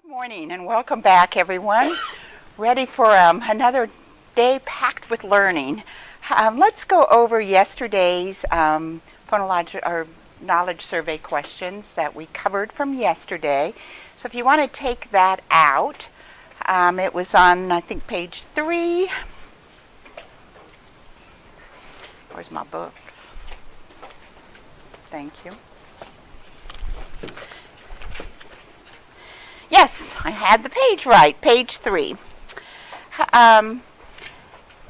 Good morning and welcome back, everyone. Ready for another day packed with learning. Let's go over yesterday's phonological knowledge survey questions that we covered from yesterday. So if you want to take that out, it was on, I think, page 3. Where's my books? Thank you. Yes, I had the page right, page 3.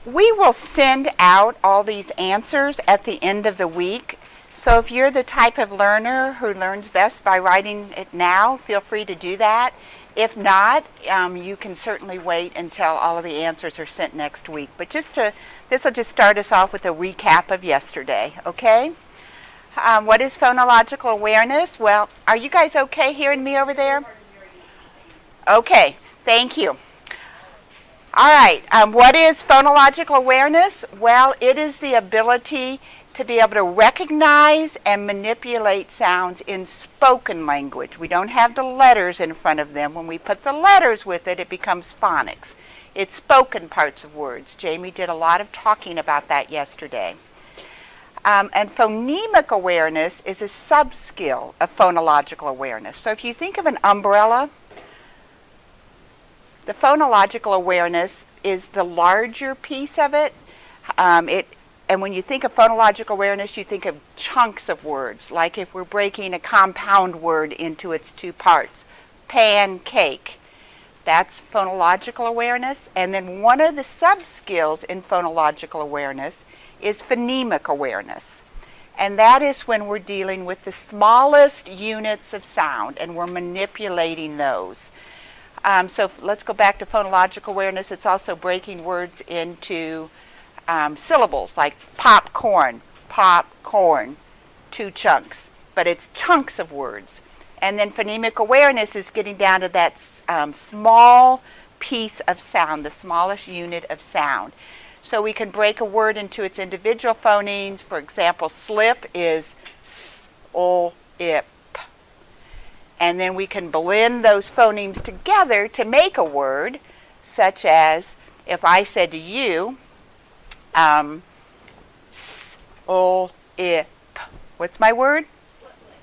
We will send out all these answers at the end of the week. So if you're the type of learner who learns best by writing it now, feel free to do that. If not, you can certainly wait until all of the answers are sent next week. But this will just start us off with a recap of yesterday, okay? What is phonological awareness? Well, are you guys okay hearing me over there? Okay, thank you. All right, what is phonological awareness? Well, it is the ability to be able to recognize and manipulate sounds in spoken language. We don't have the letters in front of them. When we put the letters with it, it becomes phonics. It's spoken parts of words. Jamie did a lot of talking about that yesterday. And phonemic awareness is a sub-skill of phonological awareness. So if you think of an umbrella, the phonological awareness is the larger piece of it. And when you think of phonological awareness, you think of chunks of words, like if we're breaking a compound word into its two parts. Pancake, that's phonological awareness. And then one of the sub-skills in phonological awareness is phonemic awareness. And that is when we're dealing with the smallest units of sound and we're manipulating those. So let's go back to phonological awareness. It's also breaking words into syllables, like popcorn, 2 chunks. But it's chunks of words. And then phonemic awareness is getting down to that small piece of sound, the smallest unit of sound. So we can break a word into its individual phonemes. For example, slip is s-o-ip. And then we can blend those phonemes together to make a word, such as if I said to you, s-o-ip. What's my word?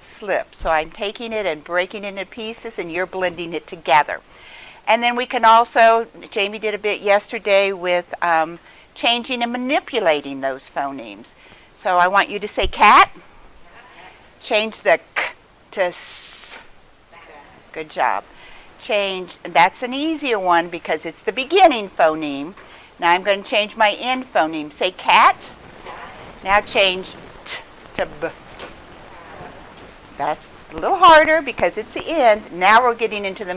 Slip. So I'm taking it and breaking it into pieces, and you're blending it together. And then we can also, Jamie did a bit yesterday with changing and manipulating those phonemes. So I want you to say cat. Change the k to s. Good job. Change, that's an easier one because it's the beginning phoneme. Now I'm going to change my end phoneme. Say cat. Now change t to b. That's a little harder because it's the end. Now we're getting into the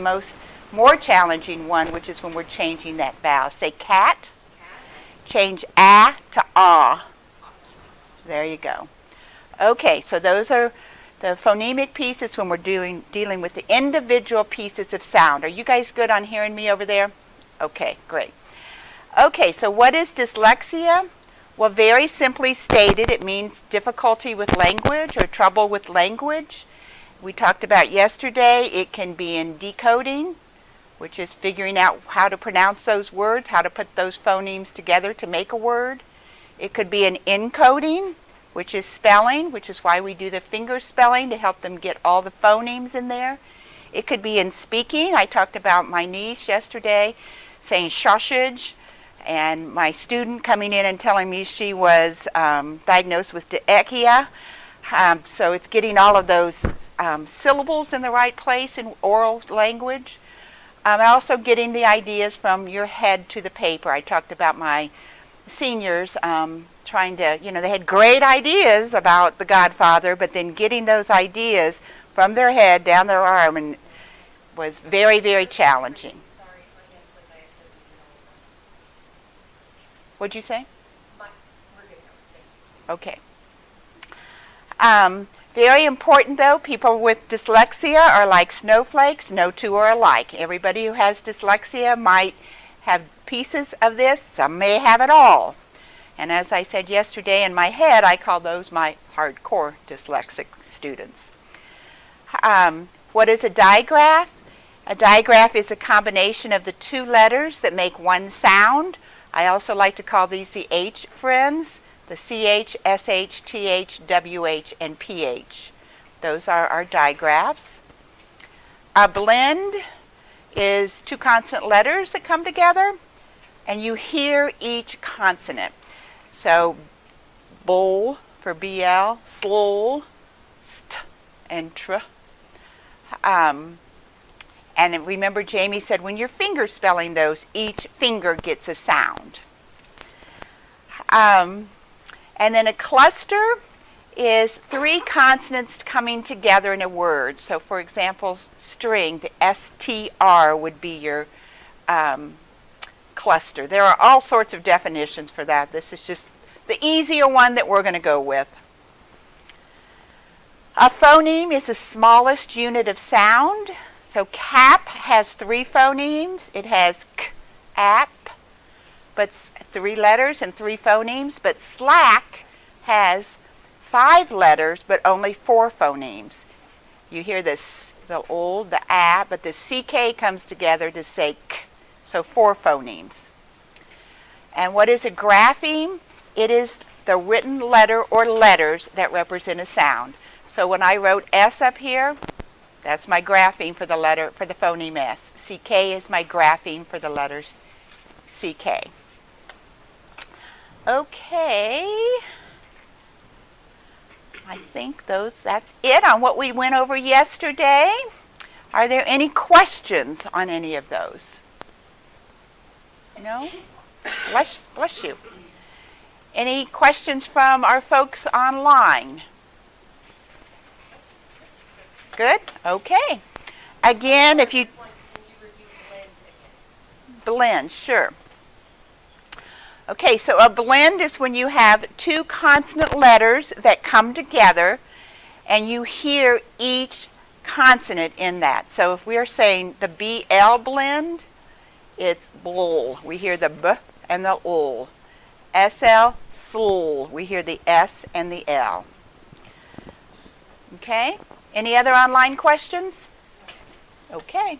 more challenging one, which is when we're changing that vowel. Say cat. Change a to ah. There you go. Okay, so those are the phonemic pieces when we're dealing with the individual pieces of sound. Are you guys good on hearing me over there? Okay, great. Okay, so what is dyslexia? Well, very simply stated, it means difficulty with language or trouble with language. We talked about yesterday, it can be in decoding, which is figuring out how to pronounce those words, how to put those phonemes together to make a word. It could be in encoding, which is spelling, which is why we do the finger spelling to help them get all the phonemes in there. It could be in speaking. I talked about my niece yesterday saying sausage, and my student coming in and telling me she was diagnosed with dyslexia. So it's getting all of those syllables in the right place in oral language. Also getting the ideas from your head to the paper. I talked about my seniors trying to, they had great ideas about The Godfather, but then getting those ideas from their head down their arm and was very, very challenging. What'd you say? Okay. Very important, though, people with dyslexia are like snowflakes. No two are alike. Everybody who has dyslexia might have pieces of this. Some may have it all. And as I said yesterday in my head, I call those my hardcore dyslexic students. What is a digraph? A digraph is a combination of the two letters that make one sound. I also like to call these the H friends, the CH, SH, TH, WH, and PH. Those are our digraphs. A blend is two consonant letters that come together, and you hear each consonant. So, bowl for BL, slol, st, and tr. And remember, Jamie said when you're finger spelling those, each finger gets a sound. And then a cluster is three consonants coming together in a word. So, for example, string, the STR would be your cluster. There are all sorts of definitions for that. This is just the easier one that we're going to go with. A phoneme is the smallest unit of sound. So cap has three phonemes. It has k, ap, but three letters and three phonemes. But slack has 5 letters, but only 4 phonemes. You hear this, the ul, the a, but the ck comes together to say k. So 4 phonemes. And what is a grapheme? It is the written letter or letters that represent a sound. So when I wrote S up here, that's my grapheme for the letter, for the phoneme S. CK is my grapheme for the letters CK. Okay. I think that's it on what we went over yesterday. Are there any questions on any of those? No? Bless you. Any questions from our folks online? Good? Okay. Again, if you... Blend, sure. Okay, so a blend is when you have two consonant letters that come together and you hear each consonant in that. So if we're saying the BL blend, it's bl. We hear the B and the ul. SL, sl. We hear the S and the L. Okay? Any other online questions? Okay.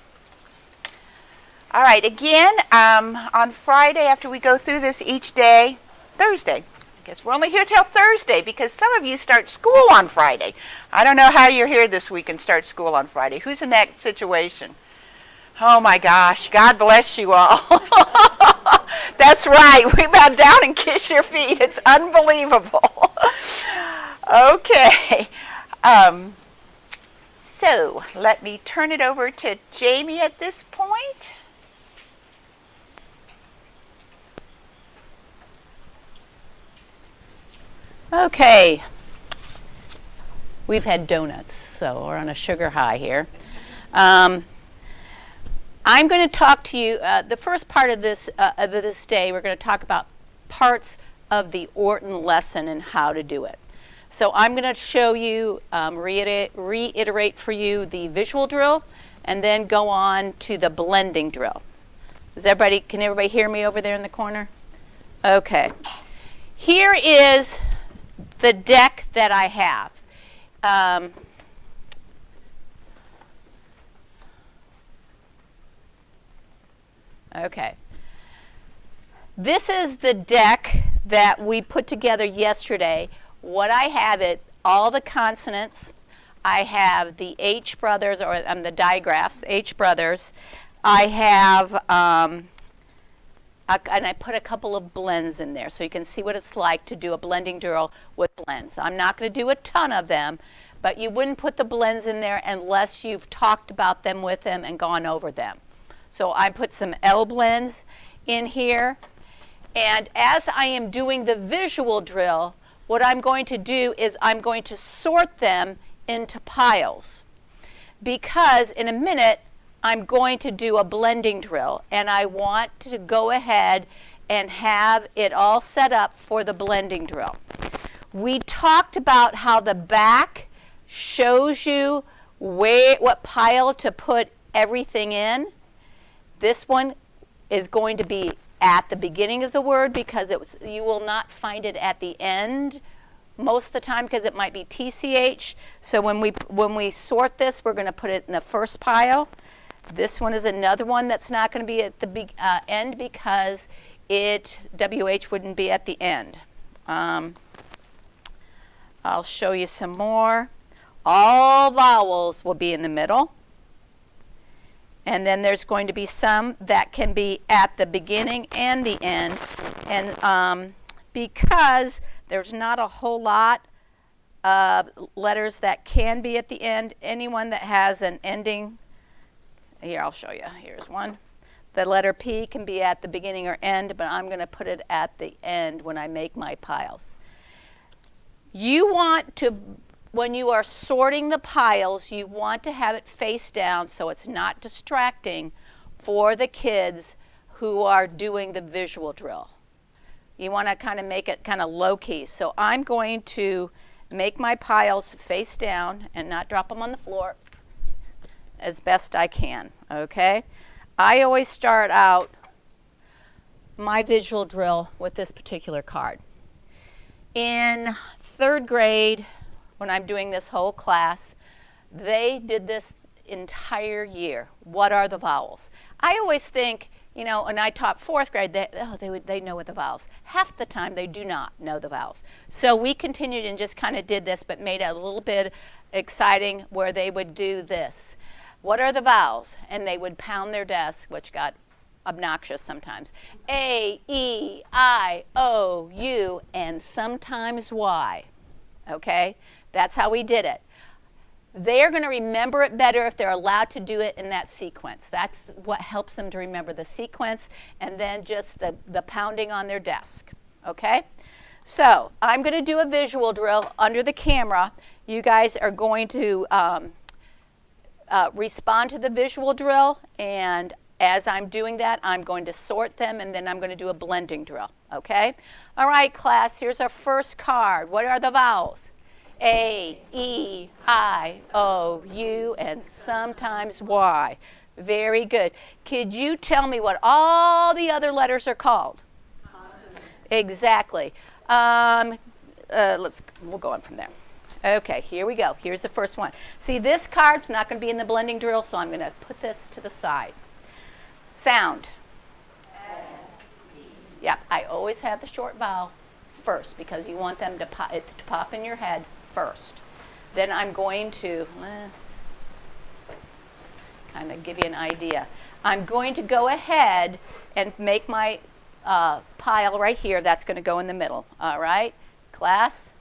All right, again, on Friday, after we go through this each day, Thursday. I guess we're only here till Thursday because some of you start school on Friday. I don't know how you're here this week and start school on Friday. Who's in that situation? Oh my gosh, God bless you all. That's right, we bow down and kiss your feet. It's unbelievable. Okay. So let me turn it over to Jamie at this point. Okay. We've had donuts, so we're on a sugar high here. I'm going to talk to you, the first part of this day, we're going to talk about parts of the Orton lesson and how to do it. So I'm going to show you, reiterate for you the visual drill, and then go on to the blending drill. Can everybody hear me over there in the corner? Okay. Here is the deck that I have. Okay. This is the deck that we put together yesterday. What I have all the consonants. I have the H brothers, or the digraphs, H brothers. I have, and I put a couple of blends in there so you can see what it's like to do a blending drill with blends. I'm not going to do a ton of them, but you wouldn't put the blends in there unless you've talked about them with them and gone over them. So I put some L blends in here. And as I am doing the visual drill, what I'm going to do is I'm going to sort them into piles, because in a minute I'm going to do a blending drill, and I want to go ahead and have it all set up for the blending drill. We talked about how the back shows you what pile to put everything in. This one is going to be at the beginning of the word because you will not find it at the end most of the time because it might be TCH. So when we sort this, we're going to put it in the first pile. This one is another one that's not going to be at the end because WH wouldn't be at the end. I'll show you some more. All vowels will be in the middle. And then there's going to be some that can be at the beginning and the end. And because there's not a whole lot of letters that can be at the end, anyone that has an ending, here I'll show you. Here's one. The letter P can be at the beginning or end, but I'm going to put it at the end when I make my piles. You want to, when you are sorting the piles, you want to have it face down so it's not distracting for the kids who are doing the visual drill. You want to kind of make it kind of low-key. So I'm going to make my piles face down and not drop them on the floor as best I can, okay? I always start out my visual drill with this particular card. In 3rd grade, when I'm doing this whole class, they did this entire year. What are the vowels? I always think, you know, when I taught 4th grade, they know what the vowels. Half the time, they do not know the vowels. So we continued and just kind of did this, but made it a little bit exciting where they would do this. What are the vowels? And they would pound their desk, which got obnoxious sometimes. A, E, I, O, U, and sometimes Y. Okay? That's how we did it. They're going to remember it better if they're allowed to do it in that sequence. That's what helps them to remember the sequence and then just the pounding on their desk. Okay? So I'm going to do a visual drill under the camera. You guys are going to respond to the visual drill, and as I'm doing that, I'm going to sort them, and then I'm going to do a blending drill, okay? All right, class, here's our first card. What are the vowels? A, E, I, O, U, and sometimes Y. Very good. Could you tell me what all the other letters are called? Consonants. Exactly. We'll go on from there. Okay, here we go. Here's the first one. See, this card's not going to be in the blending drill, so I'm going to put this to the side. Sound. Yeah, I always have the short vowel first because you want them to pop in your head first. Then I'm going to kind of give you an idea. I'm going to go ahead and make my pile right here. That's going to go in the middle. All right, class?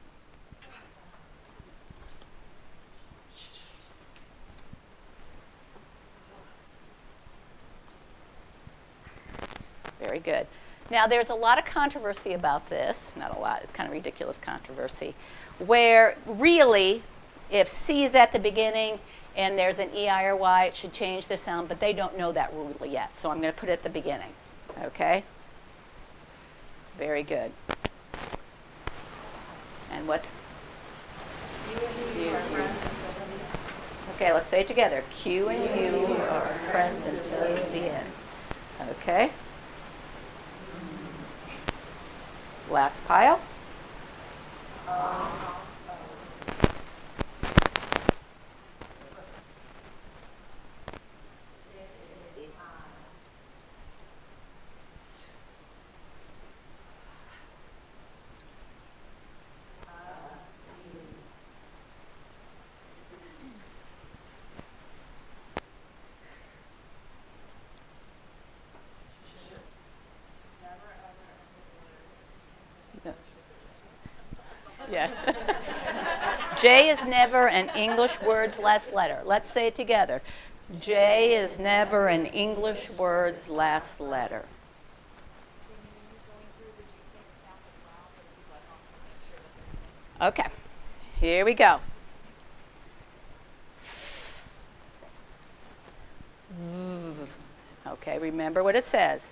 Very good. Now, there's a lot of controversy about this. Not a lot. It's kind of ridiculous controversy. Where really, if C is at the beginning and there's an E, I, or Y, it should change the sound, but they don't know that rule yet. So I'm going to put it at the beginning. Okay? Very good. And what's? You. Okay, let's say it together. Q and U are friends until the end. Okay? Last pile. Yeah. J is never an English word's last letter. Let's say it together. J is never an English word's last letter. Okay, here we go. Okay, remember what it says.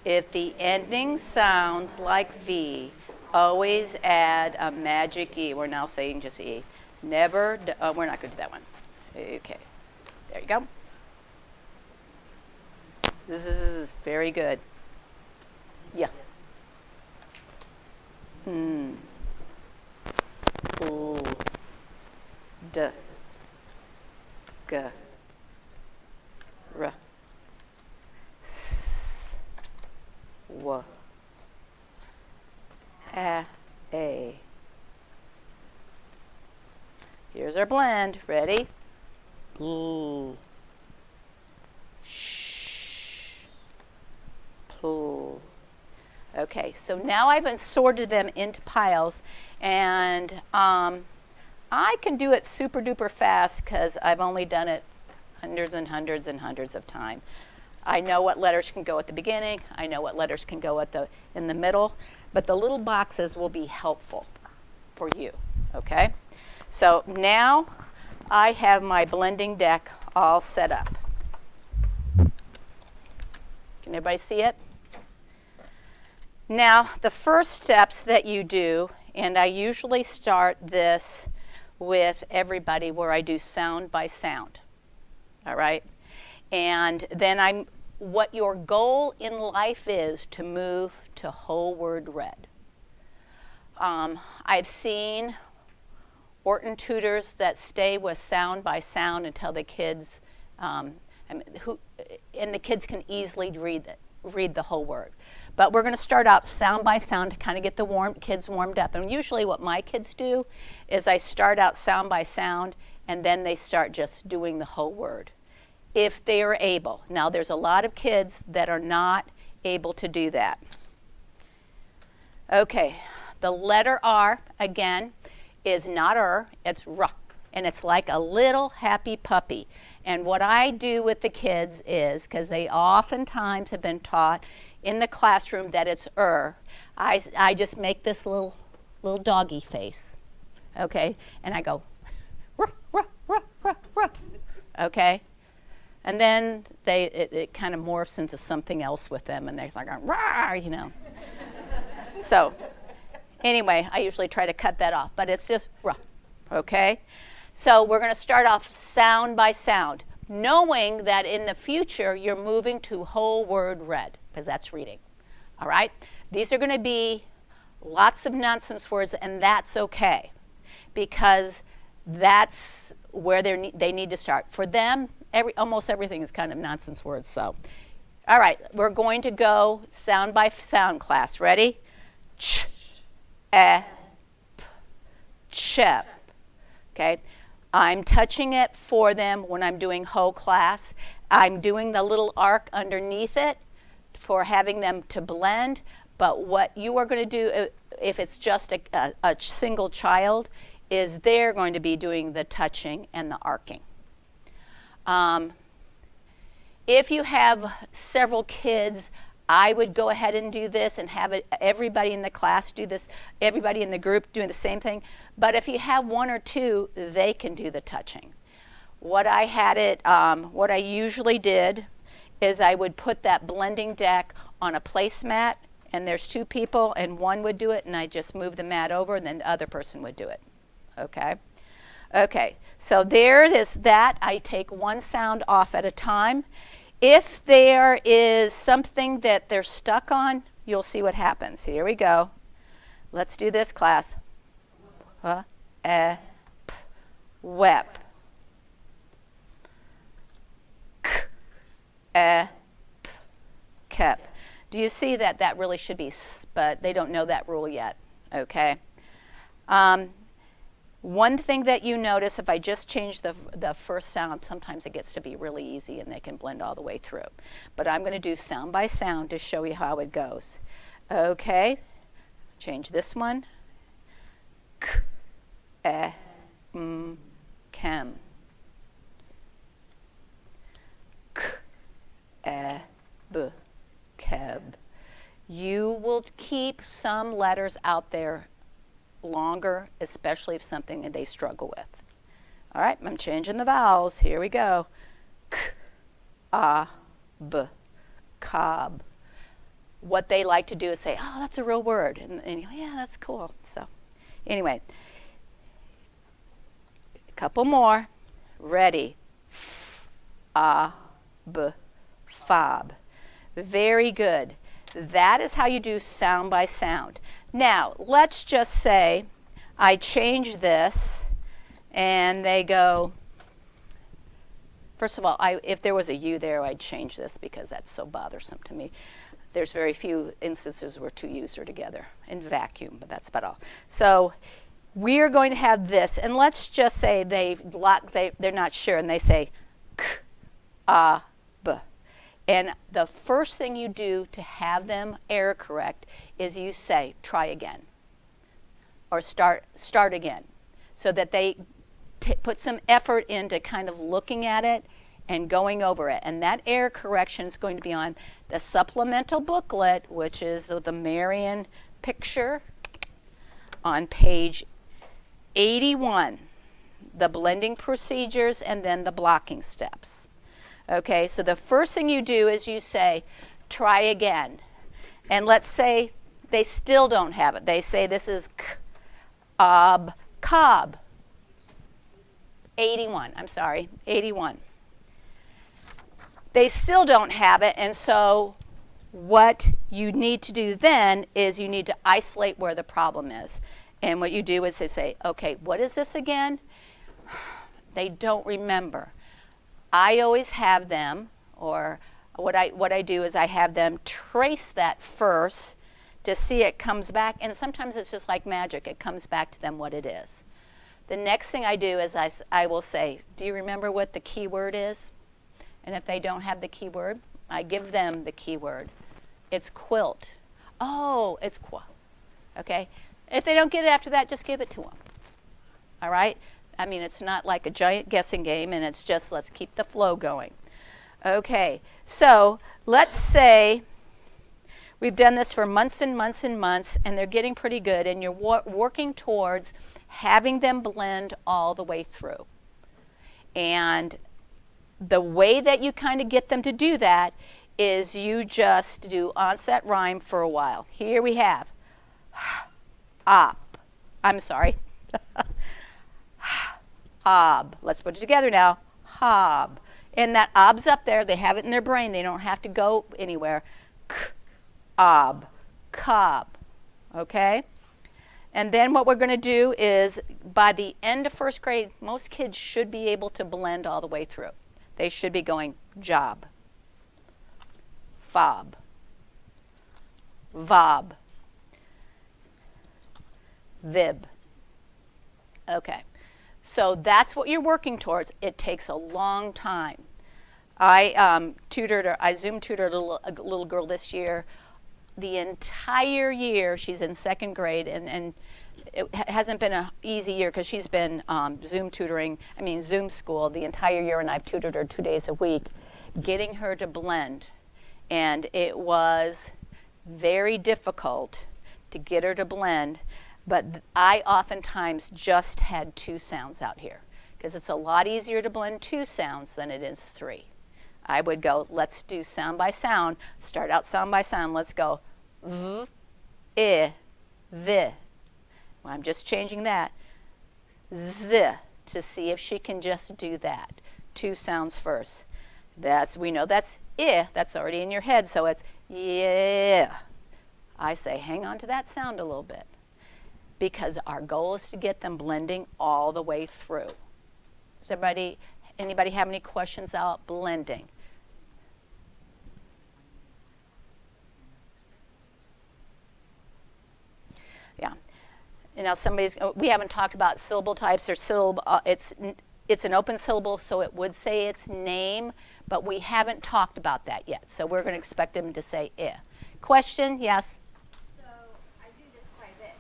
If the ending sounds like V, always add a magic E. We're now saying just E. Never, we're not going to do that one. Okay, there you go. This is very good. Yeah. Ooh. D. G. R, S, W, A. Here's our blend. Ready? L, sh, pl. Okay, so now I've sorted them into piles, and I can do it super duper fast because I've only done it hundreds and hundreds and hundreds of times. I know what letters can go at the beginning. I know what letters can go in the middle, but the little boxes will be helpful for you, okay? So now I have my blending deck all set up. Can everybody see it? Now, the first steps that you do, and I usually start this with everybody where I do sound by sound, all right? And then what your goal in life is to move to whole word read. I've seen Orton tutors that stay with sound by sound until the kids, and the kids can easily read the whole word. But we're going to start out sound by sound to kind of get the kids warmed up. And usually what my kids do is I start out sound by sound, and then they start just doing the whole word, if they are able. Now, there's a lot of kids that are not able to do that. Okay, the letter R, again, is not it's R, and it's like a little happy puppy. And what I do with the kids is, because they oftentimes have been taught in the classroom that it's I just make this little doggy face, okay? And I go, ruh, ruh, ruh, ruh, ruh, okay? And then it kind of morphs into something else with them, and they're like, rah, you know. So anyway, I usually try to cut that off, but it's just rah, okay? So we're going to start off sound by sound, knowing that in the future you're moving to whole word read, because that's reading, all right? These are going to be lots of nonsense words, and that's okay, because that's where they need to start. For them, almost everything is kind of nonsense words. So, all right, we're going to go sound by sound class. Ready? Ch, p, chip. Okay, I'm touching it for them when I'm doing whole class. I'm doing the little arc underneath it for having them to blend. But what you are going to do, if it's just a single child, is they're going to be doing the touching and the arcing. If you have several kids, I would go ahead and do this and have everybody in the class do this, everybody in the group doing the same thing. But if you have one or two, they can do the touching. What I usually did is I would put that blending deck on a placemat, and there's two people, and one would do it, and I just move the mat over, and then the other person would do it. Okay? Okay, so there is that. I take one sound off at a time. If there is something that they're stuck on, you'll see what happens. Here we go. Let's do this, class. Wep. Kep. Do you see that that really should be s, but they don't know that rule yet, okay? One thing that you notice, if I just change the first sound, sometimes it gets to be really easy and they can blend all the way through. But I'm going to do sound by sound to show you how it goes. Okay, change this one. K, m, kem. K, b, keb. You will keep some letters out there longer, especially if something that they struggle with. All right, I'm changing the vowels. Here we go. K, a, b, cob. What they like to do is say, oh, that's a real word. And you go, yeah, that's cool. So anyway, a couple more. Ready. F, a, b, fob. Very good. That is how you do sound by sound. Now, let's just say I change this and they go First of all, if there was a U there, I'd change this because that's so bothersome to me. There's very few instances where two U's are together in vacuum, but that's about all. So we're going to have this, and let's just say they're not sure, and they say k, b. And the first thing you do to have them error correct is you say, try again, or start again, so that they put some effort into kind of looking at it and going over it. And that error correction is going to be on the supplemental booklet, which is the Marion picture on page 81, the blending procedures and then the blocking steps. Okay, so the first thing you do is you say, try again. And let's say they still don't have it. They say this is cob. 81, I'm sorry, 81. They still don't have it, and so what you need to do then is you need to isolate where the problem is. And what you do is they say, okay, what is this again? They don't remember. I always have them, or what I do is I have them trace that first to see it comes back, and sometimes it's just like magic. It comes back to them what it is. The next thing I do is I will say, do you remember what the key word is? And if they don't have the key word, I give them the key word. It's quilt. Oh, it's quilt. Okay? If they don't get it after that, just give it to them. All right? I mean, it's not like a giant guessing game, and it's just let's keep the flow going. Okay, so let's say we've done this for months and months and months, and they're getting pretty good, and you're working towards having them blend all the way through. And the way that you kind of get them to do that is you just do onset rhyme for a while. Here we have op. I'm sorry. Ob. Let's put it together now. Hob. And that ob's up there. They have it in their brain. They don't have to go anywhere. K, ob, cob. Okay? And then what we're going to do is by the end of first grade, most kids should be able to blend all the way through. They should be going job, fob, vob, vib. Okay, so that's what you're working towards. It takes a long time. I Zoom tutored a little girl this year. The entire year, she's in second grade, and it hasn't been an easy year because she's been Zoom school the entire year, and I've tutored her 2 days a week, getting her to blend. And it was very difficult to get her to blend, but I oftentimes just had two sounds out here because it's a lot easier to blend two sounds than it is three. I would go, let's do sound by sound, start out sound by sound, let's go v, I, vi. Well, I'm just changing that. Z, to see if she can just do that. Two sounds first. We know that's I, that's already in your head, so it's yeah. I say hang on to that sound a little bit because our goal is to get them blending all the way through. Does anybody have any questions about blending? Yeah. You know, we haven't talked about syllable types or syllable. It's an open syllable, so it would say its name, but we haven't talked about that yet. So we're going to expect them to say I. Question? Yes. So I do this quite a bit,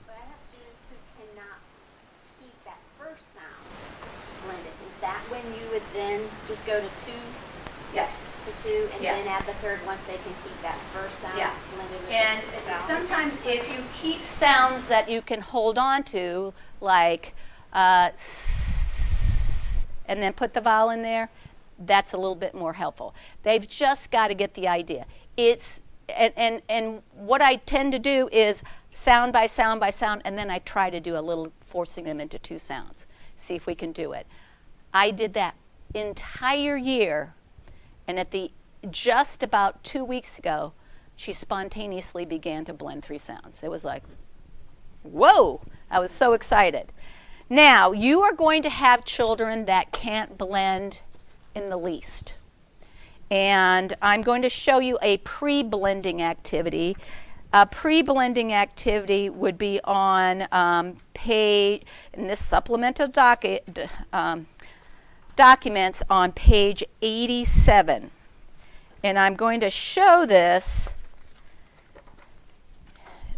but I have students who cannot keep that first sound blended. Is that when you would then just go to two? Yes. To two, and Yes. then add the third once they can keep that first sound blended with And the vowel? sometimes if you keep sounds that you can hold on to, like s, and then put the vowel in there, that's a little bit more helpful. They've just got to get the idea. And what I tend to do is sound by sound by sound, and then I try to do a little forcing them into two sounds. See if we can do it. I did that entire year, and just about 2 weeks ago, she spontaneously began to blend three sounds. It was like, whoa, I was so excited. Now, you are going to have children that can't blend in the least. And I'm going to show you a pre-blending activity. A pre-blending activity would be on page, in this supplemental documents on page 87. And I'm going to show this.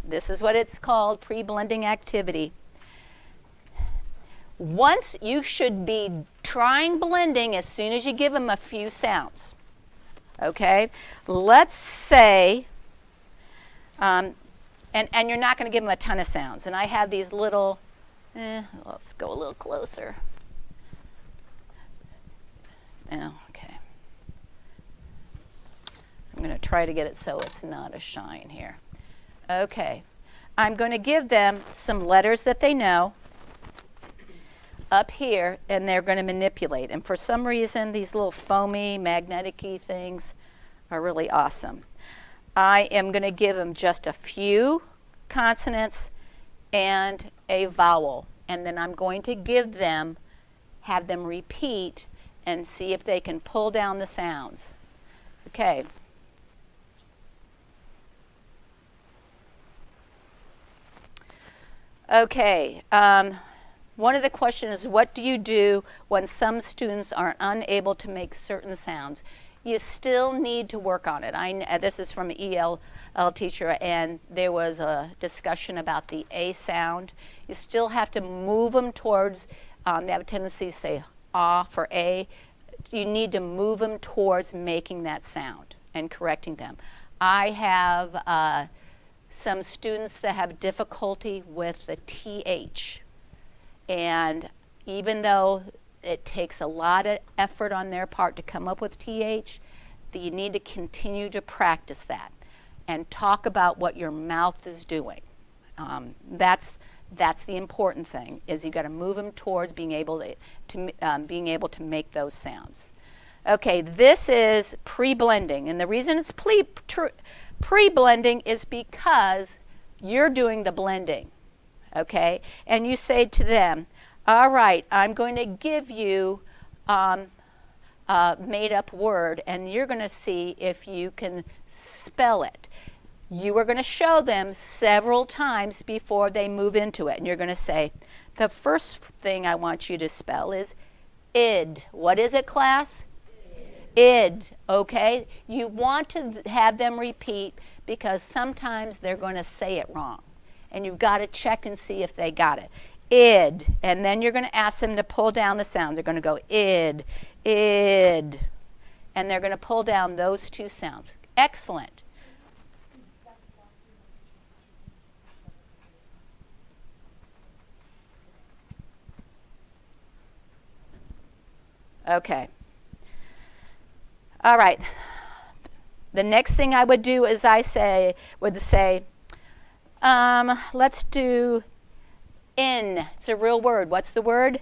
This is what it's called, pre-blending activity. Once you should be trying blending as soon as you give them a few sounds. Okay, let's say, and you're not going to give them a ton of sounds. And I have these little, let's go a little closer. Oh, okay. I'm going to try to get it so it's not a shine here. Okay, I'm going to give them some letters that they know up here, and they're going to manipulate. And for some reason, these little foamy, magnetic-y things are really awesome. I am going to give them just a few consonants and a vowel. And then I'm going to have them repeat and see if they can pull down the sounds. Okay. Okay. One of the questions is, what do you do when some students are unable to make certain sounds? You still need to work on it. This is from an EL teacher, and there was a discussion about the A sound. You still have to move them towards, they have a tendency to say ah for A. You need to move them towards making that sound and correcting them. I have some students that have difficulty with the TH. And even though it takes a lot of effort on their part to come up with TH, you need to continue to practice that and talk about what your mouth is doing. That's the important thing, is you got to move them towards being able to make those sounds. Okay, this is pre-blending, and the reason it's pre-blending is because you're doing the blending. Okay, and you say to them, all right, I'm going to give you a made-up word, and you're going to see if you can spell it. You are going to show them several times before they move into it, and you're going to say, the first thing I want you to spell is id. What is it, class? Id. Okay, you want to have them repeat because sometimes they're going to say it wrong. And you've got to check and see if they got it. Id. And then you're going to ask them to pull down the sounds. They're going to go id, id. And they're going to pull down those two sounds. Excellent. Okay. All right. The next thing I would do is would say, let's do in. It's a real word. What's the word?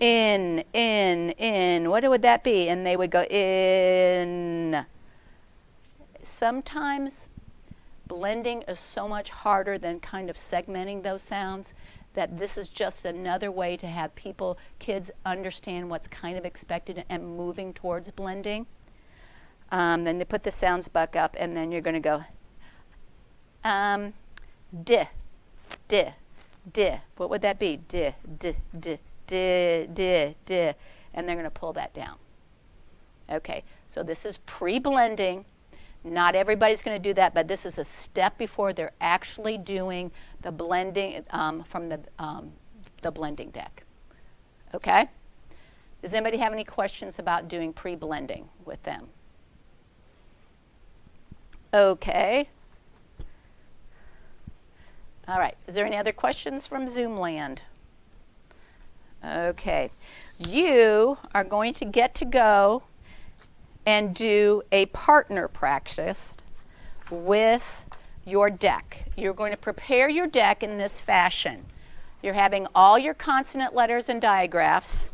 In. What would that be? And they would go in. Sometimes blending is so much harder than kind of segmenting those sounds that this is just another way to have kids understand what's kind of expected and moving towards blending. Then they put the sounds back up, and then you're going to go di, di, di. What would that be? Di, di, di, di, di, di. And they're going to pull that down. Okay, so this is pre-blending. Not everybody's going to do that, but this is a step before they're actually doing the blending from the blending deck. Okay? Does anybody have any questions about doing pre-blending with them? Okay. All right. Is there any other questions from Zoom land? Okay. You are going to get to go and do a partner practice with your deck. You're going to prepare your deck in this fashion. You're having all your consonant letters and digraphs.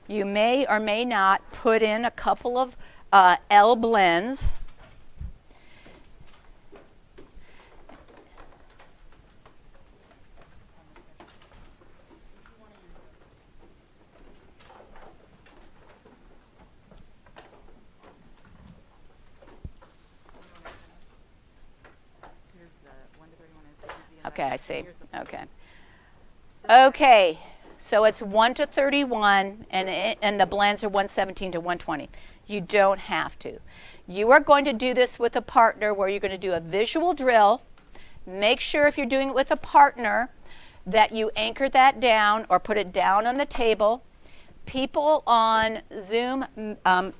You may or may not put in a couple of L blends. Okay, I see. Okay. Okay, so it's 1 to 31, and the blends are 117 to 120. You don't have to. You are going to do this with a partner where you're going to do a visual drill. Make sure if you're doing it with a partner that you anchor that down or put it down on the table. People on Zoom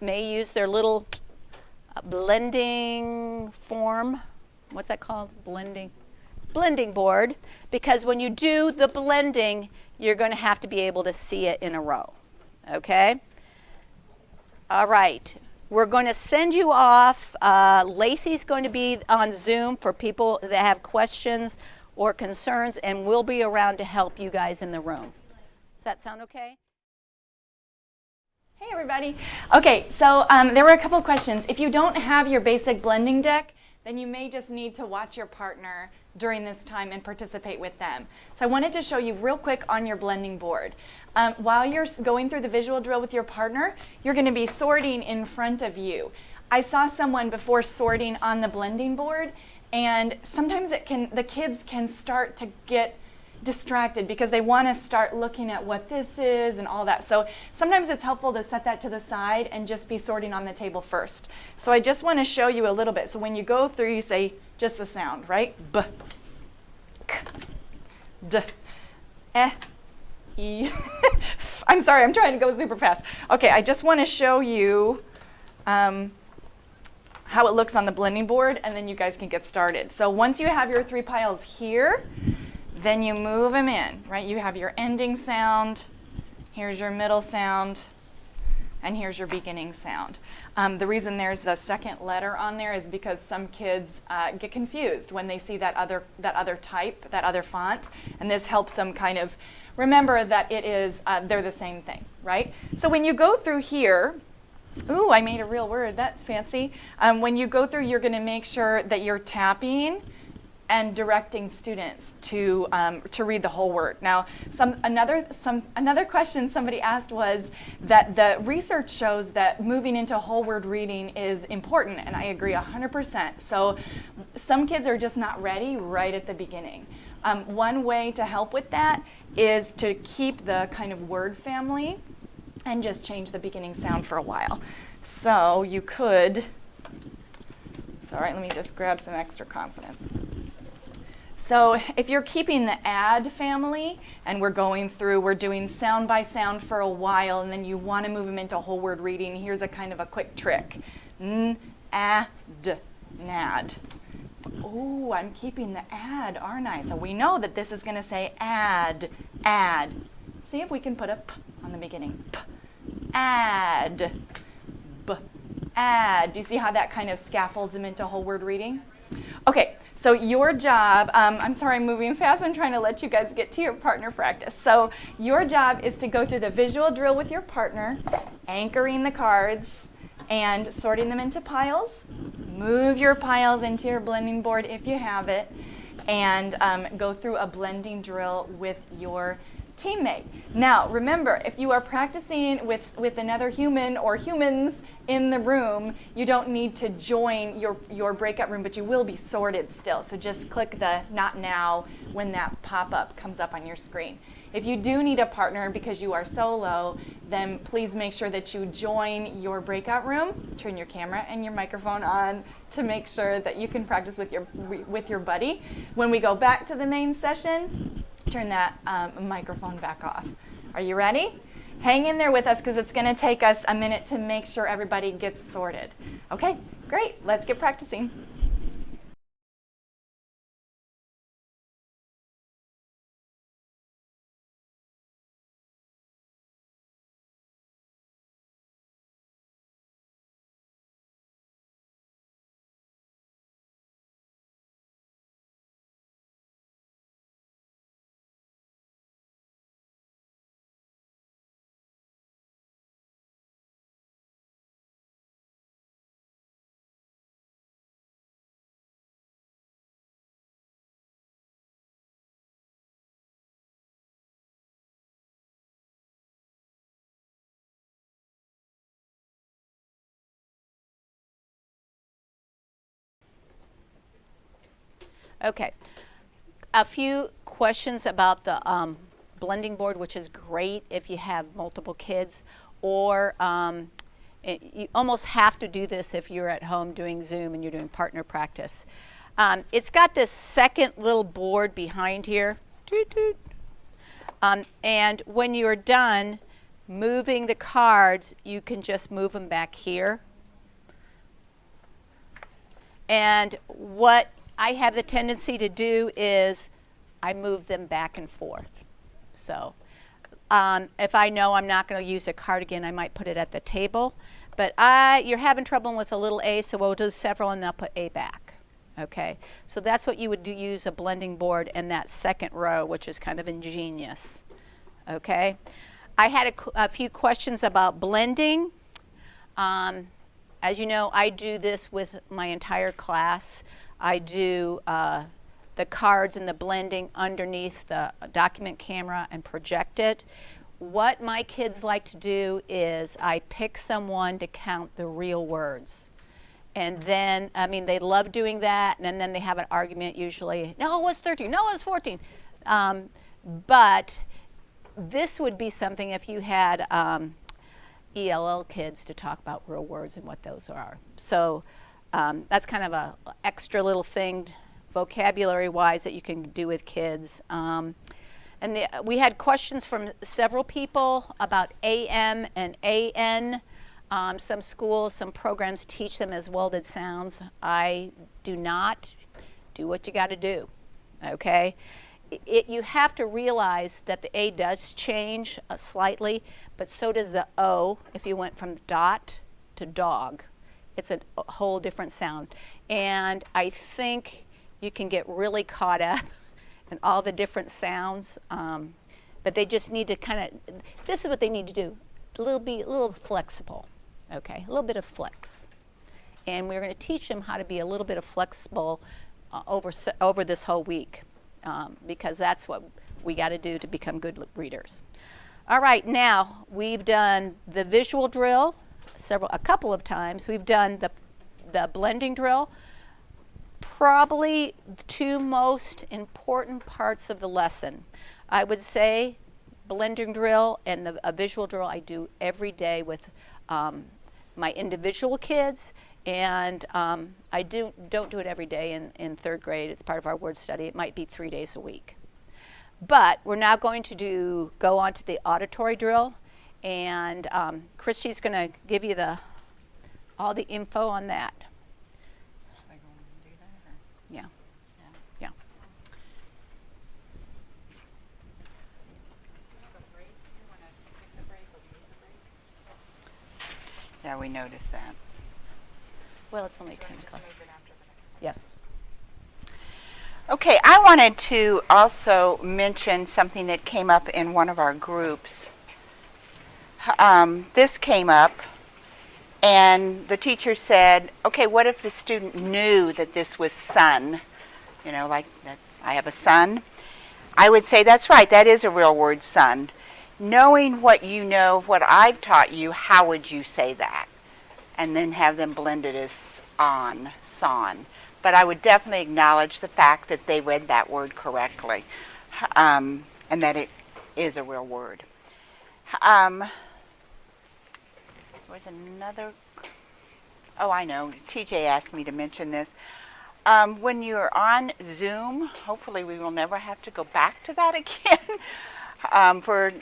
may use their little blending form. What's that called? Blending board, because when you do the blending, you're going to have to be able to see it in a row. Okay? All right. We're going to send you off. Lacey's going to be on Zoom for people that have questions or concerns, and we'll be around to help you guys in the room. Does that sound okay? Hey everybody. Okay, so there were a couple of questions. If you don't have your basic blending deck, then you may just need to watch your partner during this time and participate with them. So I wanted to show you real quick on your blending board. While you're going through the visual drill with your partner, you're going to be sorting in front of you. I saw someone before sorting on the blending board, and sometimes the kids can start to get distracted because they want to start looking at what this is and all that. So sometimes it's helpful to set that to the side and just be sorting on the table first. So I just want to show you a little bit. So when you go through, you say just the sound, right? B, k, d, e. I'm sorry, I'm trying to go super fast. Okay, I just want to show you how it looks on the blending board, and then you guys can get started. So once you have your 3 piles here, then you move them in, right? You have your ending sound, here's your middle sound, and here's your beginning sound. The reason there's the second letter on there is because some kids get confused when they see that other type, that other font, and this helps them kind of remember that it is, they're the same thing, right? So when you go through here, ooh, I made a real word, that's fancy. When you go through, you're gonna make sure that you're tapping and directing students to read the whole word. Now, another question somebody asked was that the research shows that moving into whole word reading is important, and I agree 100%. So some kids are just not ready right at the beginning. One way to help with that is to keep the kind of word family and just change the beginning sound for a while. So you could, sorry, let me just grab some extra consonants. So if you're keeping the add family and we're doing sound by sound for a while, and then you want to move them into whole word reading, here's a kind of a quick trick. N, a, d, nad. Oh, I'm keeping the add, aren't I? So we know that this is going to say add, add. See if we can put a p on the beginning. P, add, b, add. Do you see how that kind of scaffolds them into whole word reading? Okay, so your job, I'm sorry I'm moving fast, I'm trying to let you guys get to your partner practice. So your job is to go through the visual drill with your partner, anchoring the cards and sorting them into piles. Move your piles into your blending board if you have it, and go through a blending drill with your teammate. Now, remember, if you are practicing with another human or humans in the room, you don't need to join your breakout room, but you will be sorted still. So just click the not now when that pop-up comes up on your screen. If you do need a partner because you are solo, then please make sure that you join your breakout room, turn your camera and your microphone on to make sure that you can practice with your buddy. When we go back to the main session, turn that microphone back off. Are you ready? Hang in there with us because it's going to take us a minute to make sure everybody gets sorted. Okay, great. Let's get practicing. Okay. a few questions about the blending board, which is great if you have multiple kids, or you almost have to do this if you're at home doing Zoom and you're doing partner practice. It's got this second little board behind here. Toot, toot. And when you're done moving the cards, you can just move them back here. And what I have the tendency to do is I move them back and forth. So if I know I'm not going to use a card again, I might put it at the table. But you're having trouble with a little A, so we'll do several and I'll put A back. Okay, so that's what you would do, use a blending board in that second row, which is kind of ingenious. Okay, I had a few questions about blending. As you know, I do this with my entire class. I do the cards and the blending underneath the document camera and project it. What my kids like to do is I pick someone to count the real words. And then, I mean, they love doing that, and then they have an argument usually. No, it was 13. No, it was 14. But this would be something if you had ELL kids to talk about real words and what those are. So that's kind of a extra little thing vocabulary-wise that you can do with kids. And we had questions from several people about AM and AN. Some schools, some programs teach them as welded sounds. I do not. Do what you got to do, okay? You have to realize that the A does change slightly, but so does the O if you went from dot to dog. It's a whole different sound. And I think you can get really caught up in all the different sounds, but they just need to kind of, this is what they need to do, be a little flexible. Okay, a little bit of flex. And we're going to teach them how to be a little bit of flexible over this whole week because that's what we got to do to become good readers. All right, now we've done the visual drill a couple of times. We've done the blending drill. Probably the two most important parts of the lesson. I would say blending drill and a visual drill I do every day with my individual kids, and I don't do it every day in third grade. It's part of our word study. It might be 3 days a week. But we're now going to go on to the auditory drill, and Christy's going to give you all the info on that. Am I going to do that? Or? Yeah. Yeah. Yeah, we noticed that. Well, it's only 10 o'clock. Yes. Okay, I wanted to also mention something that came up in one of our groups. This came up, and the teacher said, okay, what if the student knew that this was sun? You know, like that I have a son. I would say, that's right, that is a real word, sun. Knowing what you know, what I've taught you, how would you say that? And then have them blended as on, son. But I would definitely acknowledge the fact that they read that word correctly, and that it is a real word. There was another, oh, I know, TJ asked me to mention this. When you're on Zoom, hopefully we will never have to go back to that again for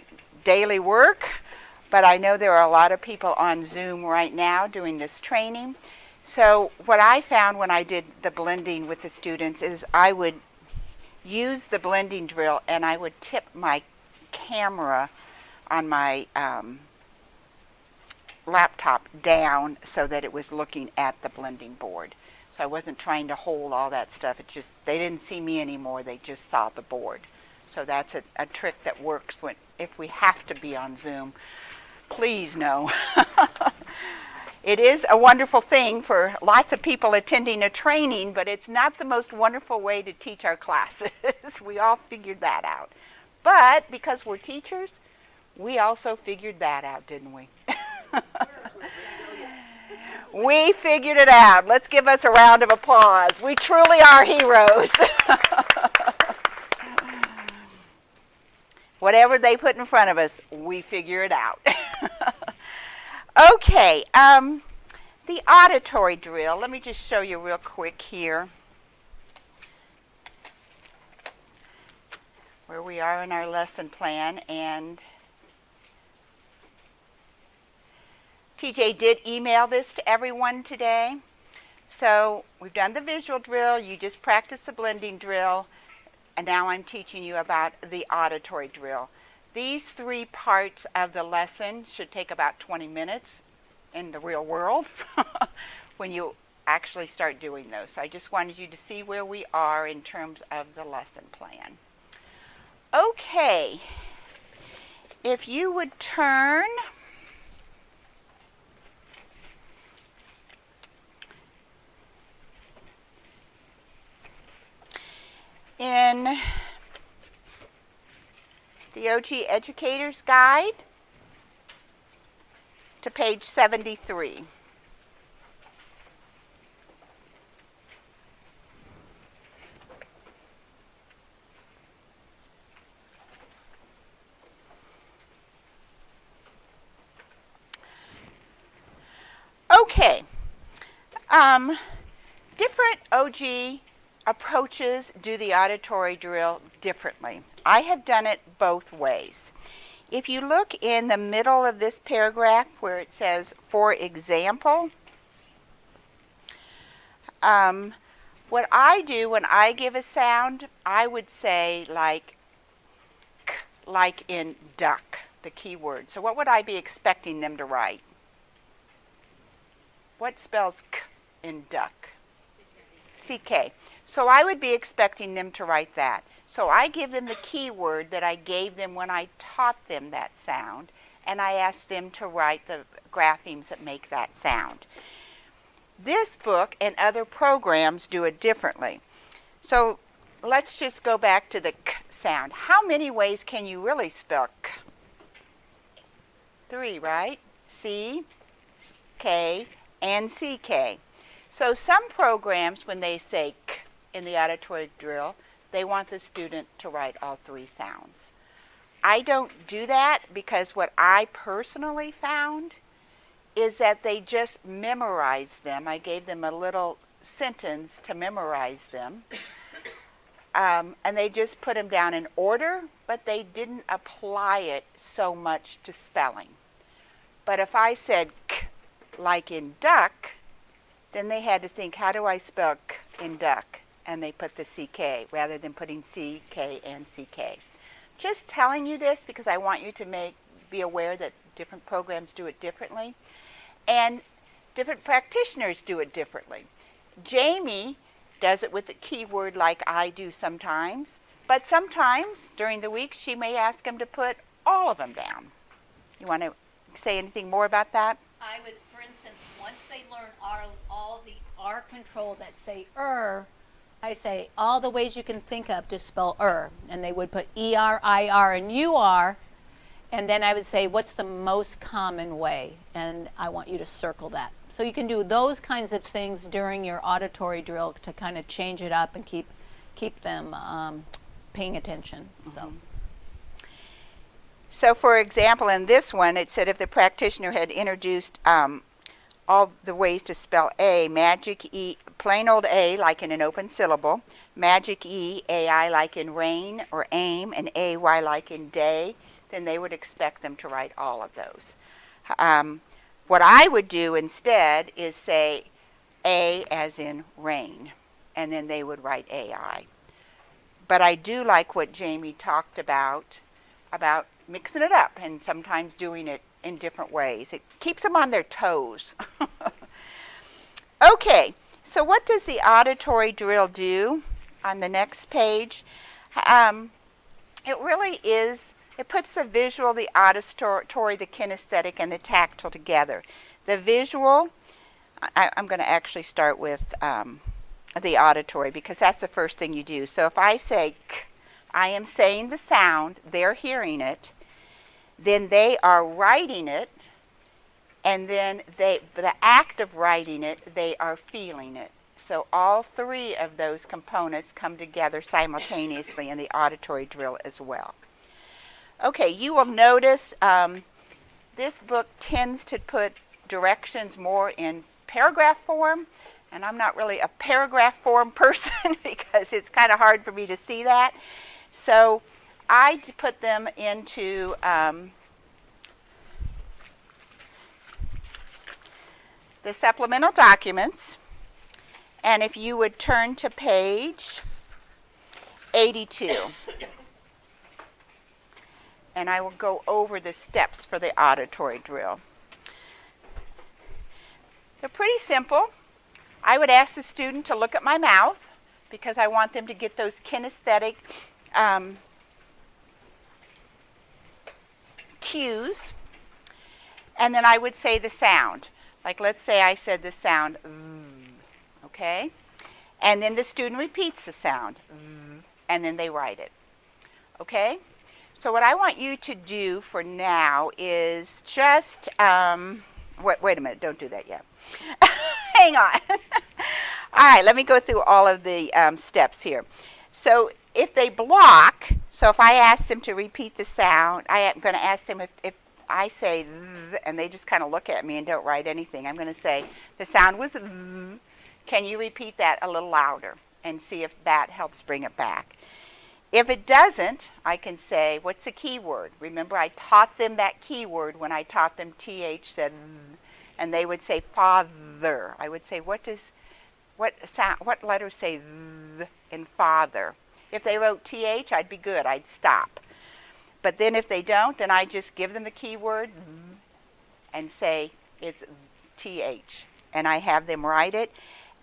daily work, but I know there are a lot of people on Zoom right now doing this training. So what I found when I did the blending with the students is I would use the blending drill and I would tip my camera on my laptop down so that it was looking at the blending board. So I wasn't trying to hold all that stuff. It just, they didn't see me anymore, they just saw the board. So that's a trick that works if we have to be on Zoom. Please know. It is a wonderful thing for lots of people attending a training, but it's not the most wonderful way to teach our classes. We all figured that out. But because we're teachers, we also figured that out, didn't we? We figured it out. Let's give us a round of applause. We truly are heroes. Whatever they put in front of us, we figure it out. Okay, the auditory drill. Let me just show you real quick here where we are in our lesson plan. And TJ did email this to everyone today. So we've done the visual drill, you just practiced the blending drill, and now I'm teaching you about the auditory drill. These 3 parts of the lesson should take about 20 minutes in the real world when you actually start doing those. So I just wanted you to see where we are in terms of the lesson plan. Okay, if you would turn in the OG Educator's Guide to page 73. Okay, different OG approaches do the auditory drill differently. I have done it both ways. If you look in the middle of this paragraph where it says, for example, what I do when I give a sound, I would say like k, like in duck, the key word. So what would I be expecting them to write? What spells k in duck? CK. So I would be expecting them to write that. So I give them the keyword that I gave them when I taught them that sound, and I ask them to write the graphemes that make that sound. This book and other programs do it differently. So let's just go back to the k sound. How many ways can you really spell k? 3, right? C, K, and CK. So some programs, when they say k in the auditory drill, they want the student to write all 3 sounds. I don't do that because what I personally found is that they just memorize them. I gave them a little sentence to memorize them. And they just put them down in order, but they didn't apply it so much to spelling. But if I said k like in duck, then they had to think, how do I spell k in duck? And they put the CK rather than putting C, K, and CK. Just telling you this because I want you to be aware that different programs do it differently. And different practitioners do it differently. Jamie does it with the keyword like I do sometimes. But sometimes during the week she may ask them to put all of them down. You want to say anything more about that? I would, for instance, once they learn all the R control that say I say all the ways you can think of to spell and they would put ER, IR, and UR, and then I would say, what's the most common way? And I want you to circle that. So you can do those kinds of things during your auditory drill to kind of change it up and keep them paying attention. Mm-hmm. So for example, in this one, it said if the practitioner had introduced all the ways to spell A, magic E, plain old A like in an open syllable, magic E, AI like in rain or aim, and AY like in day, then they would expect them to write all of those. What I would do instead is say A as in rain, and then they would write AI. But I do like what Jamie talked about mixing it up and sometimes doing it in different ways. It keeps them on their toes. Okay, so what does the auditory drill do on the next page? It really is, it puts the visual, the auditory, the kinesthetic, and the tactile together. The visual, I'm going to actually start with the auditory because that's the first thing you do. So if I say k, I am saying the sound, they're hearing it, then they are writing it, and then the act of writing it, they are feeling it. So all 3 of those components come together simultaneously in the auditory drill as well. Okay, you will notice this book tends to put directions more in paragraph form, and I'm not really a paragraph form person because it's kind of hard for me to see that. So I put them into the supplemental documents, and if you would turn to page 82. And I will go over the steps for the auditory drill. They're pretty simple. I would ask the student to look at my mouth because I want them to get those kinesthetic cues. And then I would say the sound. Like let's say I said the sound, okay? And then the student repeats the sound, and then they write it, okay? So what I want you to do for now is just, wait a minute, don't do that yet. Hang on. All right, let me go through all of the steps here. So if they block, so if I ask them to repeat the sound, I am going to ask them if I say th, and they just kind of look at me and don't write anything, I'm going to say the sound was th. Can you repeat that a little louder and see if that helps bring it back? If it doesn't, I can say, what's the key word? Remember, I taught them that key word when I taught them TH said, and they would say father. I would say, what letters say th in father? If they wrote TH, I'd be good. I'd stop. But then if they don't, then I just give them the key word and say it's TH. And I have them write it.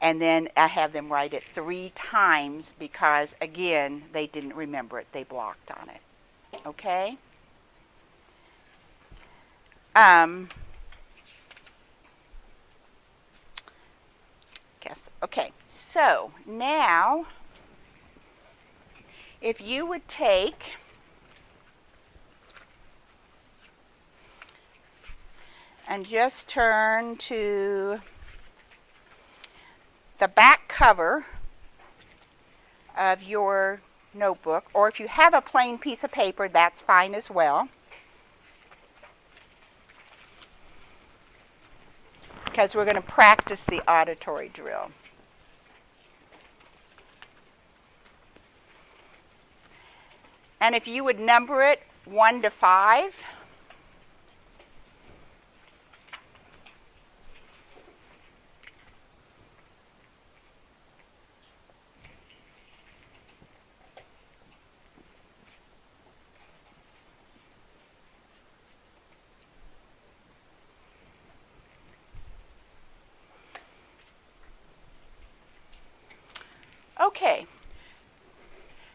And then I have them write it 3 times because, again, they didn't remember it. They blocked on it. Okay? Okay, so now, if you would take and just turn to the back cover of your notebook, or if you have a plain piece of paper, that's fine as well. Because we're going to practice the auditory drill. And if you would number it 1 to 5. Okay.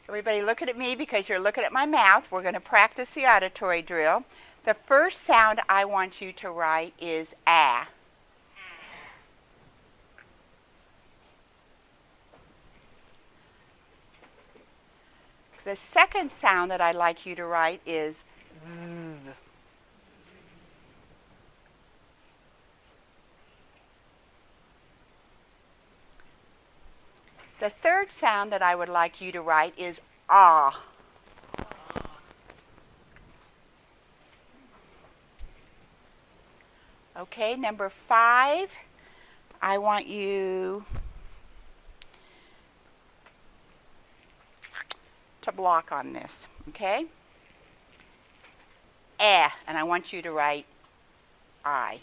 Everybody looking at me because you're looking at my mouth. We're going to practice the auditory drill. The first sound I want you to write is ah. The second sound that I'd like you to write is v. The third sound that I would like you to write is ah. Okay, number 5, I want you to block on this, okay? Eh, and I want you to write I.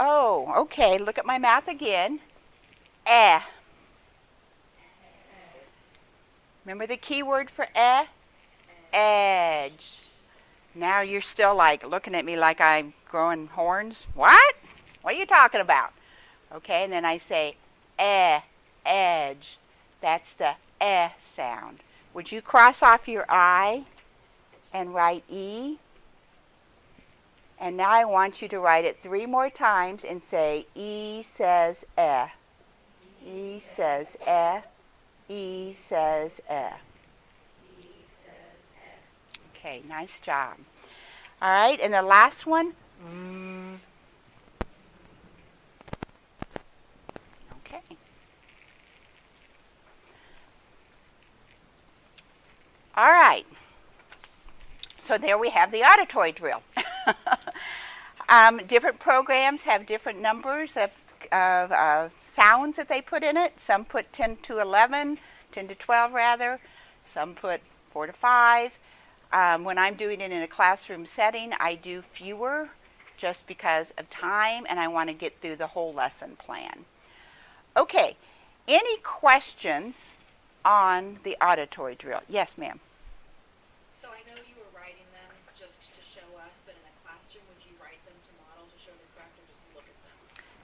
Oh, okay, look at my mouth again. Eh. Remember the key word for eh? Edge. Now you're still like looking at me like I'm growing horns. What? What are you talking about? Okay, and then I say eh, edge. That's the eh sound. Would you cross off your I and write E? And now I want you to write it 3 more times and say E says eh. E says eh. E says eh. Okay, nice job. All right, and the last one. Okay. So there we have the auditory drill. Different programs have different numbers of sounds that they put in it. Some put 10 to 11, 10 to 12 rather. Some put 4 to 5. When I'm doing it in a classroom setting, I do fewer just because of time and I want to get through the whole lesson plan. Okay, any questions on the auditory drill? Yes, ma'am. So I know you were writing them just to show us, but in a classroom, would you write them to model to show the craft or just look at them?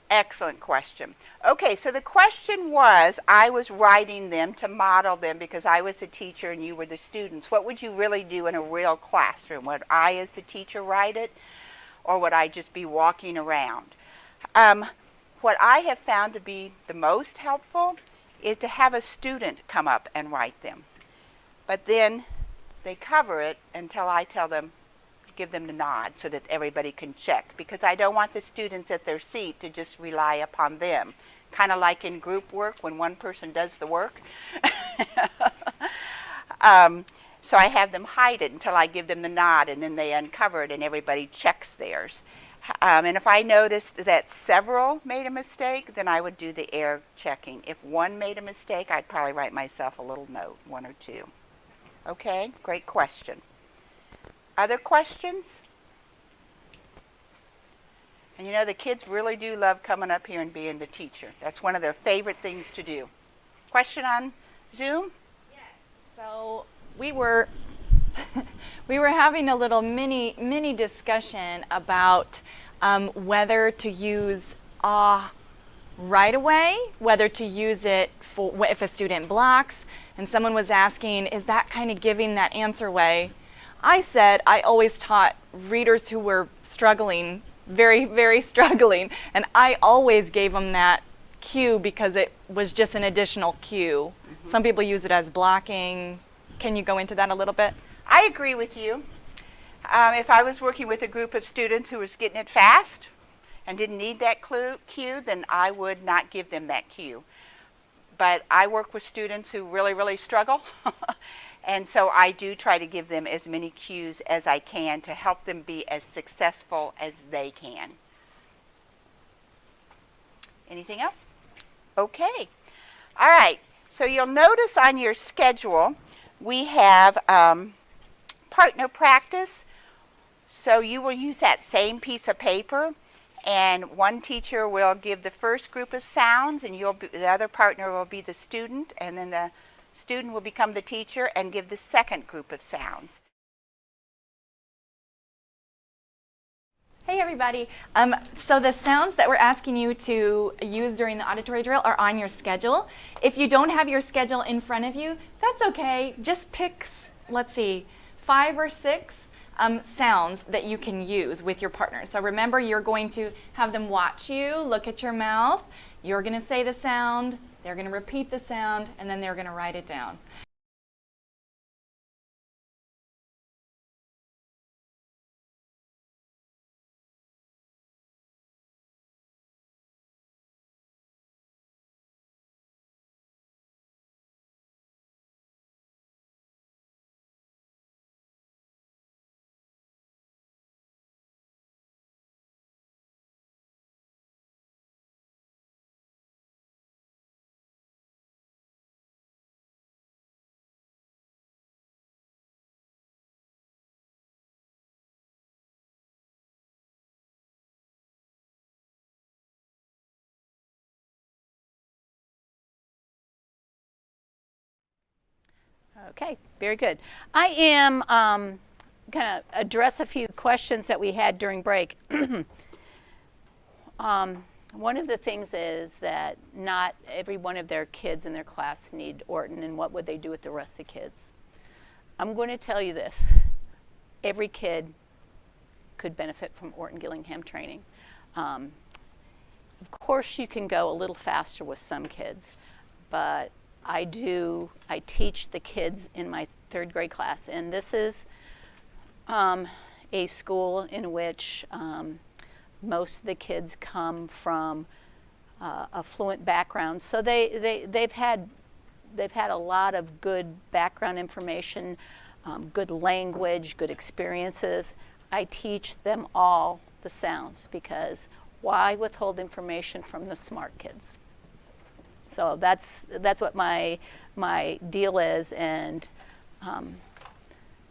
Excellent question. Okay, so the question was, I was writing them to model them because I was the teacher and you were the students. What would you really do in a real classroom? Would I as the teacher write it, or would I just be walking around? What I have found to be the most helpful is to have a student come up and write them. But then they cover it until I tell them, give them the nod so that everybody can check, because I don't want the students at their seat to just rely upon them. Kind of like in group work when one person does the work. So I have them hide it until I give them the nod, and then they uncover it and everybody checks theirs. And if I noticed that several made a mistake, then I would do the air checking. If one made a mistake, I'd probably write myself a little note, 1 or 2. Okay, great question. Other questions? And you know, the kids really do love coming up here and being the teacher. That's one of their favorite things to do. Question on Zoom? Yes. So we were having a little mini discussion about whether to use right away, whether to use it for if a student blocks, and someone was asking, is that kind of giving that answer away? I said I always taught readers who were struggling, very, very struggling, and I always gave them that cue because it was just an additional cue. Mm-hmm. Some people use it as blocking. Can you go into that a little bit? I agree with you. If I was working with a group of students who was getting it fast and didn't need that cue, then I would not give them that cue. But I work with students who really, really struggle. And so I do try to give them as many cues as I can to help them be as successful as they can. Anything else? Okay. All right. So you'll notice on your schedule we have partner practice. So you will use that same piece of paper, and one teacher will give the first group of sounds, and the other partner will be the student, and then the student will become the teacher and give the second group of sounds. Hey everybody. So the sounds that we're asking you to use during the auditory drill are on your schedule. If you don't have your schedule in front of you, that's okay. Just pick, let's see, 5 or 6 sounds that you can use with your partner. So remember, you're going to have them watch you, look at your mouth. You're going to say the sound, they're going to repeat the sound, and then they're going to write it down. Okay, very good. I am going to address a few questions that we had during break. One of the things is that not every one of their kids in their class need Orton, and what would they do with the rest of the kids? I'm going to tell you this. Every kid could benefit from Orton Gillingham training. Of course, you can go a little faster with some kids, but I teach the kids in my 3rd grade class, and this is a school in which most of the kids come from affluent backgrounds, so they've had a lot of good background information. good language, good experiences, I teach them all the sounds, because why withhold information from the smart kids? So that's what my deal is. And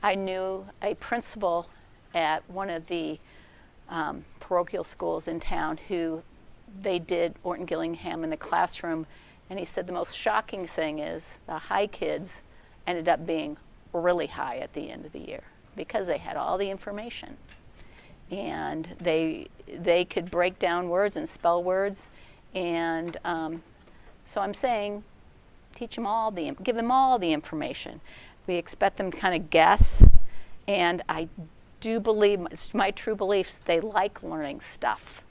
I knew a principal at one of the parochial schools in town who they did Orton Gillingham in the classroom, and he said the most shocking thing is the high kids ended up being really high at the end of the year because they had all the information, and they could break down words and spell words. And so I'm saying, teach them all give them all the information. We expect them to kind of guess, and I do believe, it's my true beliefs, they like learning stuff.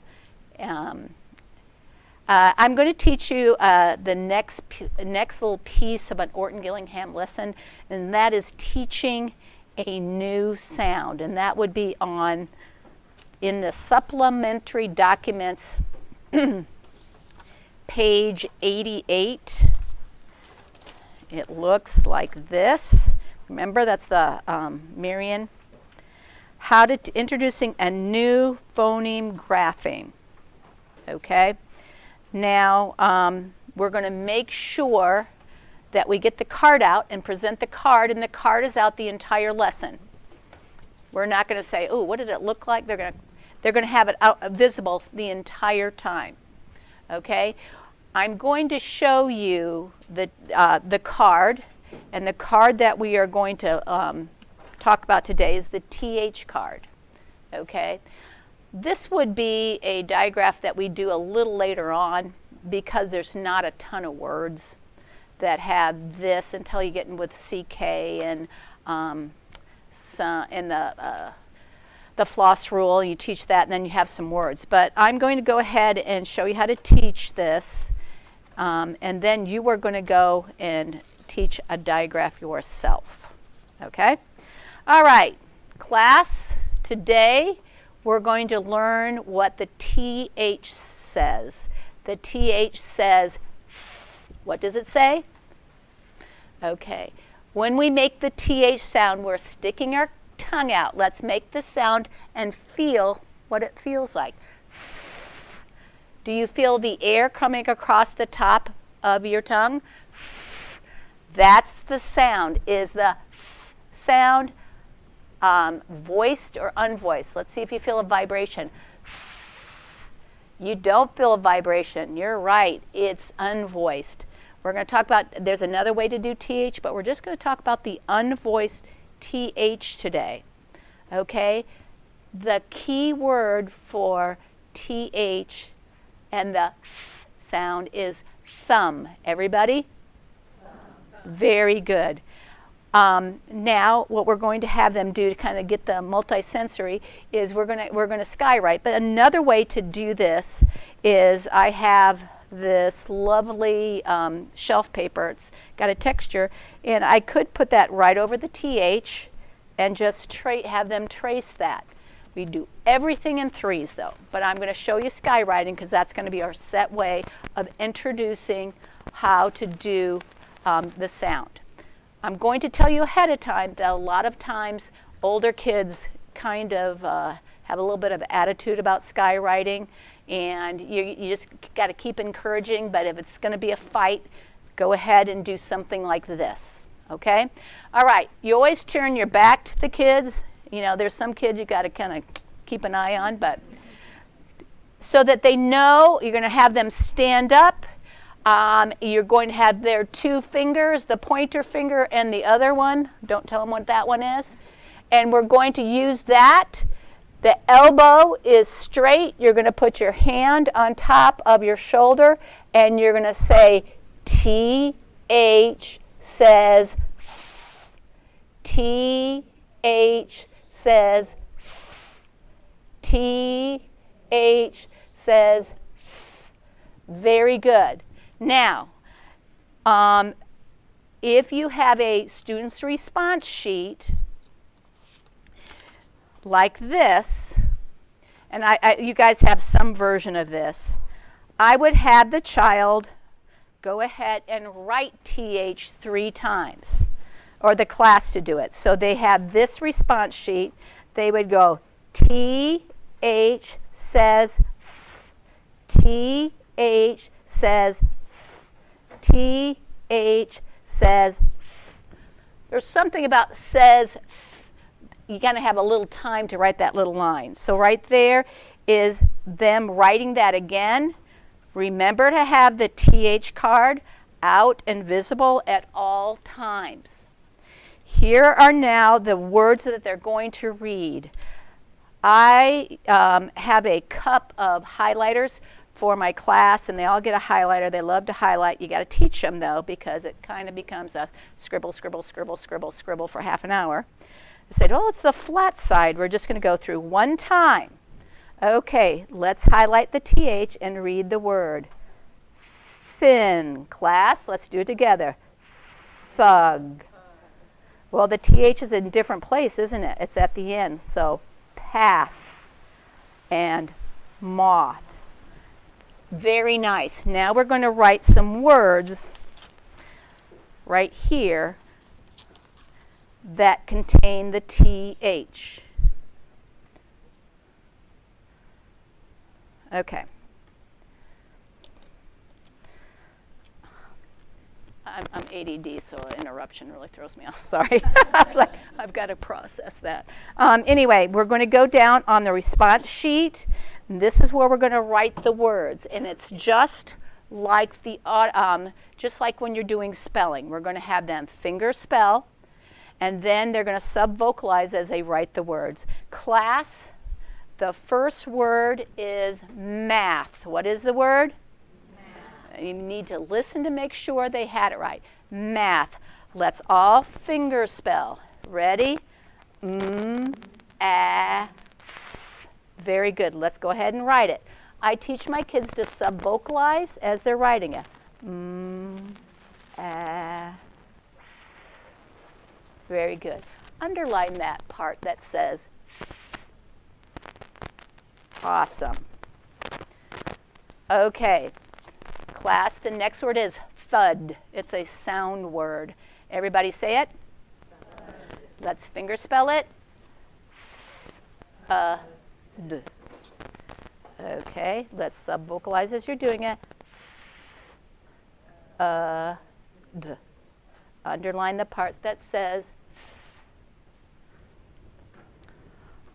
I'm going to teach you the next little piece of an Orton Gillingham lesson, and that is teaching a new sound. And that would be in the supplementary documents, page 88. It looks like this. Remember, that's the Marion. Introducing a new phoneme grapheme. Okay. Now, we're going to make sure that we get the card out and present the card, and the card is out the entire lesson. We're not going to say, oh, what did it look like? They're going to have it out visible the entire time. Okay? I'm going to show you the card, and the card that we are going to talk about today is the TH card. Okay? This would be a digraph that we do a little later on, because there's not a ton of words that have this until you get in with CK and the Floss rule. You teach that, and then you have some words. But I'm going to go ahead and show you how to teach this, and then you are going to go and teach a digraph yourself. Okay? All right, class, today we're going to learn what the TH says. The TH says, what does it say? Okay. When we make the TH sound, we're sticking our tongue out. Let's make the sound and feel what it feels like. Do you feel the air coming across the top of your tongue? That's the sound. Is the sound voiced or unvoiced? Let's see if you feel a vibration. You don't feel a vibration. You're right. It's unvoiced. We're going to talk about, there's another way to do TH, but we're just going to talk about the unvoiced TH today. Okay? The key word for TH and the sound is thumb. Everybody? Very good. Now, what we're going to have them do to kind of get the multisensory is we're going to skywrite. But another way to do this is I have this lovely shelf paper. It's got a texture, and I could put that right over the TH and just have them trace that. We do everything in threes, though. But I'm going to show you skywriting, because that's going to be our set way of introducing how to do the sound. I'm going to tell you ahead of time that a lot of times older kids kind of have a little bit of attitude about skywriting, and you just got to keep encouraging. But if it's going to be a fight, go ahead and do something like this. Okay? All right. You always turn your back to the kids. You know, there's some kids you got to kind of keep an eye on, but so that they know, you're going to have them stand up. You're going to have their two fingers, the pointer finger and the other one. Don't tell them what that one is. And we're going to use that. The elbow is straight. You're going to put your hand on top of your shoulder, and you're going to say, TH says, TH says, TH says. Very good. Now, if you have a student's response sheet like this, and you guys have some version of this, I would have the child go ahead and write TH 3 times. or the class to do it. So they have this response sheet. They would go, TH says f, TH says f, TH says f. There's something about says f. You got to have a little time to write that little line. So right there is them writing that again. Remember to have the TH card out and visible at all times. Here are now the words that they're going to read. I have a cup of highlighters for my class, and they all get a highlighter. They love to highlight. You got to teach them, though, because it kind of becomes a scribble, scribble, scribble, scribble, scribble for half an hour. I said, oh, it's the flat side. We're just going to go through one time. Okay, let's highlight the TH and read the word. Fin. Class, let's do it together. Thug. Well, the TH is in different place, isn't it? It's at the end. So, path and moth. Very nice. Now we're going to write some words right here that contain the TH. Okay. I'm ADD, so an interruption really throws me off. Sorry. I was like, I've got to process that. Anyway, we're going to go down on the response sheet. And this is where we're going to write the words, and it's just like just like when you're doing spelling. We're going to have them finger spell, and then they're going to sub-vocalize as they write the words. Class, the first word is math. What is the word? Math. You need to listen to make sure they had it right. Math. Let's all finger spell. Ready? Very good. Let's go ahead and write it. I teach my kids to sub-vocalize as they're writing it. Very good. Underline that part that says awesome. Okay. Class, the next word is thud. It's a sound word. Everybody say it? Thud. Let's finger spell it. D. Okay, let's sub-vocalize as you're doing it. D. Underline the part that says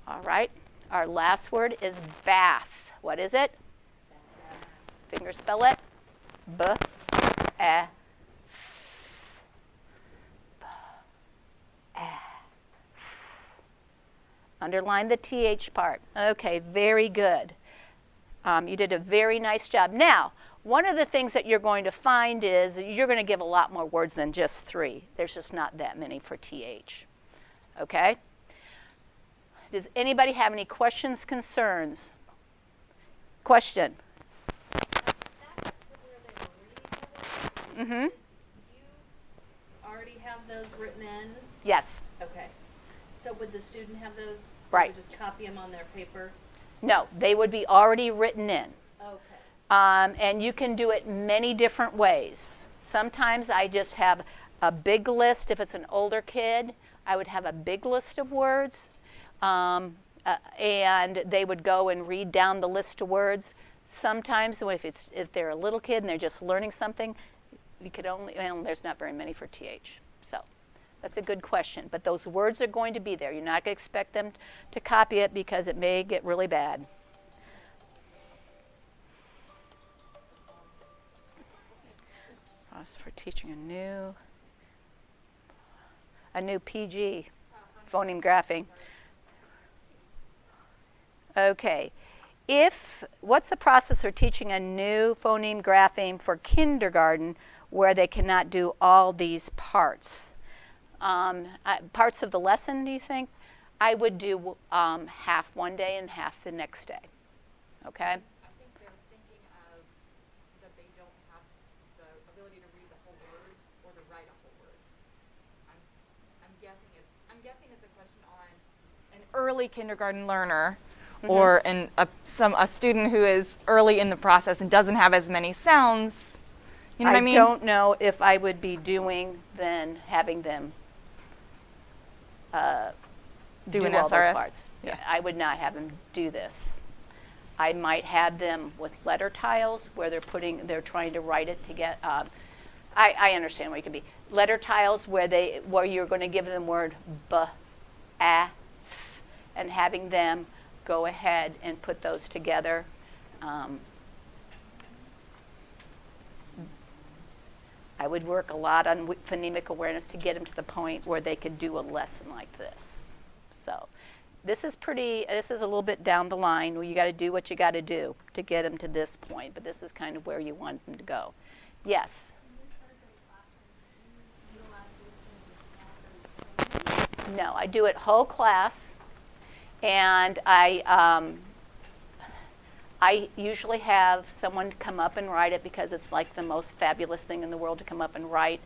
all right, our last word is bath. What is it? Finger spell it. Underline the TH part. Okay, very good. You did a very nice job. Now, one of the things that you're going to find is you're going to give a lot more words than just 3. There's just not that many for TH. Okay? Does anybody have any questions, concerns? Question? Mm-hmm. You already have those written in? Yes. Okay. So would the student have those? Right. Just copy them on their paper? No, they would be already written in. Okay. And you can do it many different ways. Sometimes I just have a big list. If it's an older kid, I would have a big list of words. And they would go and read down the list of words. Sometimes if they're a little kid and they're just learning something, you could only, well, there's not very many for TH. So that's a good question. But those words are going to be there. You're not going to expect them to copy it because it may get really bad. Floss for teaching a new PG, phoneme graphing. Okay. What's the process for teaching a new phoneme graphing for kindergarten where they cannot do all these parts? Parts of the lesson, do you think? I would do half one day and half the next day. Okay? I think they're thinking of that they don't have the ability to read the whole word or to write a whole word. I'm guessing it's a question on An early kindergarten learner or a student who is early in the process and doesn't have as many sounds. You know what I mean? I don't know if I would be doing then having them Do an all those SRS? parts. Yeah. I would not have them do this. I might have them with letter tiles where they're trying to write it to get. I understand what it could be. Letter tiles where you're going to give them word b, a, f, and having them go ahead and put those together. I would work a lot on phonemic awareness to get them to the point where they could do a lesson like this. So this is a little bit down the line where you got to do what you got to do to get them to this point, but this is kind of where you want them to go. Yes? No, I do it whole class, and I usually have someone come up and write it because it's like the most fabulous thing in the world to come up and write.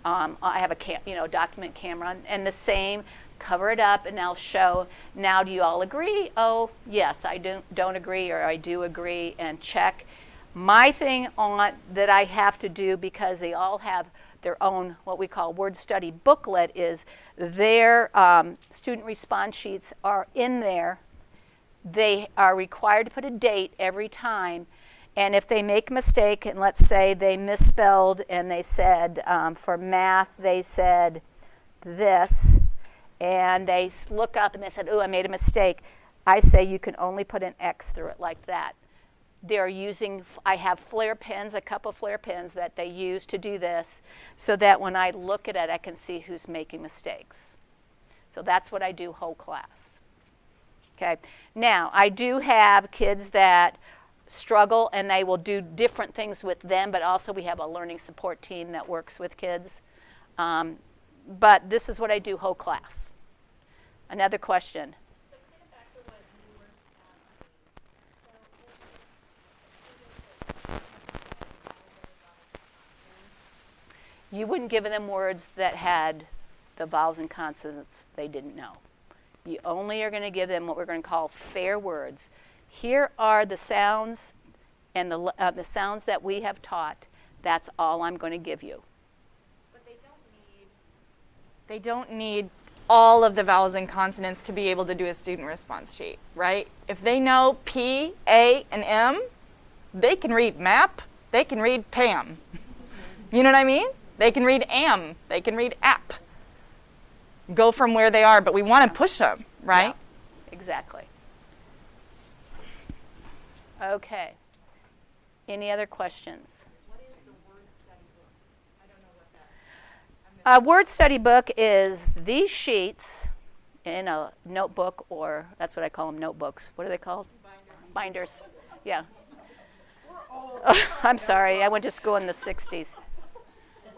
I have a document camera, and the same, cover it up, and I'll show, now do you all agree? Oh, yes, I don't agree, or I do agree, and check. My thing that I have to do, because they all have their own, what we call word study booklet, is their student response sheets are in there. They are required to put a date every time, and if they make a mistake, and let's say they misspelled and they said, for math, they said this, and they look up and they said, oh, I made a mistake, I say you can only put an X through it like that. They're using, I have flare pens, a couple flare pens that they use to do this, so that when I look at it, I can see who's making mistakes. So that's what I do whole class. Okay. Now, I do have kids that struggle, and they will do different things with them, but also we have a learning support team that works with kids. But this is what I do whole class. Another question? So kind of back to what you were asking. You wouldn't give them words that had the vowels and consonants they didn't know. You only are going to give them what we're going to call fair words. Here are the sounds and the sounds that we have taught. That's all I'm going to give you. But They don't need all of the vowels and consonants to be able to do a student response sheet, right? If they know P, A, and M, they can read map, they can read Pam. You know what I mean? They can read am, they can read app. Go from where they are, but we want to push them, right? Yeah, exactly. Okay. Any other questions? what is the word study book? I don't know what that. A word study book is these sheets in a notebook, or that's what I call them, notebooks. What are they called? Binders. Yeah. I'm sorry, I went to school in the 60s.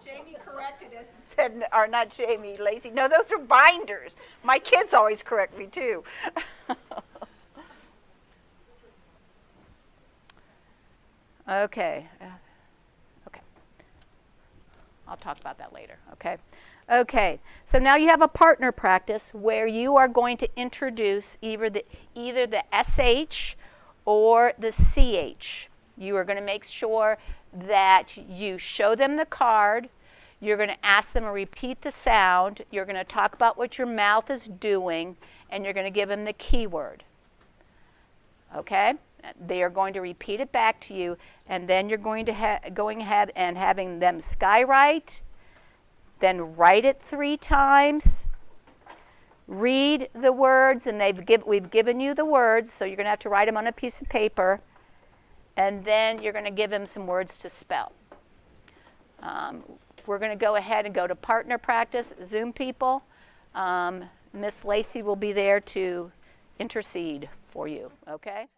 Jamie corrected us and said, or not Jamie, Lacey. No, those are binders. My kids always correct me too. Okay. Okay. I'll talk about that later, okay? Okay, so now you have a partner practice where you are going to introduce either the SH or the CH. You are going to make sure that you show them the card. You're going to ask them to repeat the sound. You're going to talk about what your mouth is doing, and you're going to give them the keyword. Okay? They are going to repeat it back to you, and then you're going to going ahead and having them skywrite, then write it 3 times, read the words, and we've given you the words, so you're going to have to write them on a piece of paper, and then you're going to give them some words to spell. We're going to go ahead and go to partner practice, Zoom people. Miss Lacey will be there to intercede for you, okay?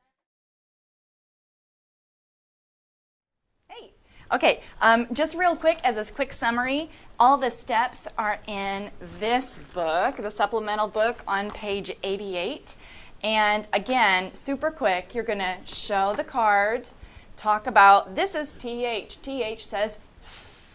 Hey. Okay, just real quick, as a quick summary, all the steps are in this book, the supplemental book on page 88. And again, super quick, you're going to show the card, talk about, this is TH. TH says,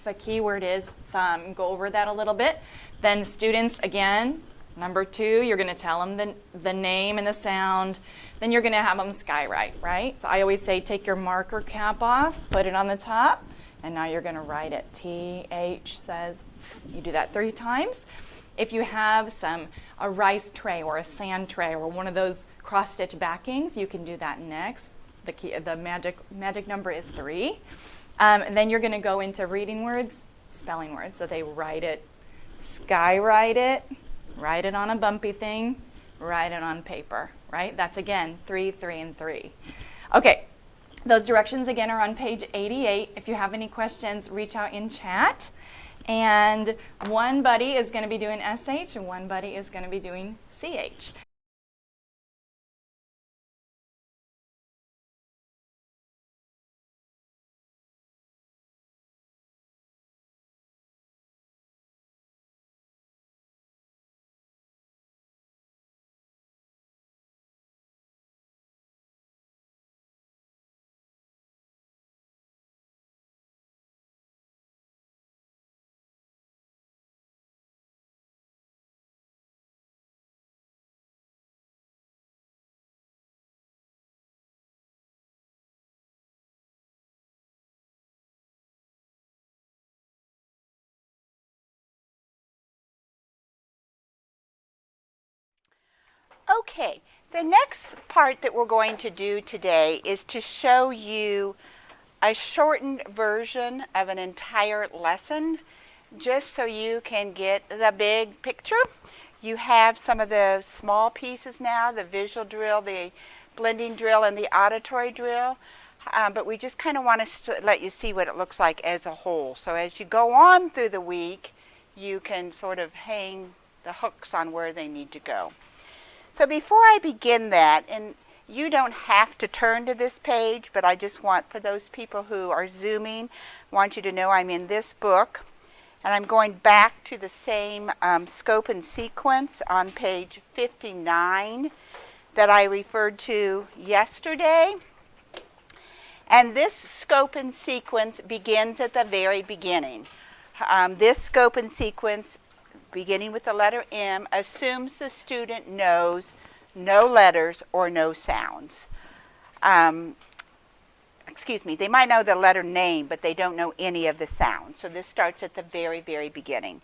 the keyword is thumb. Go over that a little bit. Then students, again, number 2, you're going to tell them the name and the sound. Then you're going to have them skywrite, right? So I always say take your marker cap off, put it on the top, and now you're going to write it. TH says, you do that 3 times. If you have a rice tray or a sand tray or one of those cross-stitch backings, you can do that next. The magic number is 3. And then you're going to go into reading words, spelling words. So they write it, skywrite it, write it on a bumpy thing, write it on paper, right? That's, again, 3, 3, and 3. Okay, those directions, again, are on page 88. If you have any questions, reach out in chat. And one buddy is going to be doing SH, and one buddy is going to be doing CH. Okay, the next part that we're going to do today is to show you a shortened version of an entire lesson, just so you can get the big picture. You have some of the small pieces now, the visual drill, the blending drill, and the auditory drill, but we just kind of want to let you see what it looks like as a whole. So as you go on through the week, you can sort of hang the hooks on where they need to go. So before I begin that, and you don't have to turn to this page, but I just want, for those people who are Zooming, want you to know I'm in this book, and I'm going back to the same scope and sequence on page 59 that I referred to yesterday. And this scope and sequence begins at the very beginning. This scope and sequence, beginning with the letter M, assumes the student knows no letters or no sounds. They might know the letter name, but they don't know any of the sounds. So this starts at the very, very beginning.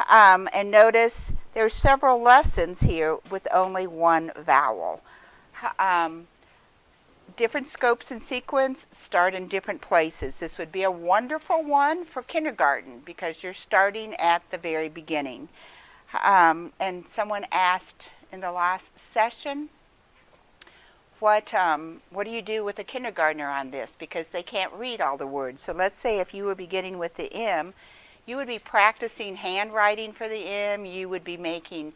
And notice there's several lessons here with only one vowel. Different scopes and sequence start in different places. This would be a wonderful one for kindergarten because you're starting at the very beginning. And someone asked in the last session, what do you do with a kindergartner on this? Because they can't read all the words. So let's say if you were beginning with the M, you would be practicing handwriting for the M. You would be making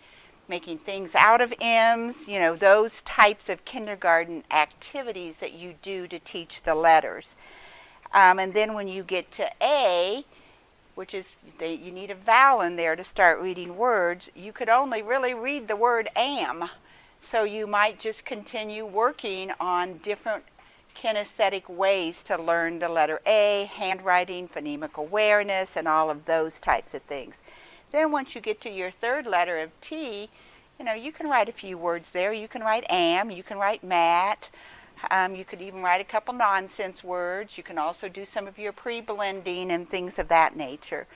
things out of M's, you know, those types of kindergarten activities that you do to teach the letters. And then when you get to A, which is, you need a vowel in there to start reading words, you could only really read the word am. So you might just continue working on different kinesthetic ways to learn the letter A, handwriting, phonemic awareness, and all of those types of things. Then once you get to your third letter of T, you know, you can write a few words there. You can write am, you can write mat, you could even write a couple nonsense words. You can also do some of your pre-blending and things of that nature.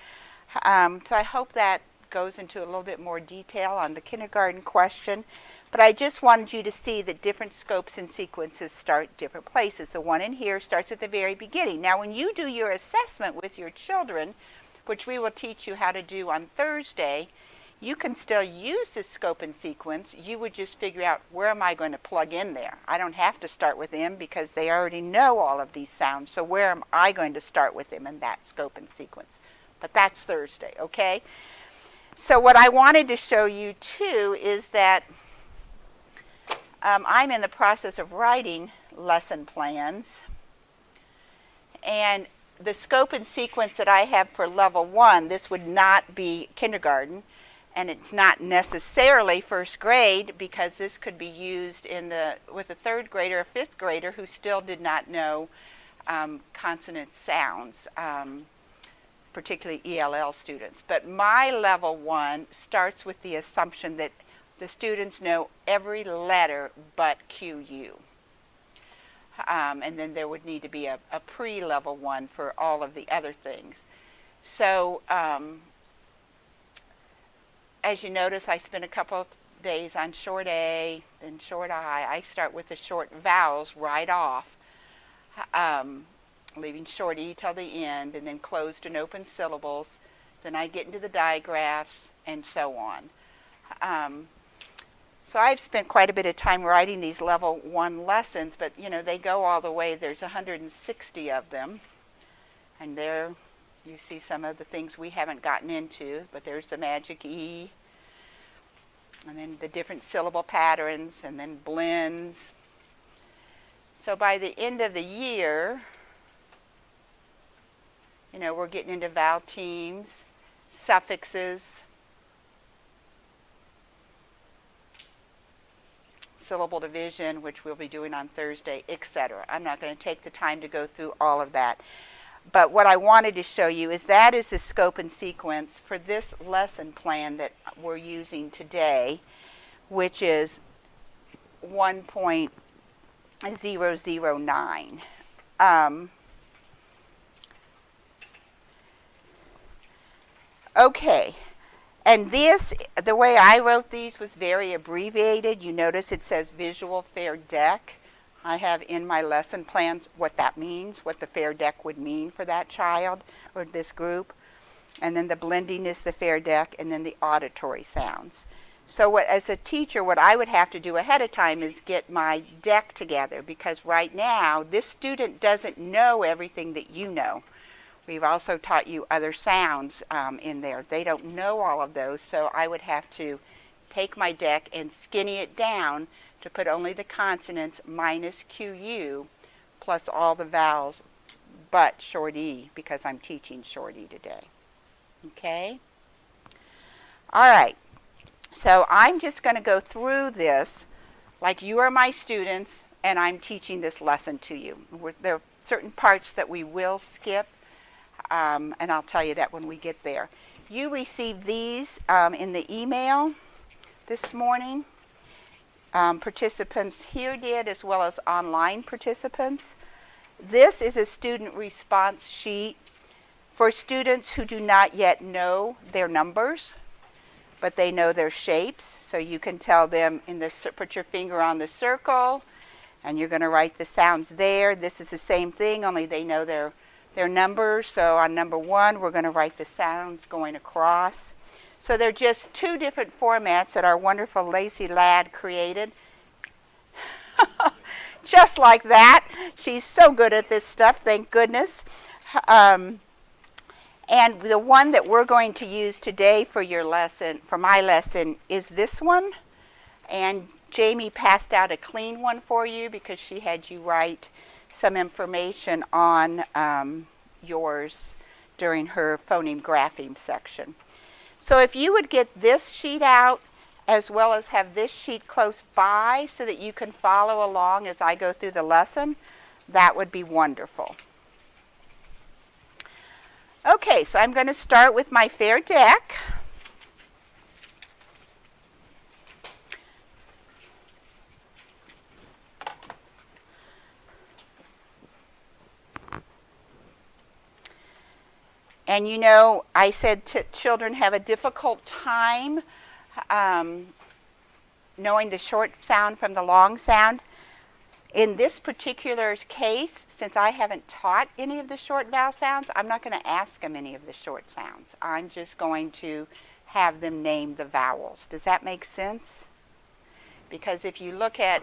So I hope that goes into a little bit more detail on the kindergarten question. But I just wanted you to see that different scopes and sequences start different places. The one in here starts at the very beginning. Now when you do your assessment with your children, which we will teach you how to do on Thursday, you can still use this scope and sequence. You would just figure out, where am I going to plug in there? I don't have to start with M because they already know all of these sounds. So where am I going to start with them in that scope and sequence? But that's Thursday, okay? So what I wanted to show you too is that I'm in the process of writing lesson plans. And the scope and sequence that I have for level 1, this would not be kindergarten, and it's not necessarily first grade, because this could be used with a third grader or fifth grader who still did not know consonant sounds, particularly ELL students. But my level 1 starts with the assumption that the students know every letter but QU. And then there would need to be a pre-level 1 for all of the other things. So as you notice, I spent a couple days on short A, then short I. I start with the short vowels right off, leaving short E till the end, and then closed and open syllables. Then I get into the digraphs, and so on. So I've spent quite a bit of time writing these level 1 lessons, but they go all the way. There's 160 of them. And there you see some of the things we haven't gotten into, but there's the magic E, and then the different syllable patterns, and then blends. So by the end of the year, we're getting into vowel teams, suffixes, syllable division, which we'll be doing on Thursday, etc. I'm not going to take the time to go through all of that. But what I wanted to show you is that is the scope and sequence for this lesson plan that we're using today, which is 1.009. Okay, and this, the way I wrote these was very abbreviated. You notice it says visual fair deck. I have in my lesson plans what that means, what the fair deck would mean for that child or this group. And then the blending is the fair deck, and then the auditory sounds. So as a teacher, what I would have to do ahead of time is get my deck together, because right now this student doesn't know everything that you know. We've also taught you other sounds in there. They don't know all of those, so I would have to take my deck and skinny it down to put only the consonants minus QU plus all the vowels but short E, because I'm teaching short E today. Okay? All right. So I'm just going to go through this like you are my students and I'm teaching this lesson to you. There are certain parts that we will skip, and I'll tell you that when we get there. You received these in the email this morning. Participants here did, as well as online participants. This is a student response sheet for students who do not yet know their numbers, but they know their shapes. So you can tell them, put your finger on the circle, and you're going to write the sounds there. This is the same thing, only they know their numbers. So on number 1, we're going to write the sounds going across. So they're just 2 different formats that our wonderful Lacey Ladd created. Just like that. She's so good at this stuff, thank goodness. And the one that we're going to use today for your lesson, for my lesson, is this one. And Jamie passed out a clean one for you because she had you write some information on yours during her phoneme grapheme section. So if you would get this sheet out, as well as have this sheet close by so that you can follow along as I go through the lesson, that would be wonderful. Okay, so I'm going to start with my fair deck. And I said children have a difficult time knowing the short sound from the long sound. In this particular case, since I haven't taught any of the short vowel sounds, I'm not going to ask them any of the short sounds. I'm just going to have them name the vowels. Does that make sense? Because if you look at,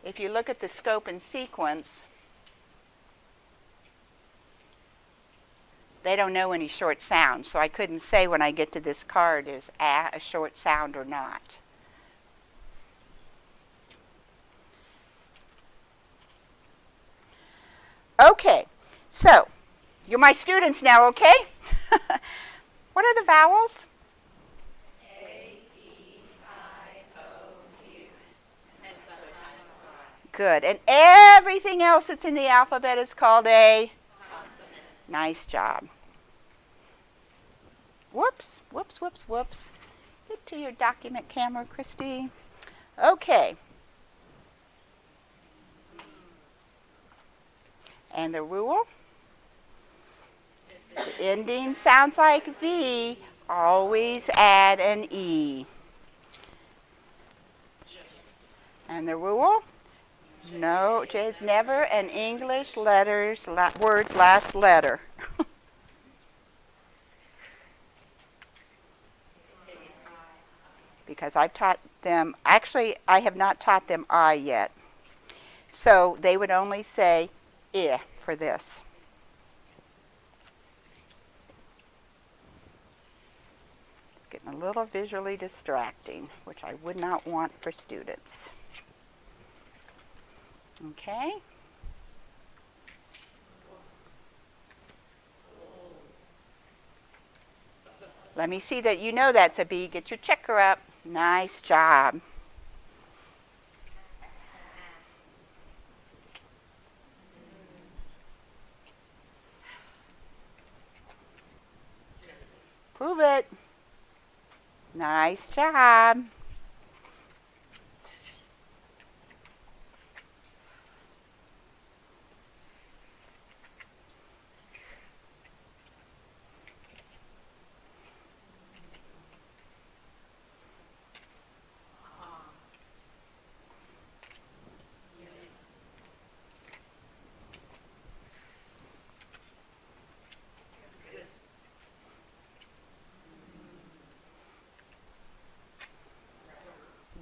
if you look at the scope and sequence, they don't know any short sounds, so I couldn't say when I get to this card is a short sound or not. Okay, so you're my students now, okay? What are the vowels? A, E, I, O, U. And sometimes Y. Good, and everything else that's in the alphabet is called a? Consonant. Nice job. Whoops, whoops, whoops, whoops. Get to your document camera, Christy. Okay. And the rule? The ending sounds like V. Always add an E. And the rule? No, it's never an English word's last letter. Because I've taught them, actually I have not taught them I yet. So they would only say I for this. It's getting a little visually distracting, which I would not want for students. Okay. Let me see that you know that's a B. Get your checker up. Nice job. Prove it. Nice job.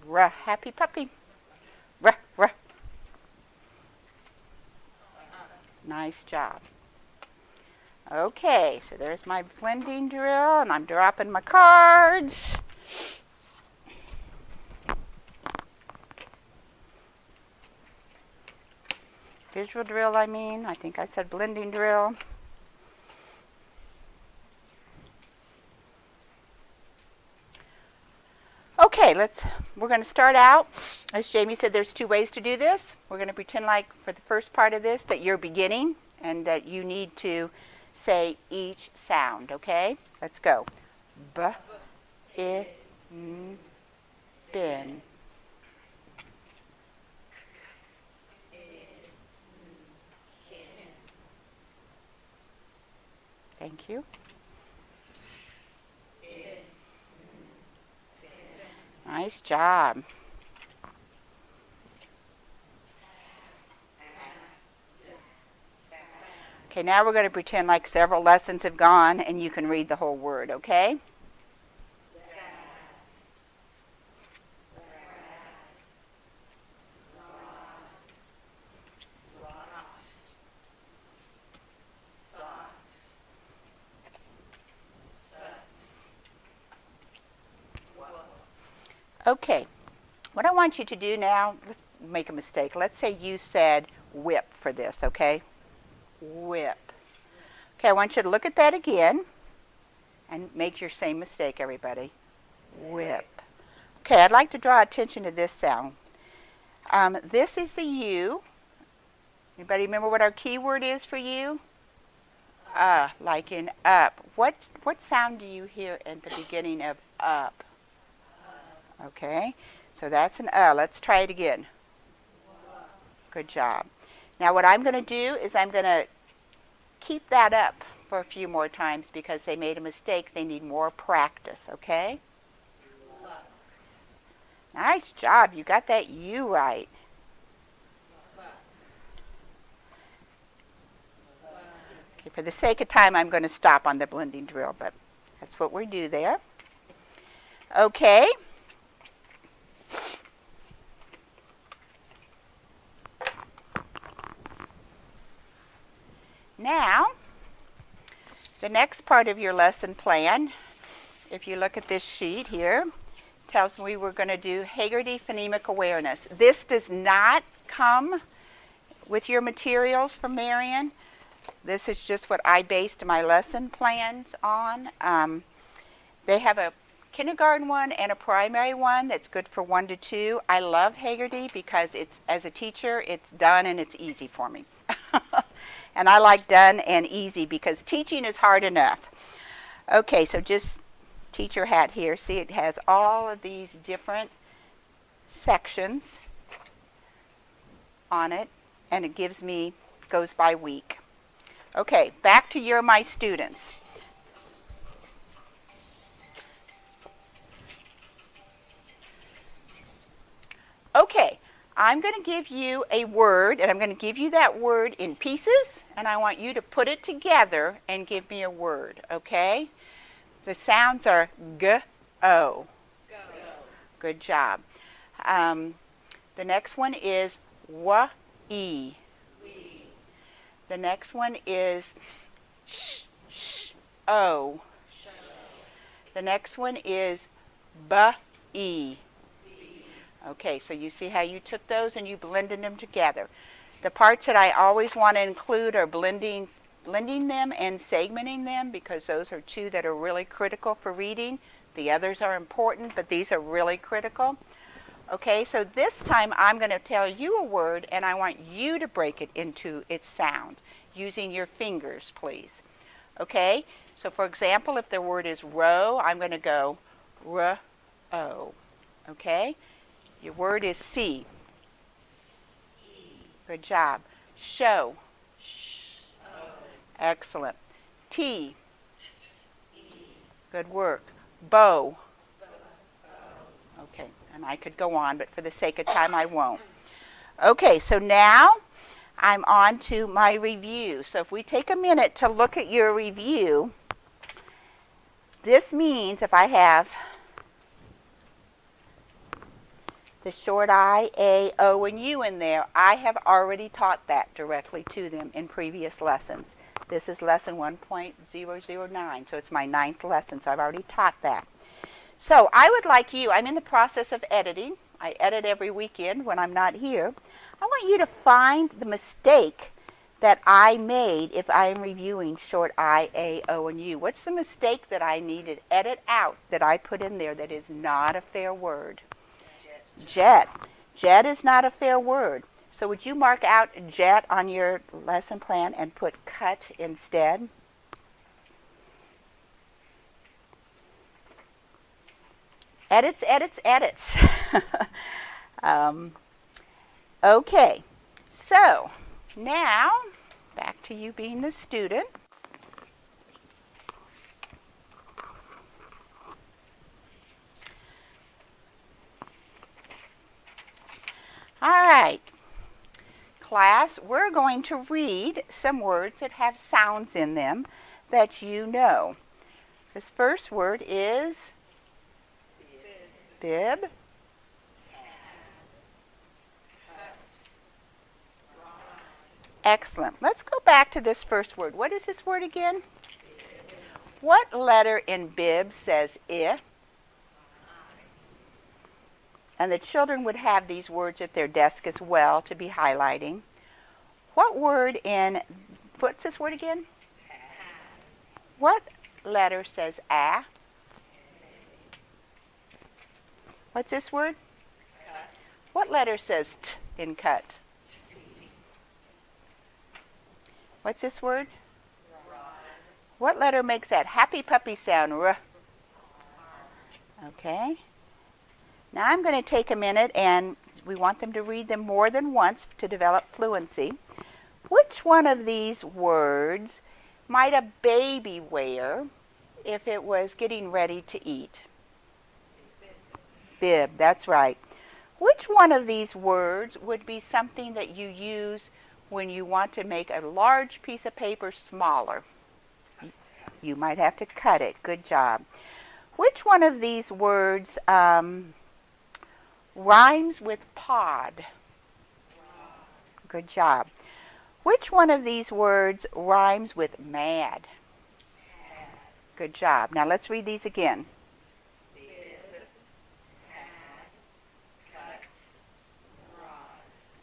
Ruh, happy puppy. Ruh, ruh. Nice job. Okay, so there's my blending drill, and I'm dropping my cards. Visual drill, I mean. I think I said blending drill. Okay, we're going to start out. As Jamie said, there's two ways to do this. We're going to pretend like for the first part of this that you're beginning and that you need to say each sound, okay? Let's go. B, I, N, bin. Thank you. Nice job. Okay, now we're going to pretend like several lessons have gone and you can read the whole word, okay? Okay, what I want you to do now, let's make a mistake. Let's say you said whip for this, okay? Whip. Okay, I want you to look at that again and make your same mistake, everybody. Whip. Okay, I'd like to draw attention to this sound. This is the U. Anybody remember what our key word is for U? Like in up. What sound do you hear at the beginning of up? Okay, so that's an Let's try it again. Good job. Now what I'm going to do is I'm going to keep that up for a few more times because they made a mistake. They need more practice, okay? Nice job. You got that U right. Okay, for the sake of time, I'm going to stop on the blending drill, but that's what we do there. Okay. Now, the next part of your lesson plan, if you look at this sheet here, tells me we're going to do Haggerty Phonemic Awareness. This does not come with your materials from Marion. This is just what I based my lesson plans on. They have a kindergarten one and a primary one that's good for 1 to 2. I love Haggerty because it's, as a teacher, it's done and it's easy for me. And I like done and easy because teaching is hard enough. Okay, so just teacher hat here. See, it has all of these different sections on it, and it goes by week. Okay, back to You're My Students. Okay, I'm going to give you a word, and I'm going to give you that word in pieces, and I want you to put it together and give me a word, okay? The sounds are G, O. Go. Good job. The next one is W, E. We. The next one is Sh, Sh, O. Show. The next one is B, E. Okay, so you see how you took those and you blended them together. The parts that I always want to include are blending them and segmenting them, because those are two that are really critical for reading. The others are important, but these are really critical. Okay, so this time I'm going to tell you a word, and I want you to break it into its sound using your fingers, please. Okay, so for example, if the word is row, I'm going to go R-O. Okay? Your word is see. Good job. Show. Excellent. T. Good work. Bow. Okay, and I could go on, but for the sake of time, I won't. Okay, so now I'm on to my review. So if we take a minute to look at your review, this means if I have the short I, A, O, and U in there, I have already taught that directly to them in previous lessons. This is lesson 1.009, so it's my 9th lesson, so I've already taught that. So I would like you, I'm in the process of editing. I edit every weekend when I'm not here. I want you to find the mistake that I made if I am reviewing short I, A, O, and U. What's the mistake that I need to edit out that I put in there that is not a fair word? Jet. Jet is not a fair word. So would you mark out jet on your lesson plan and put cut instead? Edits, edits, edits. Okay, so now back to you being the student. All right, class, we're going to read some words that have sounds in them that you know. This first word is bib. Excellent. Let's go back to this first word. What is this word again? What letter in bib says I? And the children would have these words at their desk as well to be highlighting. What word in, what's this word again? What letter says A? What's this word? Cut. What letter says T in cut? What's this word? Rod. What letter makes that happy puppy sound? R. Okay. Now I'm going to take a minute, and we want them to read them more than once to develop fluency. Which one of these words might a baby wear if it was getting ready to eat? Bib, that's right. Which one of these words would be something that you use when you want to make a large piece of paper smaller? You might have to cut it. Good job. Which one of these words rhymes with pod? Good job. Which one of these words rhymes with mad? Good job. Now let's read these again.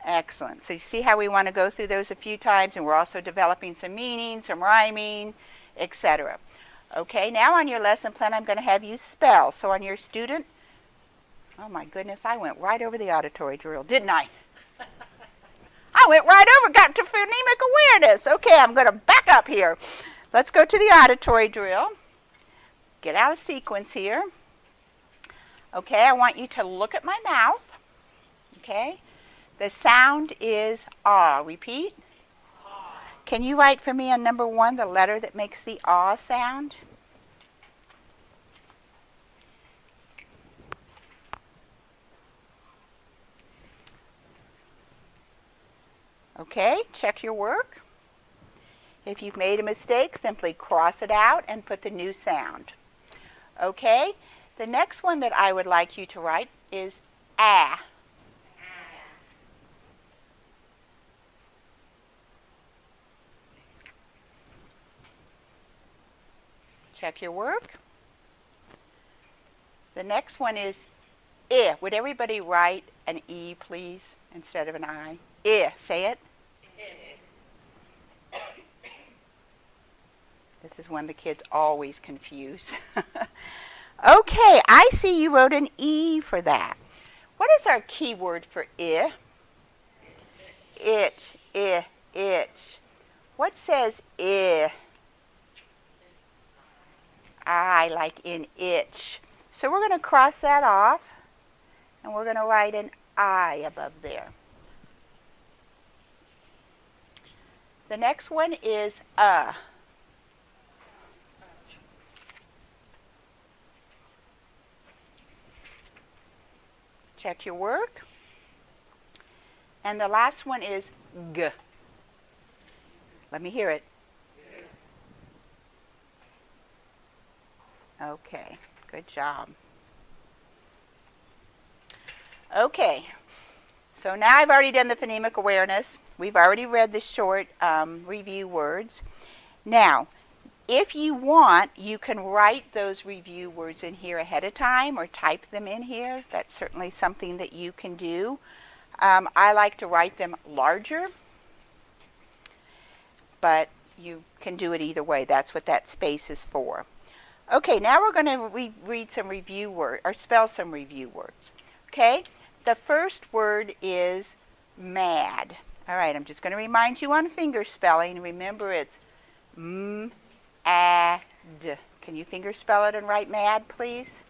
Excellent. So you see how we want to go through those a few times, and we're also developing some meaning, some rhyming, etc. Okay, now on your lesson plan, I'm going to have you spell. So on your student, oh my goodness, I went right over the auditory drill, didn't I? I went right over, got to phonemic awareness. Okay, I'm going to back up here. Let's go to the auditory drill. Get out of sequence here. Okay, I want you to look at my mouth. Okay, the sound is ah. Repeat. Can you write for me on number 1 the letter that makes the ah sound? Okay, check your work. If you've made a mistake, simply cross it out and put the new sound. Okay, the next one that I would like you to write is ah. Check your work. The next one is I. Would everybody write an E, please, instead of an I? I. Say it. This is one the kids always confuse. Okay, I see you wrote an E for that. What is our keyword for I? It. What says I? I, like in itch. So we're going to cross that off, and we're going to write an I above there. The next one is Check your work. And the last one is G. Let me hear it. Okay, good job. Okay, so now I've already done the phonemic awareness. We've already read the short review words. Now, if you want, you can write those review words in here ahead of time or type them in here. That's certainly something that you can do. I like to write them larger, but you can do it either way. That's what that space is for. Okay, now we're going to read some review words, or spell some review words. Okay, the first word is mad. All right, I'm just going to remind you on finger spelling. Remember, it's m-a-d. Can you finger spell it and write mad, please?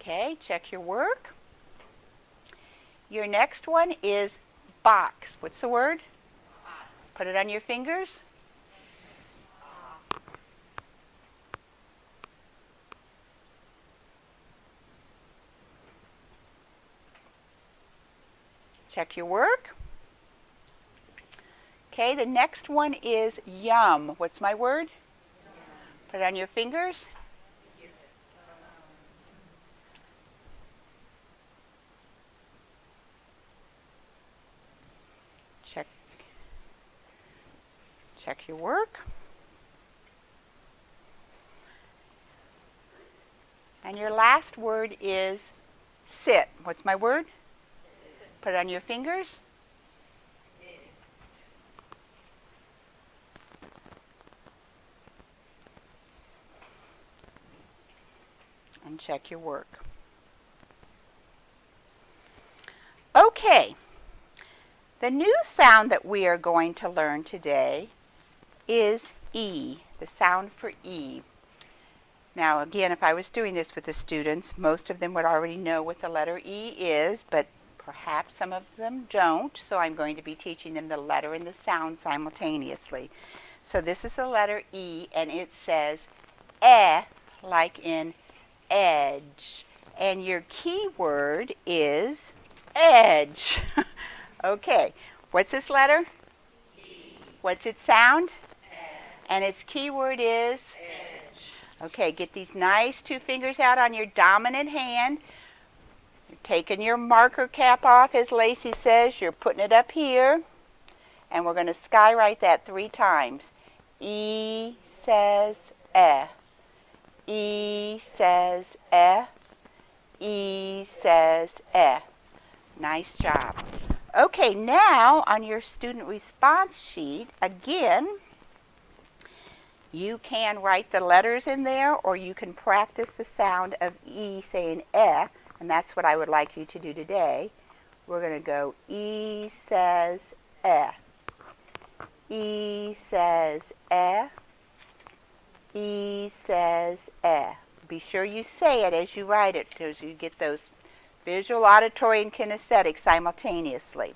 Okay, check your work. Your next one is box. What's the word? Box. Put it on your fingers. Box. Check your work. Okay, the next one is yum. What's my word? Yum. Put it on your fingers. Check your work. And your last word is sit. What's my word? Sit. Put it on your fingers. Sit. And check your work. Okay. The new sound that we are going to learn today is E, the sound for E. Now again, if I was doing this with the students, most of them would already know what the letter E is, but perhaps some of them don't, so I'm going to be teaching them the letter and the sound simultaneously. So this is the letter E, and it says like in edge. And your key word is edge. Okay, what's this letter? E. What's its sound? And its keyword is? Edge. Okay, get these nice 2 fingers out on your dominant hand. You're taking your marker cap off, as Lacey says. You're putting it up here. And we're going to skywrite that 3 times. E says eh. E says eh. E says eh. Nice job. Okay, now on your student response sheet, again, you can write the letters in there, or you can practice the sound of E saying eh, and that's what I would like you to do today. We're going to go E says eh. E says eh. E says eh. Be sure you say it as you write it, because you get those visual, auditory, and kinesthetic simultaneously.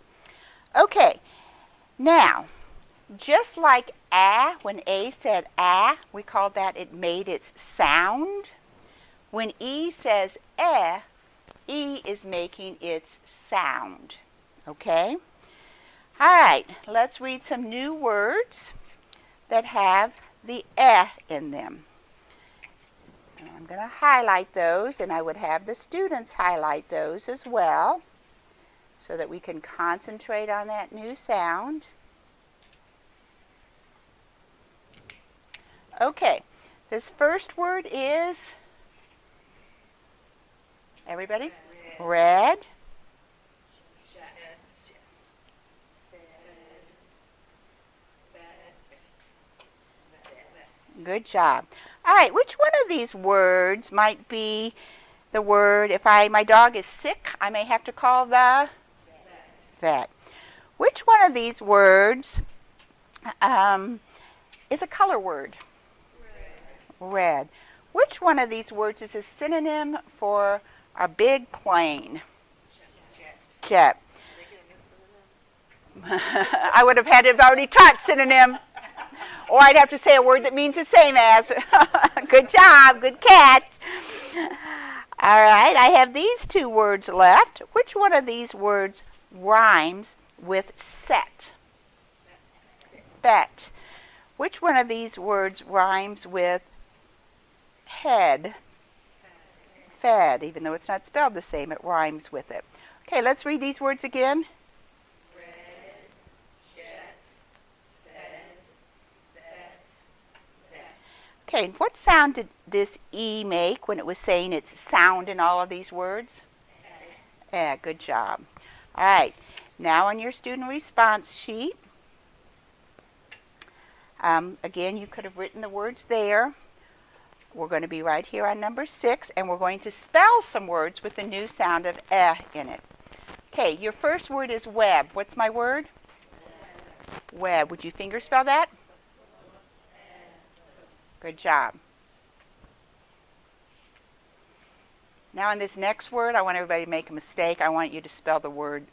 Okay, now, just like ah, when A said ah, we called that it made its sound. When E says eh, E is making its sound. Okay? All right, let's read some new words that have the eh in them. And I'm going to highlight those, and I would have the students highlight those as well, so that we can concentrate on that new sound. Okay, this first word is, everybody? Red. Good job. All right, which one of these words might be the word, if my dog is sick, I may have to call the vet. Which one of these words is a color word? Red. Which one of these words is a synonym for a big plane? Jet. I would have had to have already taught synonym. Or I'd have to say a word that means the same as. Good job, good catch. All right, I have these two words left. Which one of these words rhymes with set? Bet. Which one of these words rhymes with head? Fed. Even though it's not spelled the same, it rhymes with it. Okay, let's read these words again. Okay, what sound did this E make when it was saying its sound in all of these words? Yeah, good job. All right, now on your student response sheet, again, you could have written the words there. We're going to be right here on number 6, and we're going to spell some words with the new sound of eh in it. Okay, your first word is web. What's my word? Web. Would you finger spell that? Good job. Now on this next word, I want everybody to make a mistake. I want you to spell the word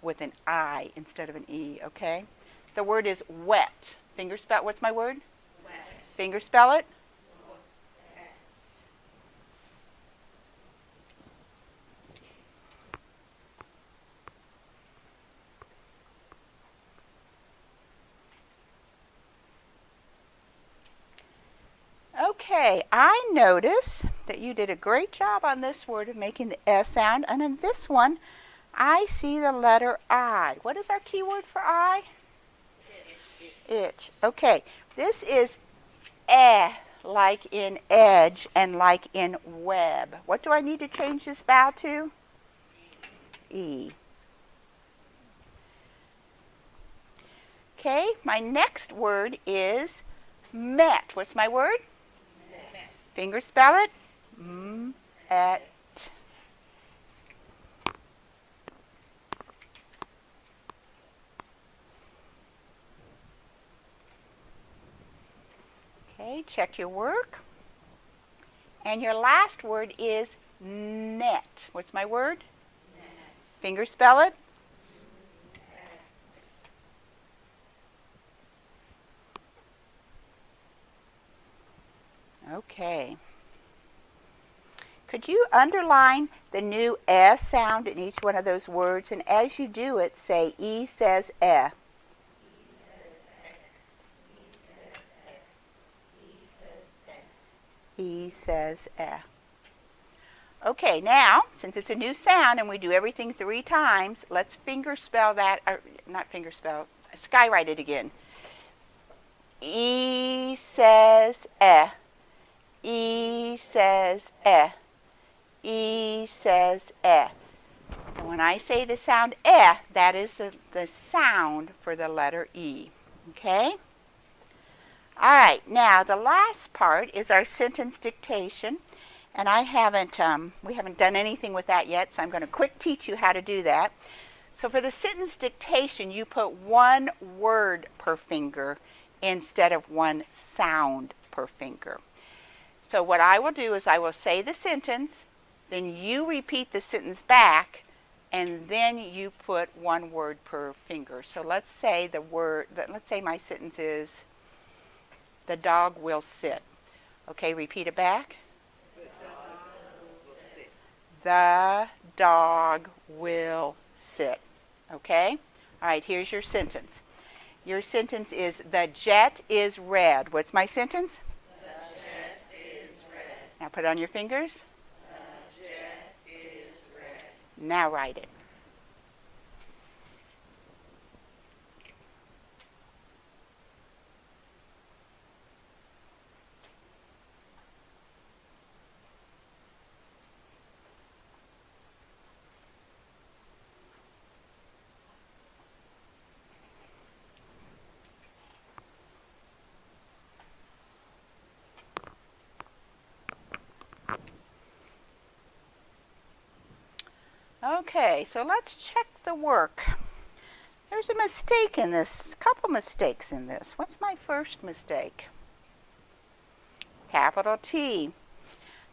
with an I instead of an E, okay? The word is wet. Finger spell, what's my word? Wet. Finger spell it. Wet. Okay, I notice that you did a great job on this word of making the S sound, and in this one, I see the letter I. What is our key word for I? Itch. Okay, this is eh, like in edge and like in web. What do I need to change this vowel to? E. Okay, my next word is met. What's my word? Met. Finger spell it. Et. Okay, check your work. And your last word is net. What's my word? Net. Finger spell it. Okay. Could you underline the new S sound in each one of those words? And as you do it, say E says eh. E says eh. Okay, now, since it's a new sound and we do everything 3 times, let's finger spell that, or not finger spell, skywrite it again. E says eh. E says eh. E says eh. And when I say the sound eh, that is the sound for the letter E. Okay? All right, now the last part is our sentence dictation. And we haven't done anything with that yet, so I'm going to quick teach you how to do that. So for the sentence dictation, you put 1 word per finger instead of 1 sound per finger. So what I will do is I will say the sentence, then you repeat the sentence back, and then you put one word per finger. So let's say let's say my sentence is, the dog will sit. Okay, repeat it back. The dog will sit. Okay? All right, here's your sentence. Your sentence is, the jet is red. What's my sentence? The jet is red. Now put it on your fingers. The jet is red. Now write it. Okay, so let's check the work. There's a mistake in this, a couple mistakes in this. What's my first mistake? Capital T.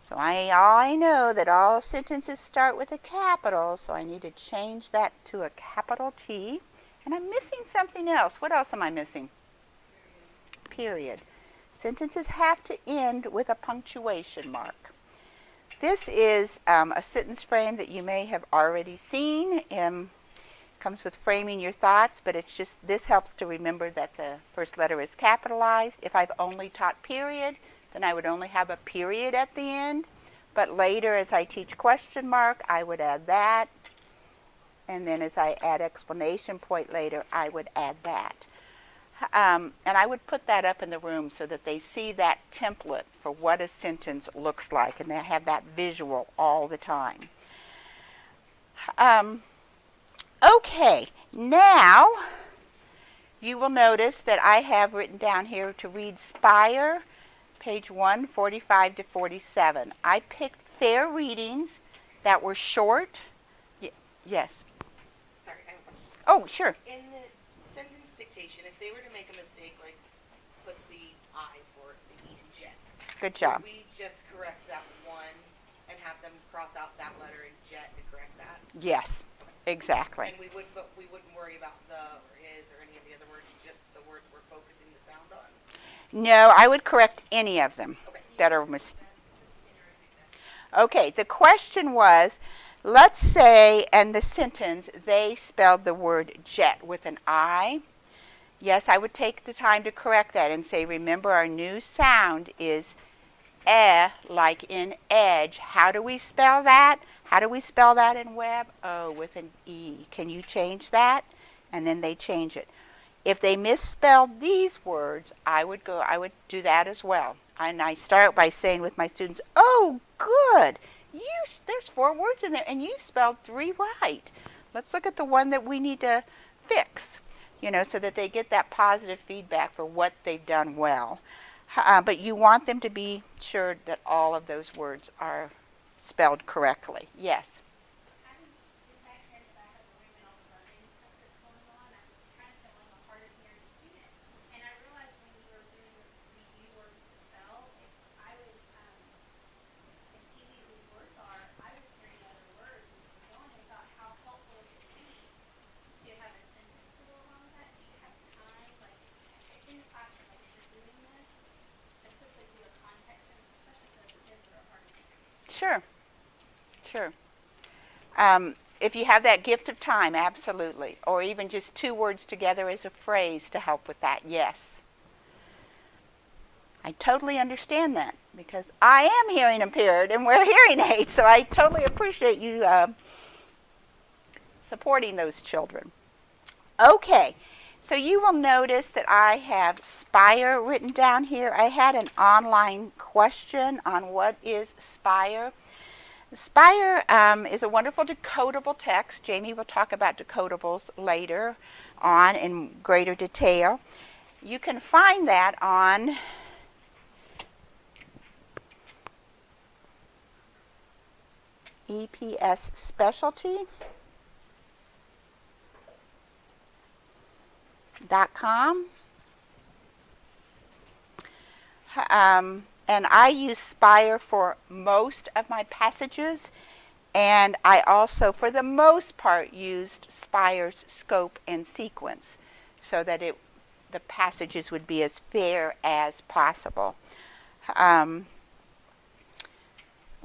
So I know that all sentences start with a capital, so I need to change that to a capital T. And I'm missing something else. What else am I missing? Period. Sentences have to end with a punctuation mark. This is a sentence frame that you may have already seen. Comes with framing your thoughts, but it's just, this helps to remember that the first letter is capitalized. If I've only taught period, then I would only have a period at the end. But later, as I teach question mark, I would add that. And then as I add exclamation point later, I would add that. And I would put that up in the room so that they see that template for what a sentence looks like, and they have that visual all the time. Okay, now you will notice that I have written down here to read Spire, page 145 to 47. I picked fair readings that were short. Yes. Sorry, I have a question. Oh, sure. In the sentence dictation, if they were to make a mistake, like put the I for the E in jet, Good job. would we just correct that one and have them cross out that letter in jet to correct that? Yes, exactly. And we wouldn't worry about the or is or any of the other words, just the words we're focusing the sound on? No, I would correct any of them Okay. that are Okay, the question was, let's say in the sentence they spelled the word jet with an I. Yes, I would take the time to correct that and say, remember, our new sound is like in edge. How do we spell that? How do we spell that in web? Oh, with an E. Can you change that? And then they change it. If they misspelled these words, I would do that as well. And I start by saying with my students, oh, good. There's 4 words in there, and you spelled 3 right. Let's look at the one that we need to fix, so that they get that positive feedback for what they've done well. But you want them to be sure that all of those words are spelled correctly. Yes? Sure. If you have that gift of time, absolutely. Or even just 2 words together as a phrase to help with that, yes. I totally understand that because I am hearing impaired and wear hearing aids, so I totally appreciate you supporting those children. Okay, so you will notice that I have Spire written down here. I had an online question on what is Spire. Spire is a wonderful decodable text. Jamie will talk about decodables later on in greater detail. You can find that on EPSspecialty.com. And I use Spire for most of my passages, and I also, for the most part, used Spire's scope and sequence so that the passages would be as fair as possible.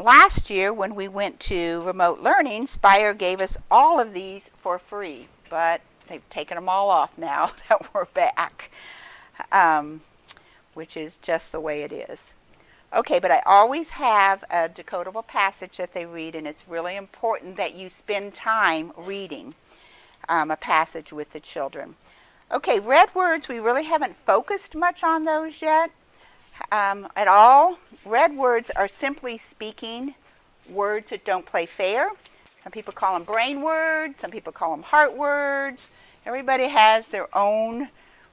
Last year, when we went to remote learning, Spire gave us all of these for free, but they've taken them all off now that we're back, which is just the way it is. Okay, but I always have a decodable passage that they read, and it's really important that you spend time reading a passage with the children. Okay, red words, we really haven't focused much on those yet at all. Red words are simply speaking words that don't play fair. Some people call them brain words, some people call them heart words. Everybody has their own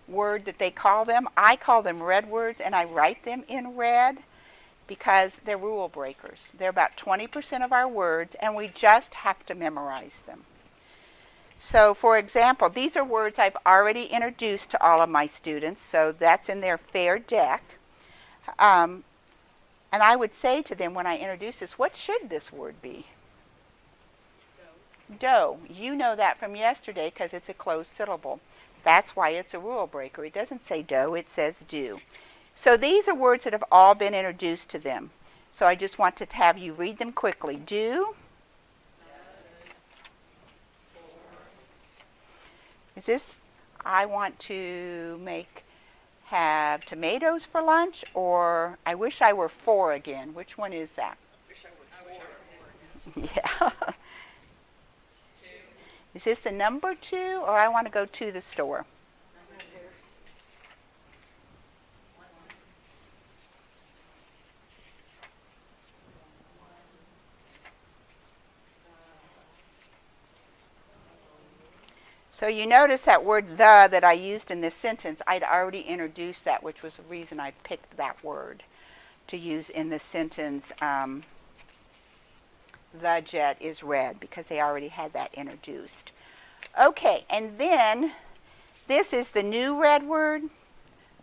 word that they call them. I call them red words, and I write them in red because they're rule breakers. They're about 20% of our words, and we just have to memorize them. So, for example, these are words I've already introduced to all of my students, so that's in their fair deck. And I would say to them when I introduce this, what should this word be? Doe. You know that from yesterday because it's a closed syllable. That's why it's a rule breaker. It doesn't say doe, it says do. So these are words that have all been introduced to them. So I just want to have you read them quickly. Do. Is this, I want to have tomatoes for lunch, or I wish I were 4 again. Which one is that? Yeah. Is this the number 2, or I want to go to the store? So you notice that word the that I used in this sentence, I'd already introduced that, which was the reason I picked that word to use in the sentence. The jet is red, because they already had that introduced. Okay, and then this is the new red word,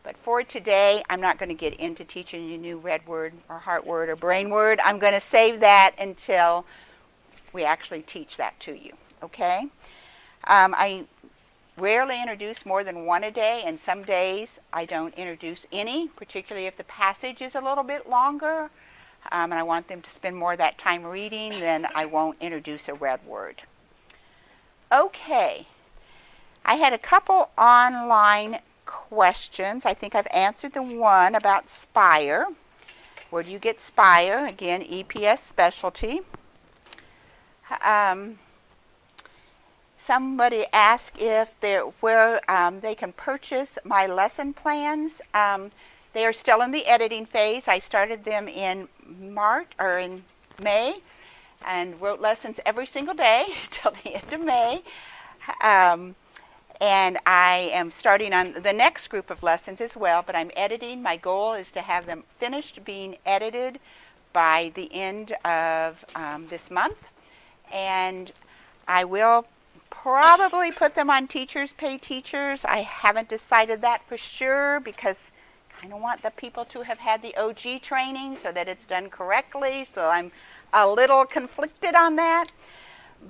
but for today I'm not going to get into teaching you new red word or heart word or brain word. I'm going to save that until we actually teach that to you, okay? I rarely introduce more than 1 a day, and some days I don't introduce any, particularly if the passage is a little bit longer and I want them to spend more of that time reading, then I won't introduce a red word. Okay, I had a couple online questions. I think I've answered the one about Spire. Where do you get Spire? Again, EPS specialty. Somebody asked if where they can purchase my lesson plans. They are still in the editing phase. I started them in May, and wrote lessons every single day till the end of May. And I am starting on the next group of lessons as well, but I'm editing. My goal is to have them finished being edited by the end of this month. And I will probably put them on Teachers Pay Teachers. I haven't decided that for sure because I kind of want the people to have had the OG training so that it's done correctly. So I'm a little conflicted on that.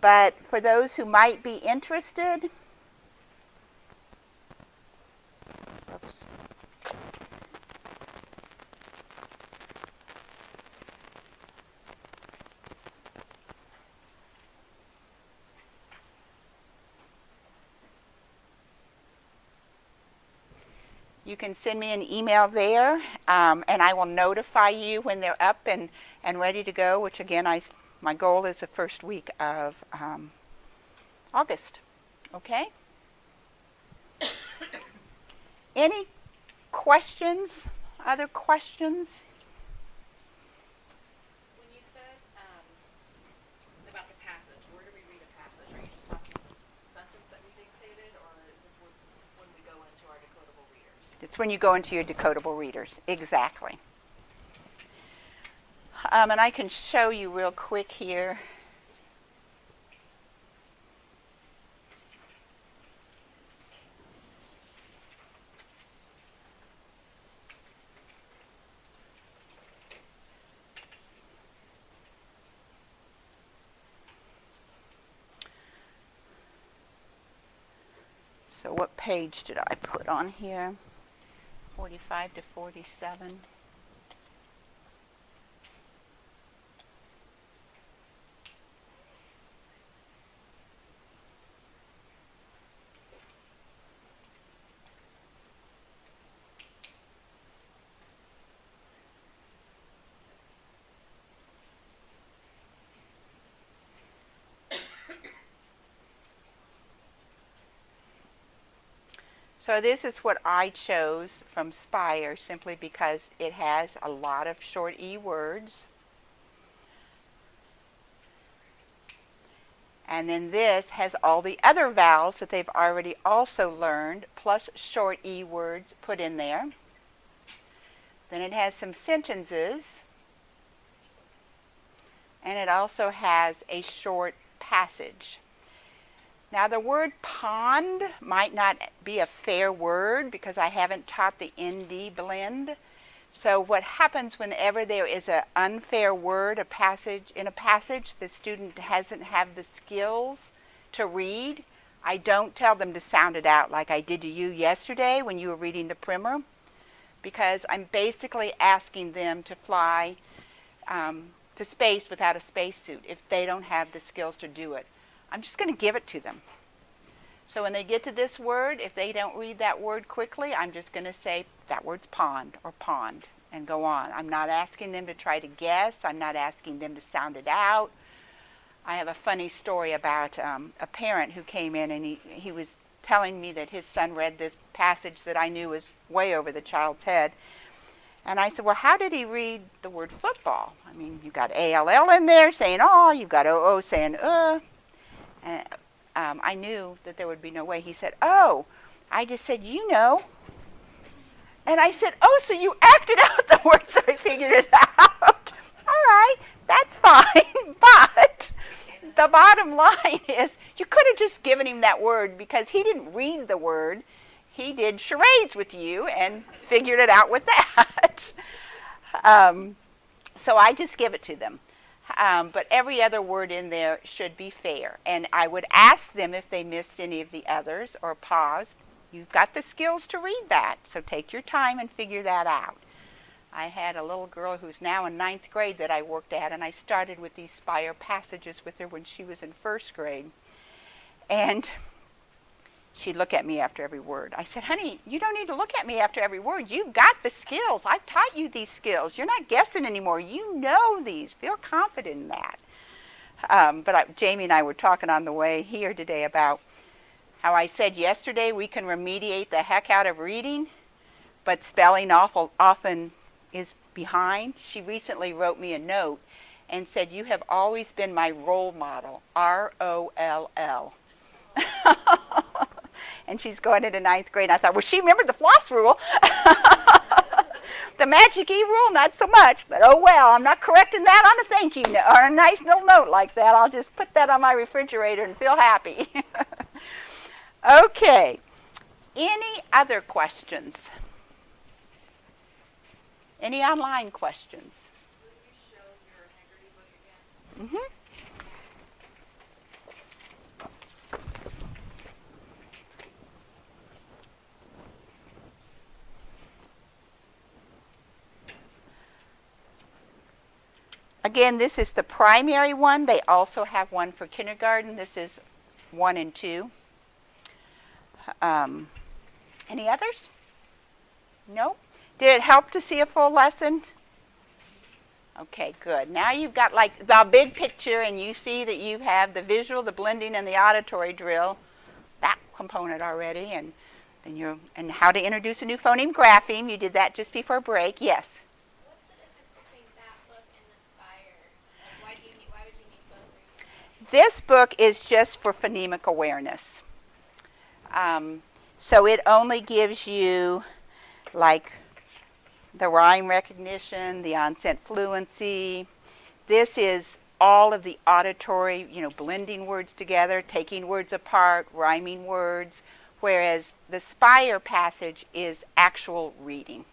But for those who might be interested, oops. You can send me an email there, and I will notify you when they're up and ready to go, which again, my goal is the first week of August. Okay? Any questions? Other questions? When you said about the passage, where do we read a passage? Are you just talking about the sentence that we dictated, or is this when we go into our decodable readers? It's when you go into your decodable readers. Exactly. And I can show you real quick here. So what page did I put on here? 45 to 47. So this is what I chose from Spire simply because it has a lot of short E words. And then this has all the other vowels that they've already also learned, plus short E words put in there. Then it has some sentences. And it also has a short passage. Now the word pond might not be a fair word because I haven't taught the ND blend. So what happens whenever there is an unfair word in a passage, the student hasn't have the skills to read, I don't tell them to sound it out like I did to you yesterday when you were reading the primer, because I'm basically asking them to fly to space without a spacesuit if they don't have the skills to do it. I'm just going to give it to them. So when they get to this word, if they don't read that word quickly, I'm just going to say that word's pond or pond and go on. I'm not asking them to try to guess. I'm not asking them to sound it out. I have a funny story about a parent who came in and he was telling me that his son read this passage that I knew was way over the child's head. And I said, well, how did he read the word football? I mean, you've got ALL in there saying, oh, you've got OO saying, And I knew that there would be no way. He said, oh, I just said, you know. And I said, oh, so you acted out the word, so I figured it out. All right, that's fine. But the bottom line is you could have just given him that word because he didn't read the word. He did charades with you and figured it out with that. So I just give it to them. But every other word in there should be fair. And I would ask them if they missed any of the others or paused. You've got the skills to read that, so take your time and figure that out. I had a little girl who's now in 9th grade that I worked at, and I started with these Spire passages with her when she was in 1st grade. And she'd look at me after every word. I said, honey, you don't need to look at me after every word. You've got the skills. I've taught you these skills. You're not guessing anymore. You know these. Feel confident in that. Jamie and I were talking on the way here today about how I said yesterday we can remediate the heck out of reading, but spelling often is behind. She recently wrote me a note and said, you have always been my role model, ROLL. And she's going into 9th grade. And I thought, well, she remembered the floss rule. The magic E rule, not so much. But oh well, I'm not correcting that on a thank you note, or a nice little note like that. I'll just put that on my refrigerator and feel happy. Okay. Any other questions? Any online questions? Will you show your Haggerty book again? Mm-hmm. Again, this is the primary one. They also have one for kindergarten. This is 1 and 2. Any others? No? Did it help to see a full lesson? Okay, good. Now you've got like the big picture and you see that you have the visual, the blending, and the auditory drill, that component already, and then and how to introduce a new phoneme grapheme. You did that just before break. Yes? What's the difference between that book and the Spire? Like, why would you need both? This book is just for phonemic awareness. So it only gives you like the rhyme recognition, the onset fluency. This is all of the auditory, blending words together, taking words apart, rhyming words, whereas the Spire passage is actual reading,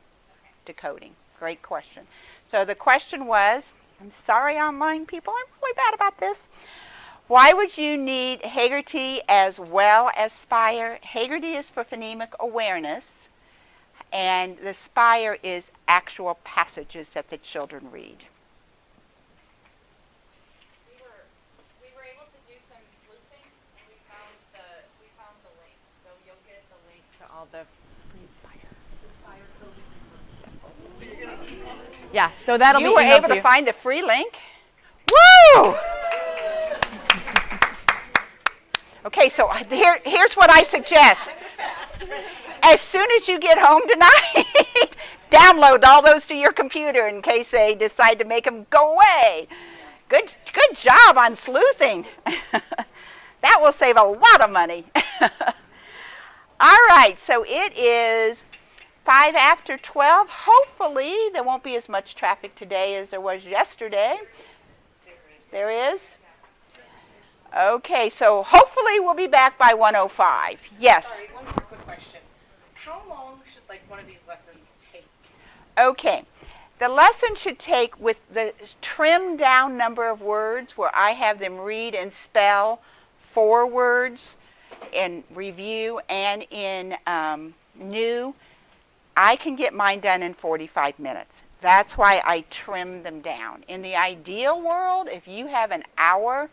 decoding. Great question. So the question was, I'm sorry online people, I'm really bad about this. Why would you need Haggerty as well as Spire? Haggerty is for phonemic awareness, and the Spire is actual passages that the children read. We were able to do some sleuthing, and we found the link. So you'll get the link to all the free Spire. The Spire coding resources. So you're gonna keep on it. Yeah, so that'll be You were emailed able to to you. find the free link? Woo! Okay, so here's what I suggest. As soon as you get home tonight, download all those to your computer in case they decide to make them go away. Good job on sleuthing. That will save a lot of money. All right, so it is 5 after 12. Hopefully there won't be as much traffic today as there was yesterday. There is? Okay, so hopefully we'll be back by 1:05. Yes? Sorry, one more quick question. How long should one of these lessons take? Okay. The lesson should take, with the trimmed down number of words, where I have them read and spell 4 words in review and in new, I can get mine done in 45 minutes. That's why I trim them down. In the ideal world, if you have an hour,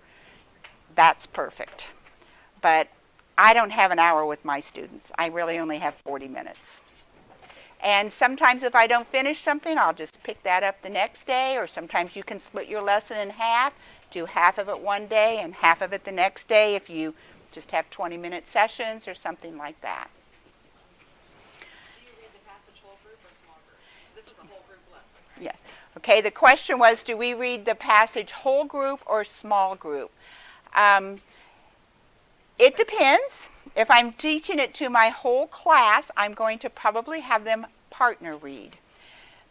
that's perfect. But I don't have an hour with my students. I really only have 40 minutes. And sometimes if I don't finish something, I'll just pick that up the next day, or sometimes you can split your lesson in half, do half of it one day and half of it the next day if you just have 20-minute sessions or something like that. Do you read the passage whole group or small group? This is a whole group lesson, right? Yes. Okay, the question was, do we read the passage whole group or small group? It depends. If I'm teaching it to my whole class, I'm going to probably have them partner read,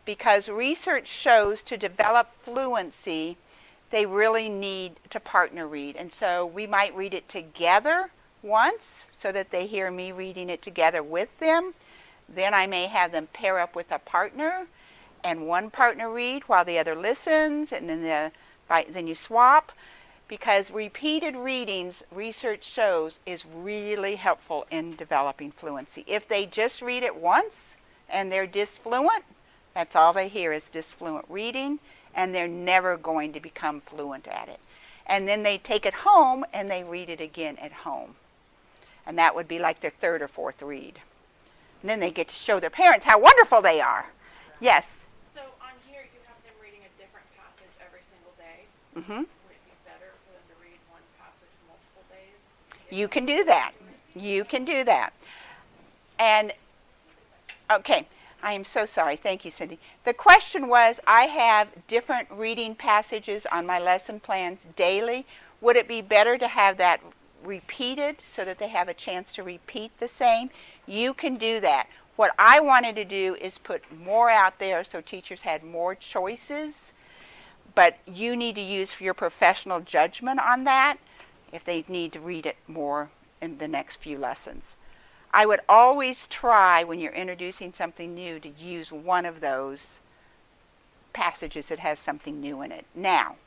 because research shows to develop fluency, they really need to partner read. And so we might read it together once so that they hear me reading it together with them. Then I may have them pair up with a partner and one partner read while the other listens, and then you swap. Because repeated readings, research shows, is really helpful in developing fluency. If they just read it once and they're disfluent, that's all they hear is disfluent reading, and they're never going to become fluent at it. And then they take it home and they read it again at home. And that would be like their 3rd or 4th read. And then they get to show their parents how wonderful they are. Yes? So on here, you have them reading a different passage every single day. Mm-hmm. You can do that. You can do that. And, okay, I am so sorry. Thank you, Cindy. The question was, I have different reading passages on my lesson plans daily. Would it be better to have that repeated so that they have a chance to repeat the same? You can do that. What I wanted to do is put more out there so teachers had more choices, but you need to use your professional judgment on that if they need to read it more in the next few lessons. I would always try, when you're introducing something new, to use one of those passages that has something new in it. Now,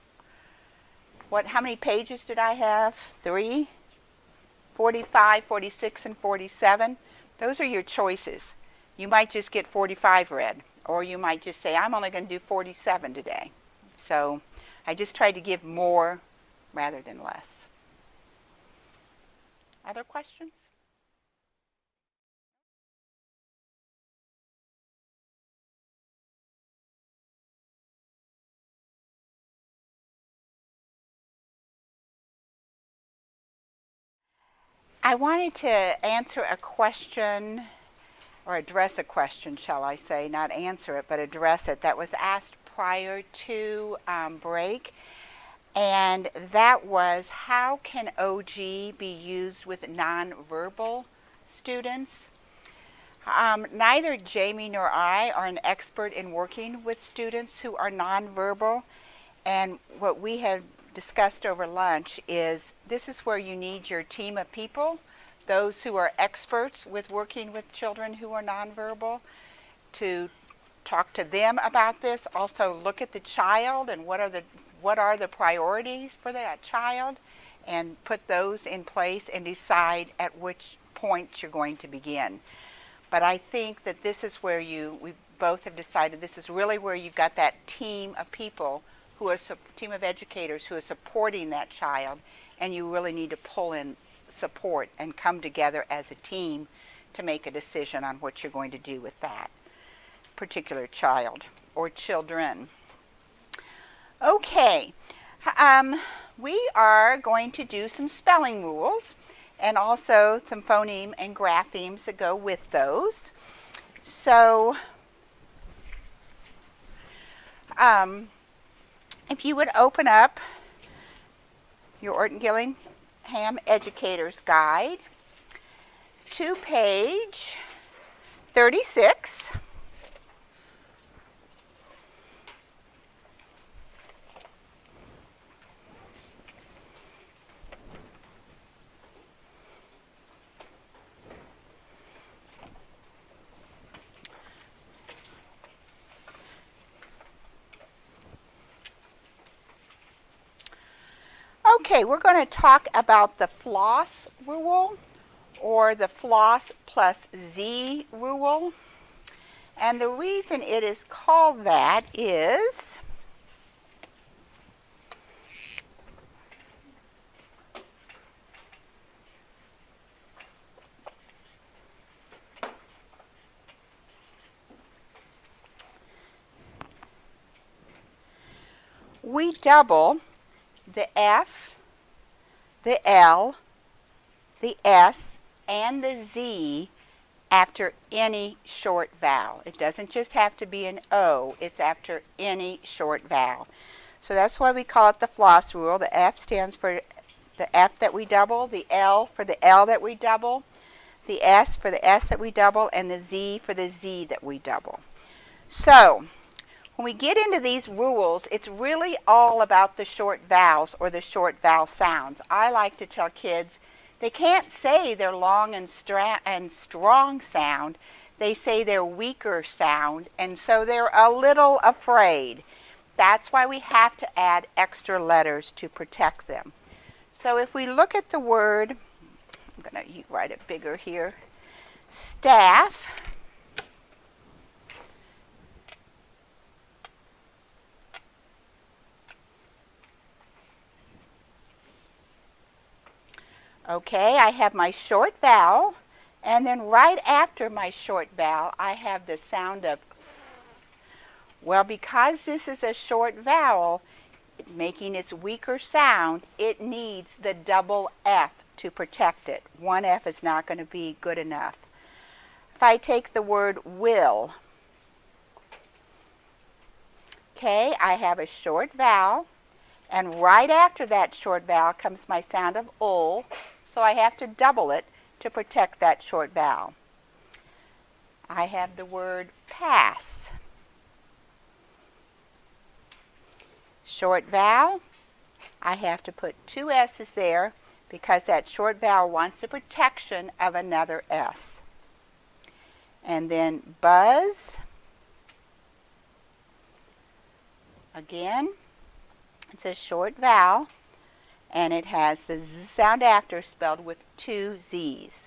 how many pages did I have? 3? 45, 46, and 47? Those are your choices. You might just get 45 read, or you might just say, I'm only going to do 47 today. So I just tried to give more rather than less. Other questions? I wanted to answer a question, or address a question, shall I say, not answer it, but address it, that was asked prior to break. And that was, how can OG be used with nonverbal students? Neither Jamie nor I are an expert in working with students who are nonverbal. And what we have discussed over lunch is, this is where you need your team of people, those who are experts with working with children who are nonverbal, to talk to them about this. Also look at the child and what are the priorities for that child, and put those in place and decide at which point you're going to begin. But I think that this is where we both have decided this is really where you've got that team of people who are team of educators who are supporting that child, and you really need to pull in support and come together as a team to make a decision on what you're going to do with that particular child or children. Okay, we are going to do some spelling rules and also some phoneme and graphemes that go with those. So, if you would open up your Orton Gillingham Educator's Guide to page 36. Okay, we're going to talk about the Floss rule, or the Floss plus Z rule. And the reason it is called that is we double the F, the L, the S, and the Z after any short vowel. It doesn't just have to be an O, it's after any short vowel. So that's why we call it the Floss rule. The F stands for the F that we double, the L for the L that we double, the S for the S that we double, and the Z for the Z that we double. So, when we get into these rules, it's really all about the short vowels or the short vowel sounds. I like to tell kids they can't say their long and strong sound. They say their weaker sound, and so they're a little afraid. That's why we have to add extra letters to protect them. So if we look at the word, I'm going to write it bigger here, staff. Okay, I have my short vowel, and then right after my short vowel, I have the sound of. Well, because this is a short vowel, making its weaker sound, it needs the double F to protect it. One F is not going to be good enough. If I take the word will, okay, I have a short vowel, and right after that short vowel comes my sound of ul. So I have to double it to protect that short vowel. I have the word pass. Short vowel, I have to put two S's there because that short vowel wants the protection of another S. And then buzz, again, it's a short vowel, and it has the Z sound after spelled with two Z's.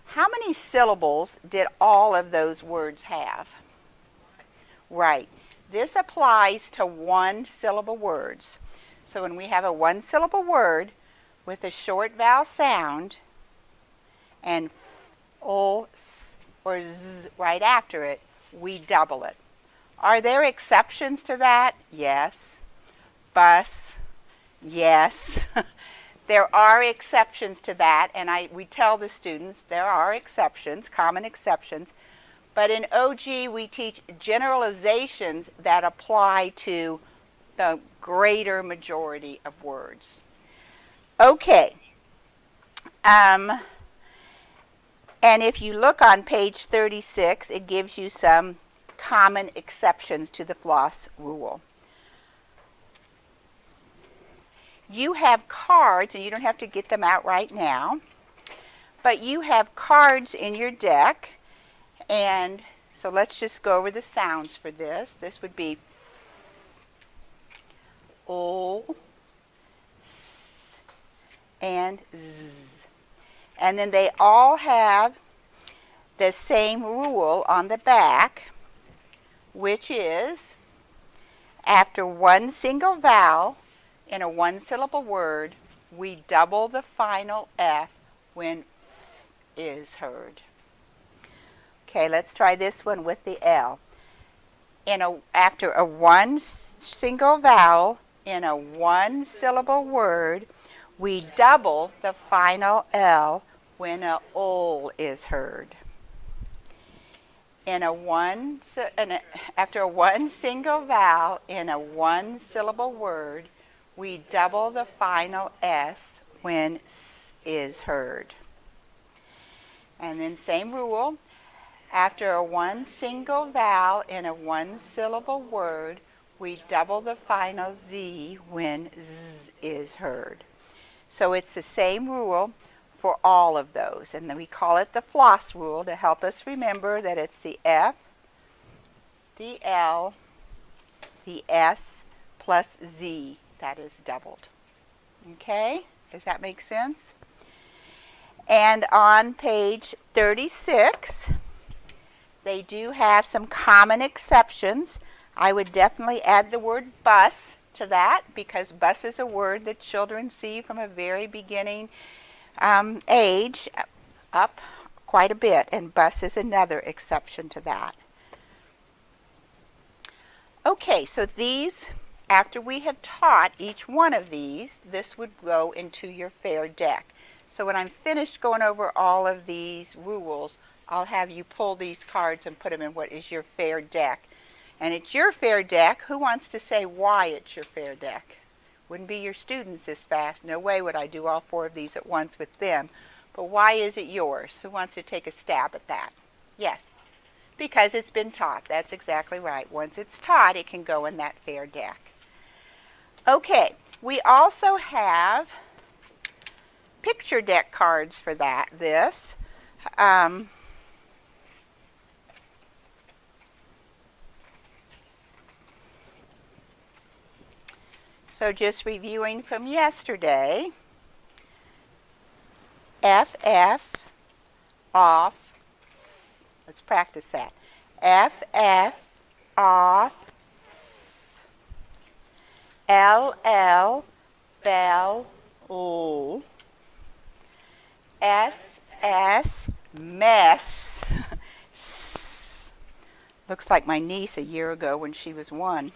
How many syllables did all of those words have? Right. This applies to one syllable words. So when we have a one syllable word with a short vowel sound and f, o, s, or z right after it, we double it. Are there exceptions to that? Yes. Bus. Yes, there are exceptions to that, and we tell the students there are exceptions, common exceptions, but in OG we teach generalizations that apply to the greater majority of words. Okay, and if you look on page 36, it gives you some common exceptions to the Floss rule. You have cards, and you don't have to get them out right now, but you have cards in your deck, and so let's just go over the sounds for this. This would be o, s, and Z. And then they all have the same rule on the back, which is after one single vowel in a one-syllable word, we double the final F when is heard. Okay, let's try this one with the L. After a one single vowel in a one-syllable word, we double the final L when a ol is heard. After a one single vowel in a one-syllable word, we double the final S when S is heard. And then same rule. After a one single vowel in a one-syllable word, we double the final Z when Z is heard. So it's the same rule for all of those. And then we call it the Floss rule to help us remember that it's the F, the L, the S plus Z that is doubled. Okay? Does that make sense? And on page 36, they do have some common exceptions. I would definitely add the word bus to that because bus is a word that children see from a very beginning age up quite a bit, and bus is another exception to that. Okay, so these, after we have taught each one of these, this would go into your fair deck. So when I'm finished going over all of these rules, I'll have you pull these cards and put them in what is your fair deck. And it's your fair deck. Who wants to say why it's your fair deck? Wouldn't be your students this fast. No way would I do all four of these at once with them. But why is it yours? Who wants to take a stab at that? Yes. Because it's been taught. That's exactly right. Once it's taught, it can go in that fair deck. Okay. We also have picture deck cards for this. So just reviewing from yesterday, FF, off, let's practice that. FF, off, LL, bell, O, SS, mess, S. Looks like my niece a year ago when she was 1.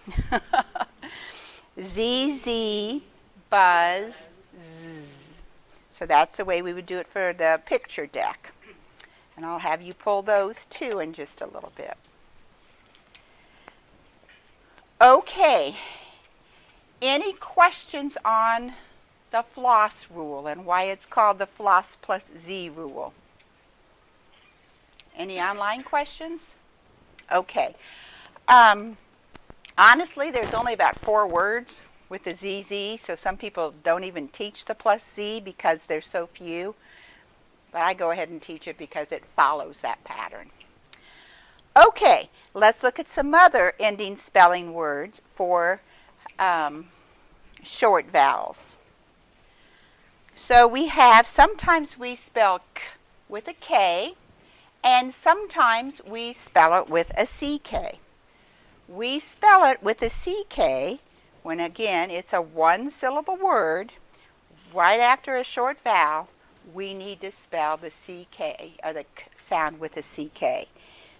ZZ, buzz, Z. So that's the way we would do it for the picture deck. And I'll have you pull those too in just a little bit. Okay. Any questions on the Floss rule and why it's called the Floss plus Z rule? Any online questions? Okay. Honestly, there's only about 4 words with the ZZ, so some people don't even teach the plus Z because there's so few. But I go ahead and teach it because it follows that pattern. Okay, let's look at some other ending spelling words for short vowels. So we have, sometimes we spell K with a K, and sometimes we spell it with a CK. We spell it with a CK when, again, it's a one-syllable word. Right after a short vowel, we need to spell the CK, or the K sound with a CK.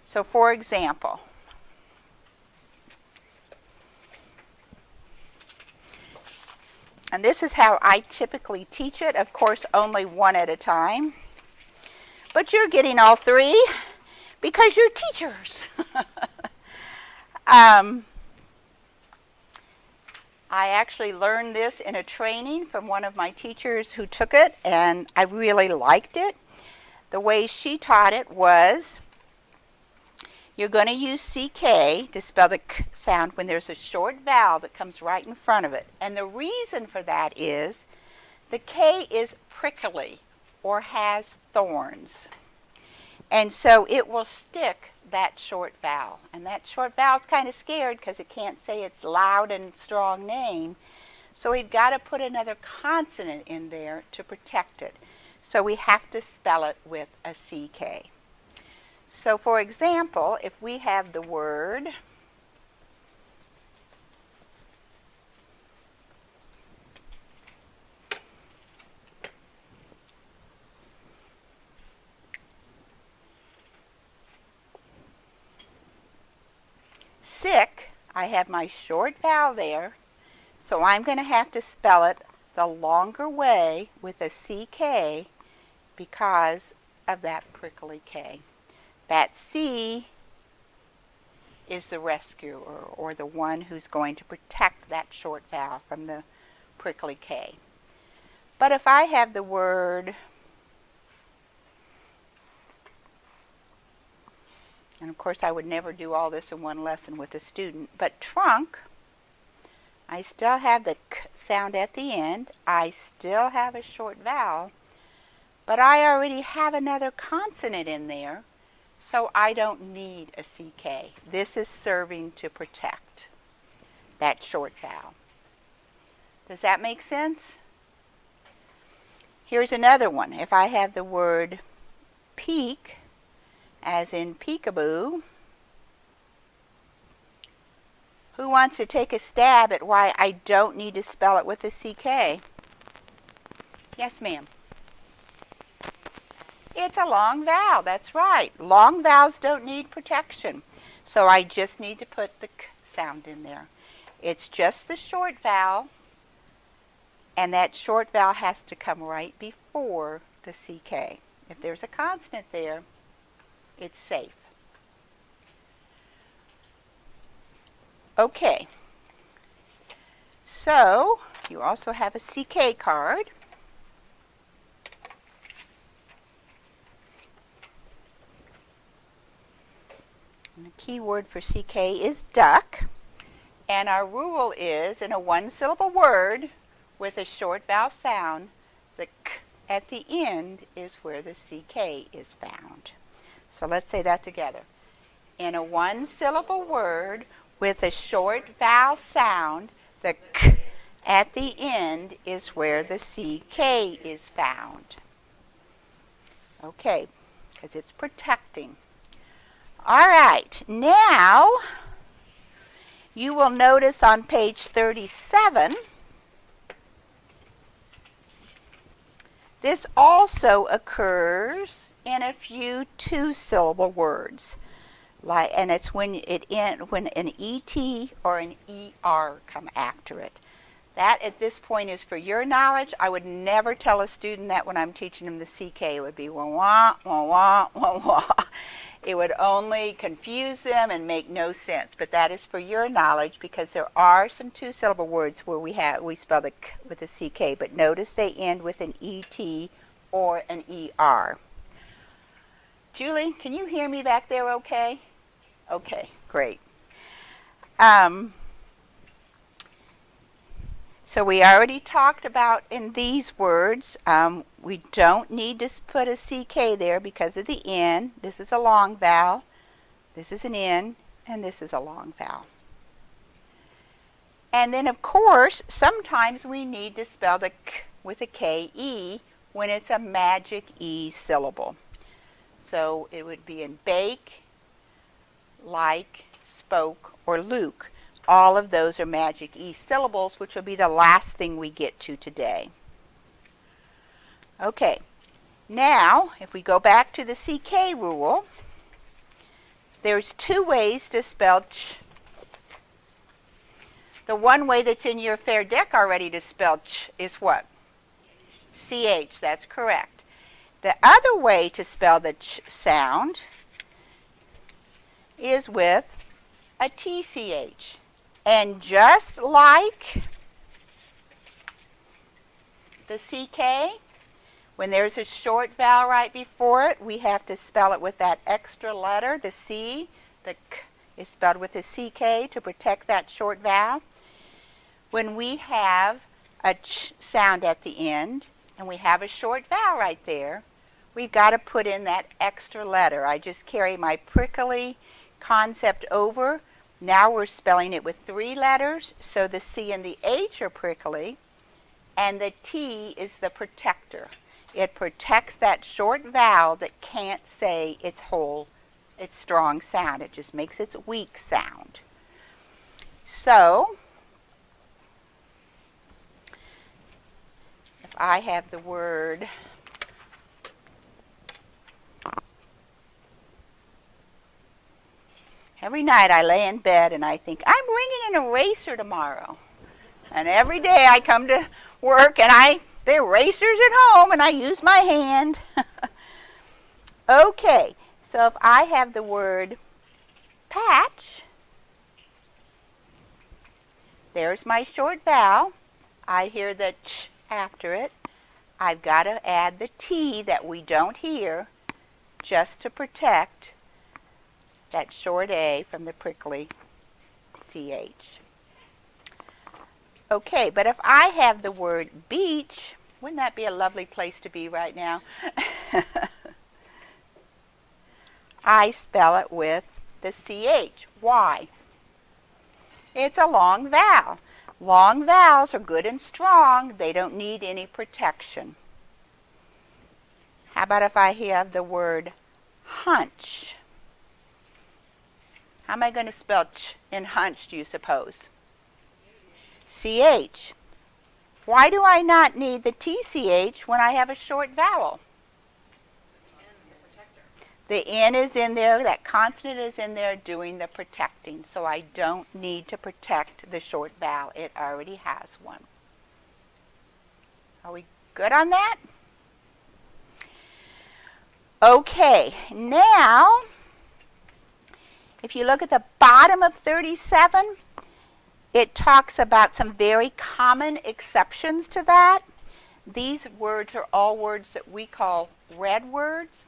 So, for example, and this is how I typically teach it, of course, only one at a time. But you're getting all 3 because you're teachers. I actually learned this in a training from one of my teachers who took it, and I really liked it. The way she taught it was, you're going to use CK to spell the K sound when there's a short vowel that comes right in front of it. And the reason for that is the K is prickly or has thorns. And so it will stick that short vowel. And that short vowel is kind of scared because it can't say its loud and strong name. So we've got to put another consonant in there to protect it. So we have to spell it with a CK. So for example, if we have the word sick, I have my short vowel there, so I'm going to have to spell it the longer way with a CK because of that prickly K. That C is the rescuer, or the one who's going to protect that short vowel from the prickly K. But if I have the word, and of course I would never do all this in one lesson with a student, but trunk, I still have the K sound at the end, I still have a short vowel, but I already have another consonant in there, so I don't need a CK. This is serving to protect that short vowel. Does that make sense? Here's another one. If I have the word peek, as in peekaboo, who wants to take a stab at why I don't need to spell it with a CK? Yes, ma'am. It's a long vowel, that's right. Long vowels don't need protection. So I just need to put the K sound in there. It's just the short vowel, and that short vowel has to come right before the CK. If there's a consonant there, it's safe. Okay. So, you also have a CK card. And the key word for CK is duck. And our rule is, in a one-syllable word with a short vowel sound, the K at the end is where the CK is found. So let's say that together. In a one-syllable word with a short vowel sound, the K at the end is where the CK is found. Okay, because it's protecting. All right, now you will notice on page 37, this also occurs in a few two-syllable words. And it's when an ET or an ER come after it. That at this point is for your knowledge. I would never tell a student that when I'm teaching them the CK. It would be wah wah wah wah wah wah. It would only confuse them and make no sense. But that is for your knowledge because there are some two-syllable words where we spell the K with a CK. But notice they end with an ET or an ER. Julie, can you hear me back there okay? Okay, great. So we already talked about in these words, we don't need to put a CK there because of the N. This is a long vowel, this is an N, and this is a long vowel. And then of course, sometimes we need to spell the K with a KE when it's a magic E syllable. So it would be in bake, like, spoke, or Luke. All of those are magic E syllables, which will be the last thing we get to today. Okay, now if we go back to the CK rule, there's two ways to spell ch. The one way that's in your fair deck already to spell ch is what? CH, that's correct. The other way to spell the ch sound is with a TCH. And just like the CK, when there's a short vowel right before it, we have to spell it with that extra letter, the C. The K is spelled with a CK to protect that short vowel. When we have a ch sound at the end, and we have a short vowel right there, we've got to put in that extra letter. I just carry my prickly concept over Now we're spelling it with 3 letters, so the C and the H are prickly, and the T is the protector. It protects that short vowel that can't say its strong sound. It just makes its weak sound. So, if I have the word every night I lay in bed and I think, I'm bringing an eraser tomorrow. And every day I come to work and the eraser's at home and I use my hand. Okay, so if I have the word patch, there's my short vowel. I hear the ch after it. I've got to add the T that we don't hear just to protect that short A from the prickly CH. Okay, but if I have the word beach, wouldn't that be a lovely place to be right now? I spell it with the CH. Why? It's a long vowel. Long vowels are good and strong. They don't need any protection. How about if I have the word hunch? How am I going to spell ch in hunch, do you suppose? CH. Why do I not need the TCH when I have a short vowel? The N is in there, that consonant is in there doing the protecting, so I don't need to protect the short vowel. It already has one. Are we good on that? Okay, now, if you look at the bottom of 37, it talks about some very common exceptions to that. These words are all words that we call red words.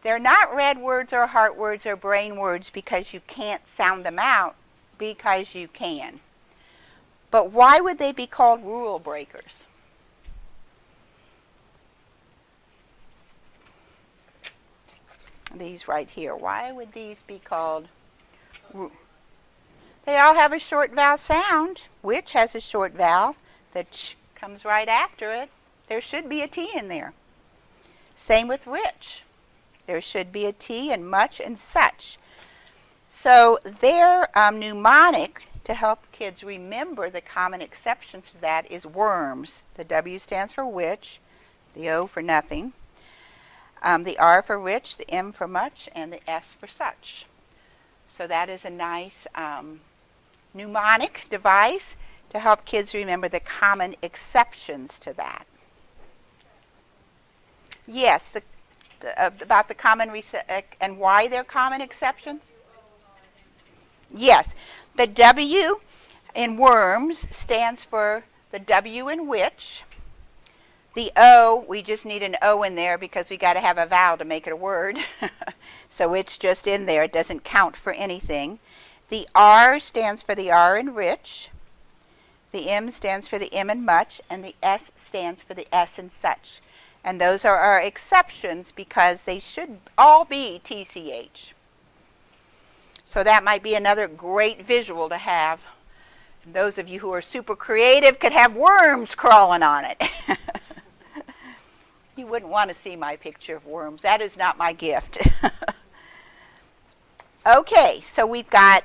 They're not red words or heart words or brain words because you can't sound them out, because you can. But why would they be called rule breakers? These right here, why would these be called They all have a short vowel sound. Which has a short vowel. The ch comes right after it. There should be a T in there. Same with rich. There should be a T in much and such. So their mnemonic to help kids remember the common exceptions to that is worms. The W stands for which, the O for nothing, the R for rich, the M for much, and the S for such. So that is a nice mnemonic device to help kids remember the common exceptions to that. Yes, about the common and why they're common exceptions? Yes, the W in worms stands for the W in which. The O, we just need an O in there because we got to have a vowel to make it a word. So it's just in there. It doesn't count for anything. The R stands for the R in rich. The M stands for the M in much. And the S stands for the S in such. And those are our exceptions because they should all be TCH. So that might be another great visual to have. And those of you who are super creative could have worms crawling on it. You wouldn't want to see my picture of worms. That is not my gift. Okay, so we've got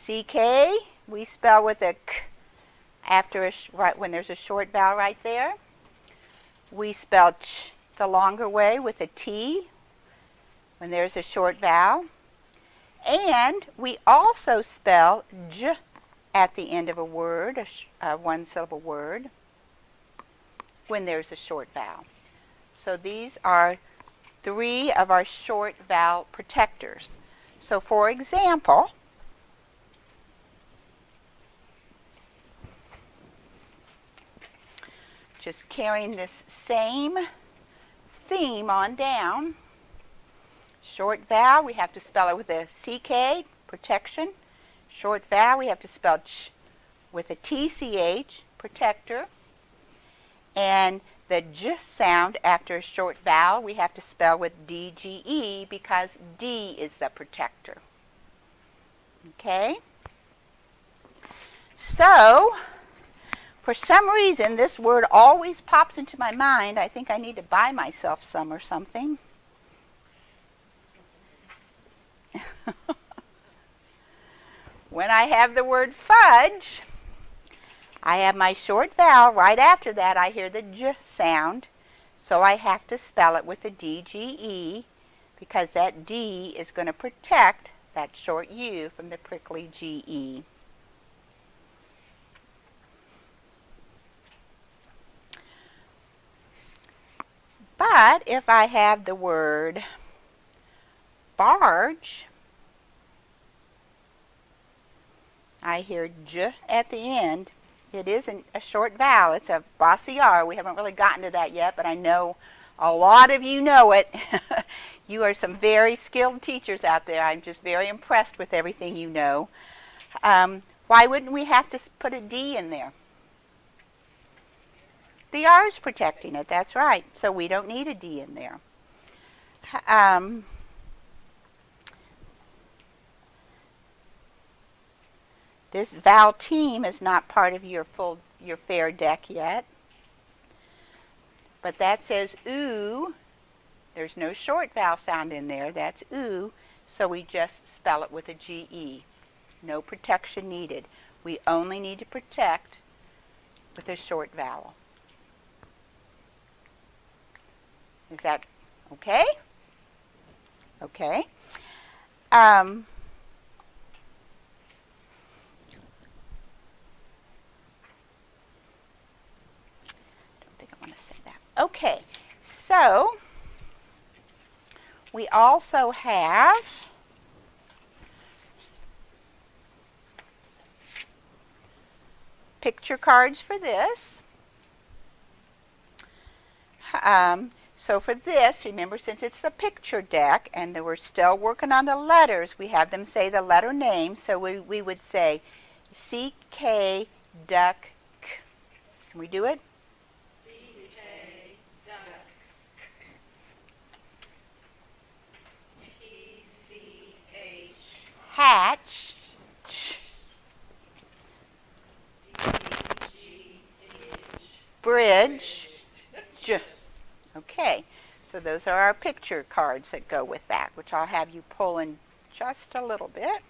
CK, we spell with a K after right when there's a short vowel right there. We spell ch the longer way with a T when there's a short vowel. And we also spell J at the end of a word, a one-syllable word, when there's a short vowel. So these are 3 of our short vowel protectors. So for example, just carrying this same theme on down. Short vowel, we have to spell it with a CK, protection. Short vowel, we have to spell ch with a TCH, protector, and the J sound after a short vowel we have to spell with DGE because D is the protector. Okay? So, for some reason, this word always pops into my mind. I think I need to buy myself some or something. When I have the word fudge, I have my short vowel. Right after that, I hear the J sound. So I have to spell it with a DGE because that D is going to protect that short U from the prickly GE. But if I have the word barge, I hear J at the end. It isn't a short vowel. It's a bossy R. We haven't really gotten to that yet, but I know a lot of you know it. You are some very skilled teachers out there. I'm just very impressed with everything you know. Why wouldn't we have to put a D in there? The R is protecting it. That's right. So we don't need a D in there. This vowel team is not part of your fair deck yet. But that says oo. There's no short vowel sound in there. That's oo. So we just spell it with a GE. No protection needed. We only need to protect with a short vowel. Is that okay? Okay. Don't think I want to say that. Okay, so we also have picture cards for this. So for this, remember, since it's the picture deck and we're still working on the letters, we have them say the letter name. So we would say C-K duck. Can we do it? C-K duck. T-C-H. Hatch. D-G-H. Bridge. J. Okay, so those are our picture cards that go with that, which I'll have you pull in just a little bit.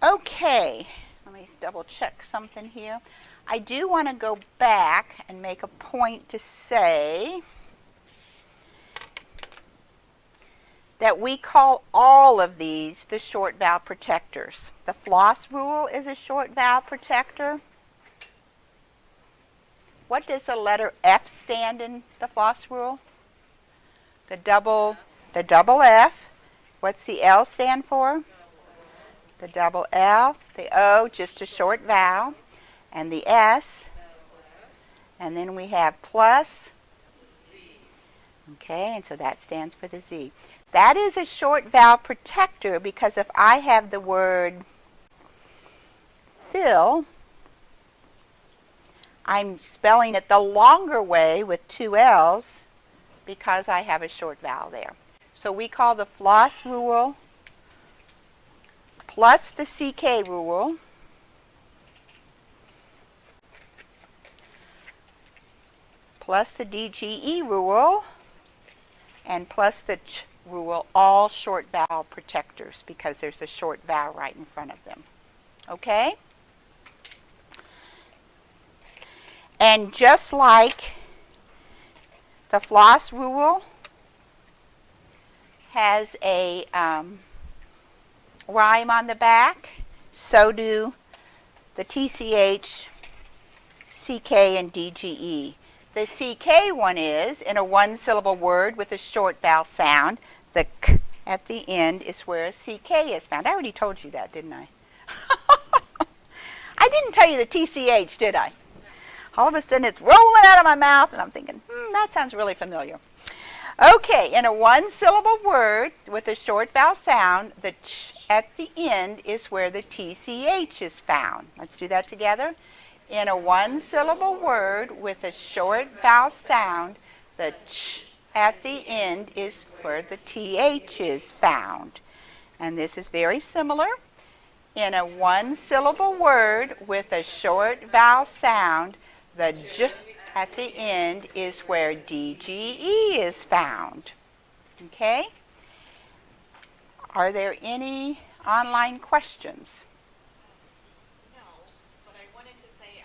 Okay, let me double check something here. I do want to go back and make a point to say that we call all of these the short vowel protectors. The floss rule is a short vowel protector. What does the letter F stand in the floss rule? The double F. What's the L stand for? The double L. The O, just a short vowel. And the S. And then we have plus. Okay, and so that stands for the Z. That is a short vowel protector because if I have the word fill, I'm spelling it the longer way with two L's because I have a short vowel there. So we call the floss rule plus the CK rule plus the DGE rule and plus the ch rule, all short vowel protectors because there's a short vowel right in front of them. Okay? And just like the floss rule has a rhyme on the back, so do the TCH, CK, and DGE. The CK one is in a one-syllable word with a short vowel sound. The K at the end is where a CK is found. I already told you that, didn't I? I didn't tell you the TCH, did I? All of a sudden it's rolling out of my mouth and I'm thinking, that sounds really familiar. Okay, in a one-syllable word with a short vowel sound, the ch at the end is where the TCH is found. Let's do that together. In a one-syllable word with a short vowel sound, the ch at the end is where the TH is found. And this is very similar. In a one-syllable word with a short vowel sound, the j at the end is where DGE is found. Okay? Are there any online questions? No, but I wanted to say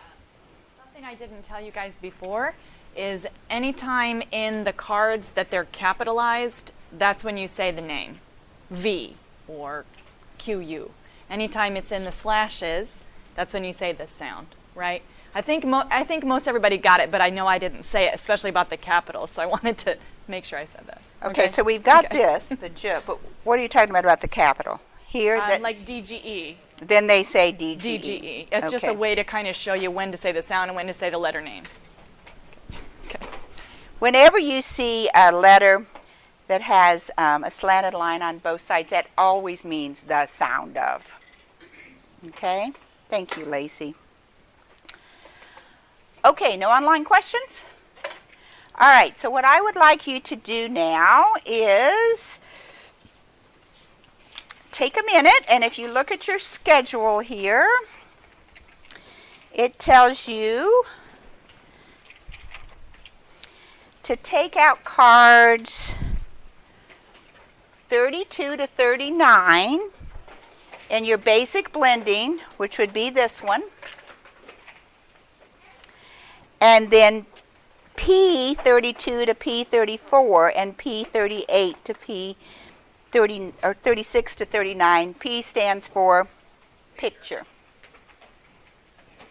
Something I didn't tell you guys before is anytime in the cards that they're capitalized, that's when you say the name. V or QU. Anytime it's in the slashes, that's when you say the sound, right? I think most everybody got it, but I know I didn't say it, especially about the capitals, so I wanted to make sure I said that. Okay, so we've got this, the j, but what are you talking about the capital? Here, like DGE. then they say DGE. DGE. It's just a Okay. way to kind of show you when to say the sound and when to say the letter name. Okay. Whenever you see a letter that has a slanted line on both sides, that always means the sound of. Okay? Thank you, Lacey. Okay, no online questions? All right, so what I would like you to do now is take a minute, and if you look at your schedule here, it tells you to take out cards 32 to 39 in your basic blending, which would be this one, and then P32 to P34 and P38 to P30 or 36 to 39. P stands for picture.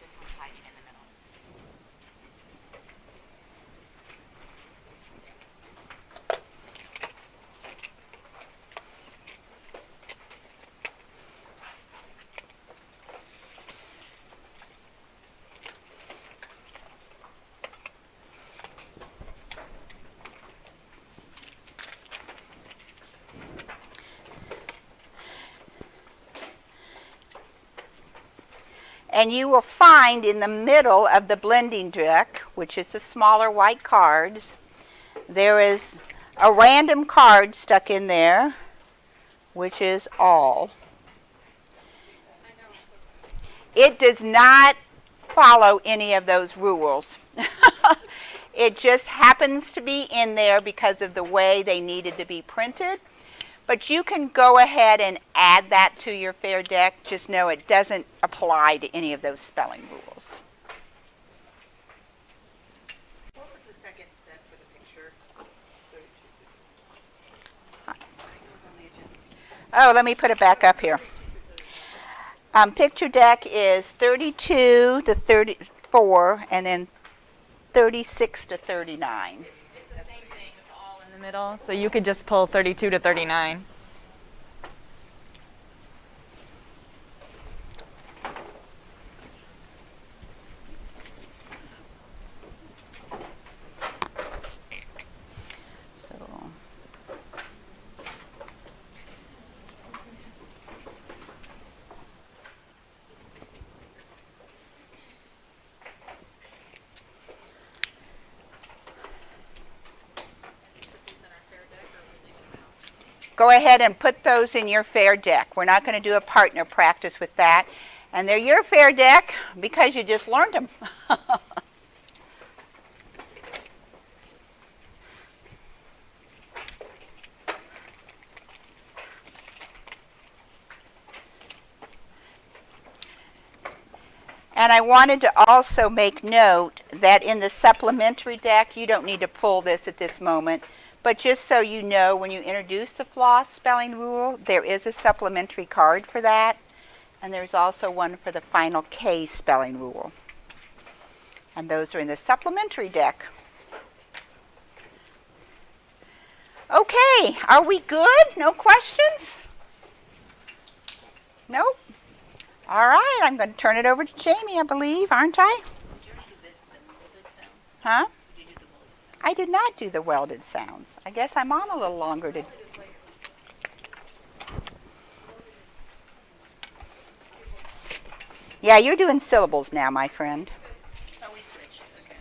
This one's hiding in the middle. And you will find in the middle of the blending deck, which is the smaller white cards, there is a random card stuck in there, which is all. It does not follow any of those rules. It just happens to be in there because of the way they needed to be printed. But you can go ahead and add that to your fair deck. Just know it doesn't apply to any of those spelling rules. What was the second set for the picture? Oh, let me put it back up here. Picture deck is 32 to 34 and then 36 to 39. It's the same thing with all in the middle, so you could just pull 32 to 39. So, go ahead and put those in your fair deck. We're not going to do a partner practice with that. And they're your fair deck because you just learned them. And I wanted to also make note that in the supplementary deck, you don't need to pull this at this moment, but just so you know, when you introduce the Floss spelling rule, there is a supplementary card for that, and there's also one for the final K spelling rule. And those are in the supplementary deck. Okay, are we good? No questions? Nope. All right, I'm going to turn it over to Jamie, I believe, aren't I? Huh? I did not do the welded sounds. I guess I'm on a little longer to... Yeah, you're doing syllables now, my friend. Oh, we switched. Okay.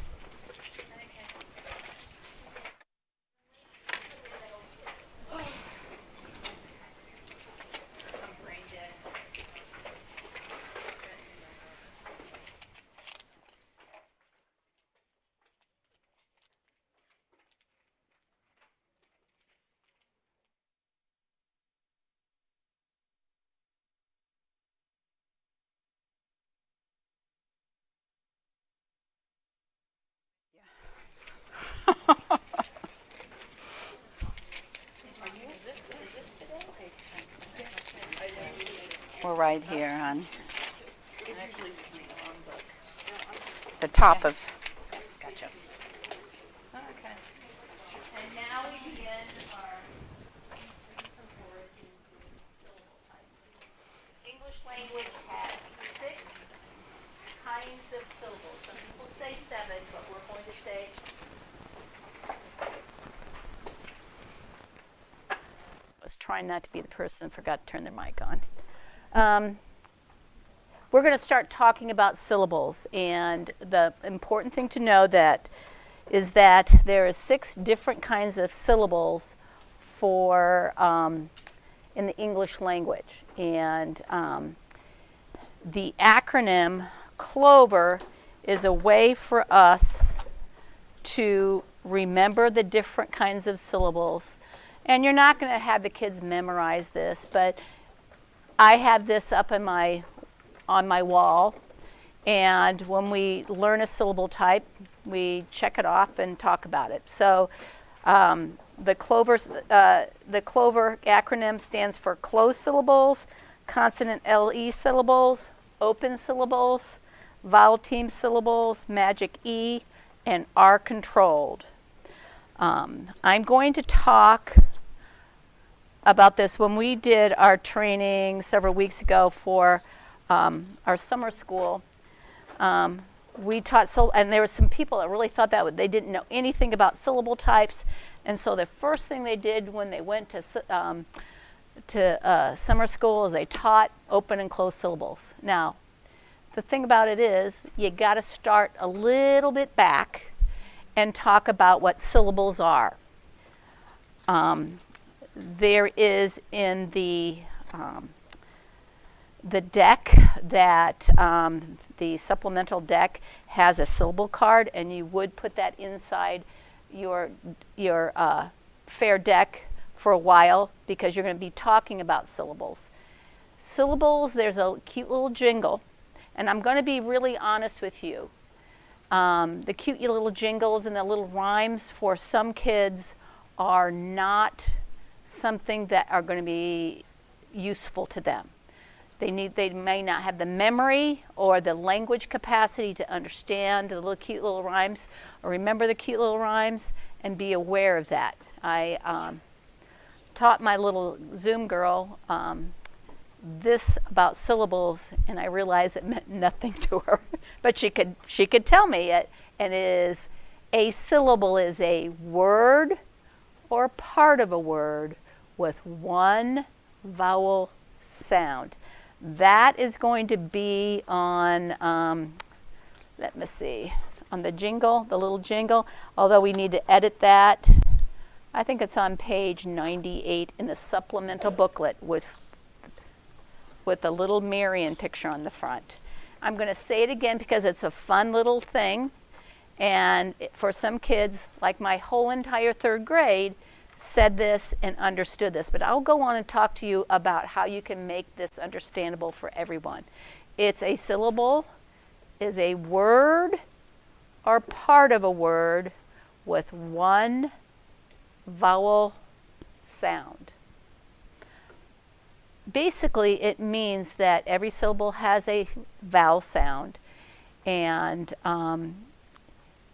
We're right here on the top of. Gotcha. Okay. And now we begin our syllable types. English language has 6 kinds of syllables. Some people say 7, but we're going to say was trying not to be the person who forgot to turn their mic on. We're going to start talking about syllables, and the important thing to know is that there are 6 different kinds of syllables for in the English language, and the acronym CLOVER is a way for us to remember the different kinds of syllables. And you're not going to have the kids memorize this, but I have this up on my wall, and when we learn a syllable type, we check it off and talk about it. So the CLOVER acronym stands for closed syllables, consonant LE syllables, open syllables, vowel team syllables, magic E, and R controlled. I'm going to talk about this. When we did our training several weeks ago for our summer school, we taught, and there were some people that really thought that they didn't know anything about syllable types, and so the first thing they did when they went to summer school is they taught open and closed syllables. Now, the thing about it is you got to start a little bit back and talk about what syllables are. There is in the deck that the supplemental deck has a syllable card, and you would put that inside your fair deck for a while because you're going to be talking about syllables. Syllables, there's a cute little jingle, and I'm going to be really honest with you. The cute little jingles and the little rhymes for some kids are not something that are going to be useful to them. They may not have the memory or the language capacity to understand the little cute little rhymes or remember the cute little rhymes and be aware of that. I taught my little Zoom girl this about syllables, and I realized it meant nothing to her, but she could tell me it, and it is a syllable is a word or part of a word with one vowel sound. That is going to be on, let me see, on the jingle, the little jingle, although we need to edit that. I think it's on page 98 in the supplemental booklet with the little Marion picture on the front. I'm going to say it again because it's a fun little thing, and for some kids, like my whole entire 3rd grade, said this and understood this, but I'll go on and talk to you about how you can make this understandable for everyone. It's a syllable, is a word or part of a word with one vowel sound. Basically, it means that every syllable has a vowel sound, and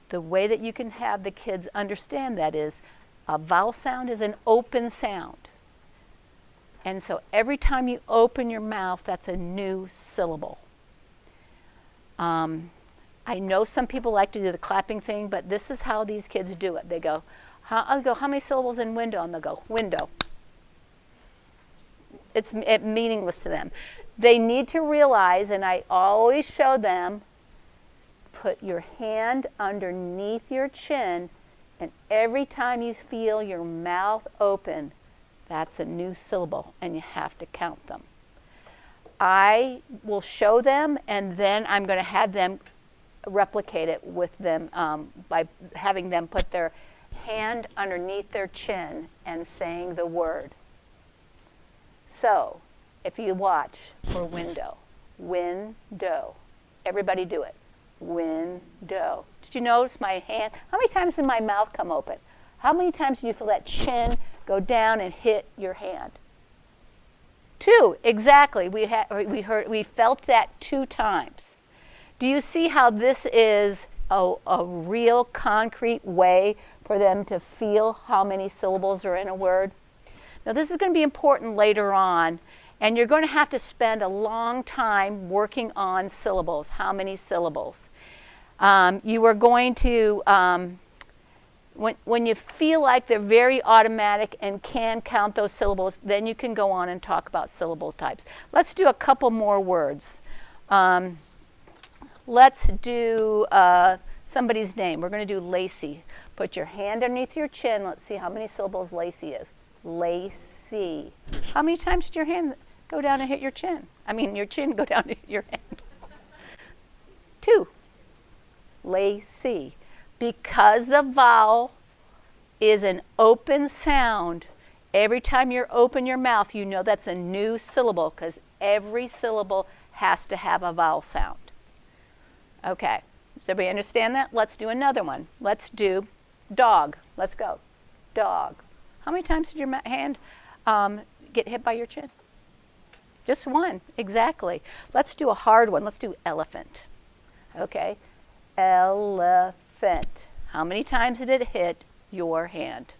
the way that you can have the kids understand that is a vowel sound is an open sound. And so every time you open your mouth, that's a new syllable. I know some people like to do the clapping thing, but this is how these kids do it. They go, I'll go, how many syllables in window? And they'll go, window. It's meaningless to them. they need to realize, and I always show them, put your hand underneath your chin, and every time you feel your mouth open, that's a new syllable, and you have to count them. I will show them, and then I'm going to have them replicate it with them by having them put their hand underneath their chin and saying the word. So, if you watch for window, window. Everybody do it. Window. Did you notice my hand? How many times did my mouth come open? How many times did you feel that chin go down and hit your hand? 2, exactly. We felt that 2 times. Do you see how this is a real concrete way for them to feel how many syllables are in a word? Now this is going to be important later on, and you're going to have to spend a long time working on syllables. How many syllables? You are going to, when you feel like they're very automatic and can count those syllables, then you can go on and talk about syllable types. Let's do a couple more words. Let's do somebody's name. We're going to do Lacey. Put your hand underneath your chin. Let's see how many syllables Lacey is. Lacey. How many times did your hand go down and hit your chin? I mean, your chin go down and hit your hand. 2. Lacey. Because the vowel is an open sound, every time you open your mouth, you know that's a new syllable because every syllable has to have a vowel sound. Okay, does everybody understand that? Let's do another one. Let's do dog. Let's go. Dog. How many times did your hand get hit by your chin? Just 1, exactly. Let's do a hard one. Let's do elephant. Okay, elephant. How many times did it hit your hand?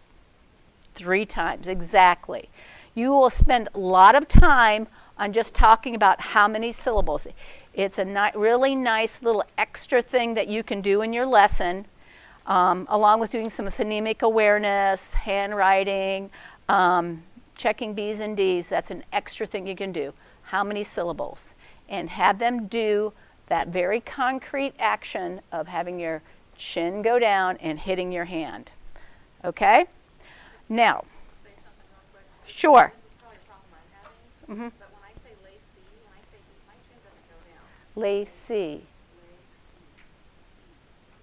3 times, exactly. You will spend a lot of time on just talking about how many syllables. It's a really nice little extra thing that you can do in your lesson, along with doing some phonemic awareness, handwriting, checking B's and D's. That's an extra thing you can do. How many syllables? And have them do that very concrete action of having your chin go down and hitting your hand. Okay? Now, Say something real quick. sure. This is probably a problem I'm having. But when I say lacy, when I say eat, my chin doesn't go down. Lacey. Lacy.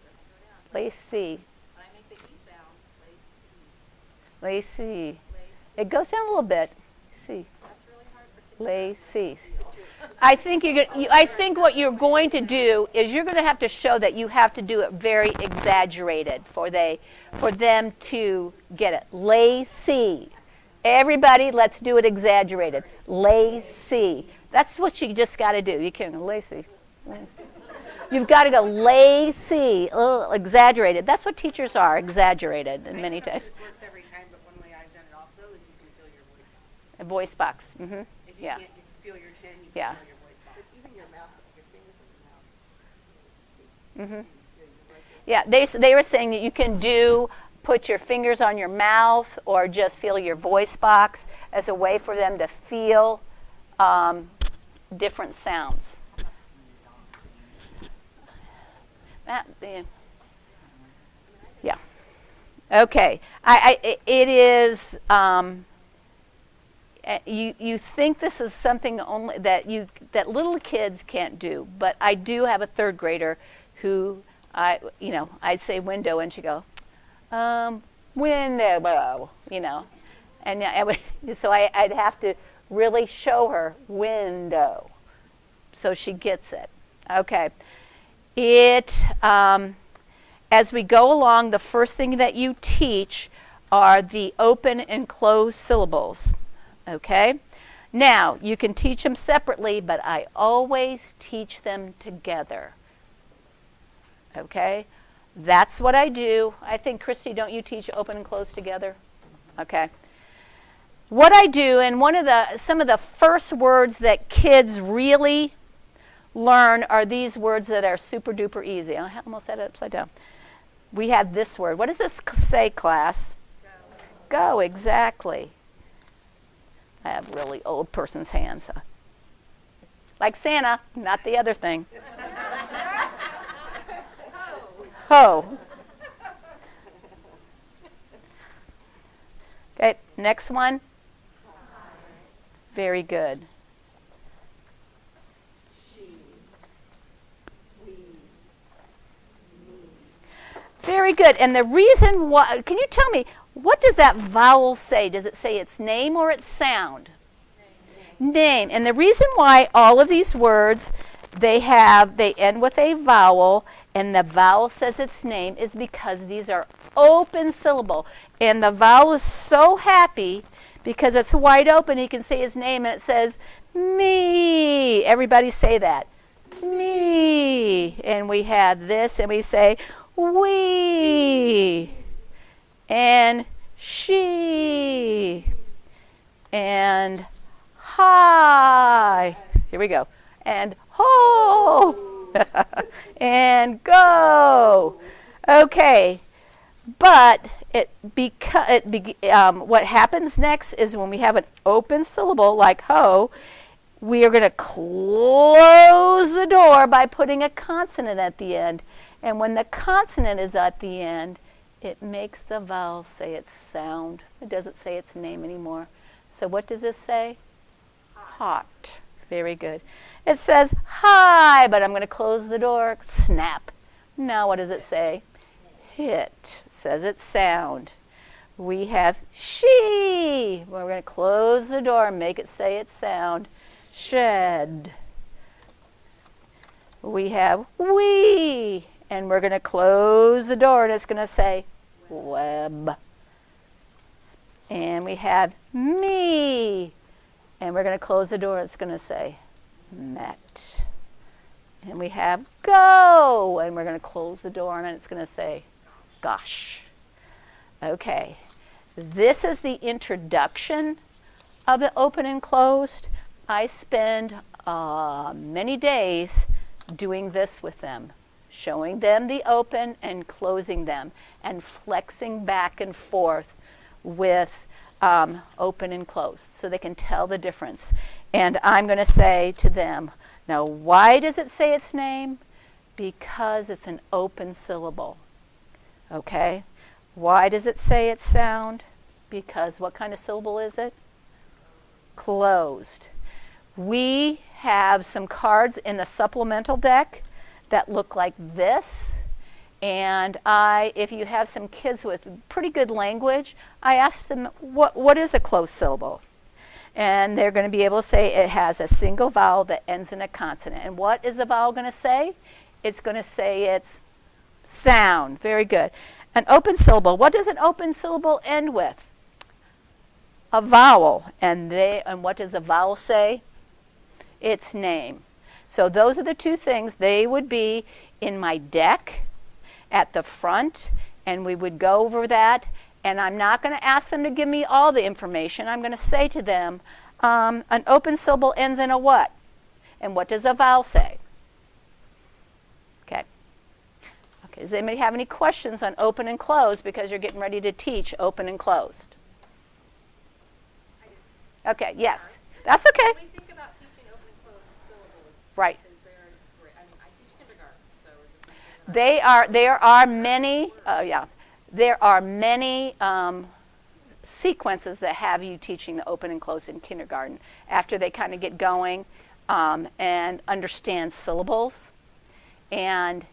Doesn't go down. Lacey. When I make the E sound, lacy. Lacey. Lacy. It goes down a little bit. See. That's really hard for kids. Lacey. I think what you're going to do is you're going to have to show that you have to do it very exaggerated for them to get it. Lacey. Everybody, let's do it exaggerated. Lacey. That's what you just got to do. You can't go Lacey. You've got to go Lacey. Exaggerated. That's what teachers are, exaggerated in many times. This works every time, but one way I've done it also is you can feel your voice box. A voice box. Mm-hmm. If you Yeah. can't feel your chin, you can Yeah. feel your voice box. But even your mouth, your fingers in your mouth. Yeah, they were saying that you can put your fingers on your mouth or just feel your voice box as a way for them to feel different sounds. Yeah. Okay. It is. You think this is something only that little kids can't do, but I do have a 3rd grader who I'd say window and she'd go, window, and so I'd have to really show her window, so she gets it. Okay, as we go along, the first thing that you teach are the open and closed syllables. Okay, now you can teach them separately, but I always teach them together. Okay, that's what I do. I think, Christy, don't you teach open and close together? Okay. What I do, and some of the first words that kids really learn are these words that are super duper easy. I almost said it upside down. We have this word. What does this say, class? Go, exactly. I have really old person's hands. So. Like Santa, not the other thing. Ho. Okay, next one. Very good. Very good. And the reason why, can you tell me, what does that vowel say? Does it say its name or its sound? Name. And the reason why all of these words, they end with a vowel, and the vowel says its name, is because these are open syllable. And the vowel is so happy because it's wide open, he can say his name, and it says, me. Everybody say that. Me. And we have this, and we say, we. And she. And hi. Here we go. And ho. And go. Okay. But what happens next is when we have an open syllable like ho, we are going to close the door by putting a consonant at the end. And when the consonant is at the end, it makes the vowel say its sound. It doesn't say its name anymore. So what does this say? Hot. Very good. It says hi, but I'm going to close the door. Snap. Now what does it say? Hit. It says its sound. We have she. We're going to close the door and make it say its sound. Shed. We have we. And we're going to close the door and it's going to say web. And we have me. And we're going to close the door and it's going to say met. And we have go. And we're going to close the door and it's going to say gosh. Okay. This is the introduction of the open and closed. I spend many days doing this with them, showing them the open and closing them, and flexing back and forth with open and closed so they can tell the difference. And I'm going to say to them, now why does it say its name? Because it's an open syllable. Okay? Why does it say its sound? Because what kind of syllable is it? Closed. We have some cards in the supplemental deck that look like this. And if you have some kids with pretty good language, I ask them, what is a closed syllable? And they're going to be able to say it has a single vowel that ends in a consonant. And what is the vowel going to say? It's going to say its sound. Very good. An open syllable. What does an open syllable end with? A vowel. And what does a vowel say? Its name. So those are the two things. They would be in my deck at the front, and we would go over that. And I'm not going to ask them to give me all the information. I'm going to say to them, an open syllable ends in a what? And what does a vowel say? Okay. Okay. Does anybody have any questions on open and closed because you're getting ready to teach open and closed? Okay. Yes. That's okay. When we think about teaching open and closed syllables, right. Is there, I mean, I teach kindergarten, so is this something that there are many sequences that have you teaching the open and closed in kindergarten after they kind of get going and understand syllables. And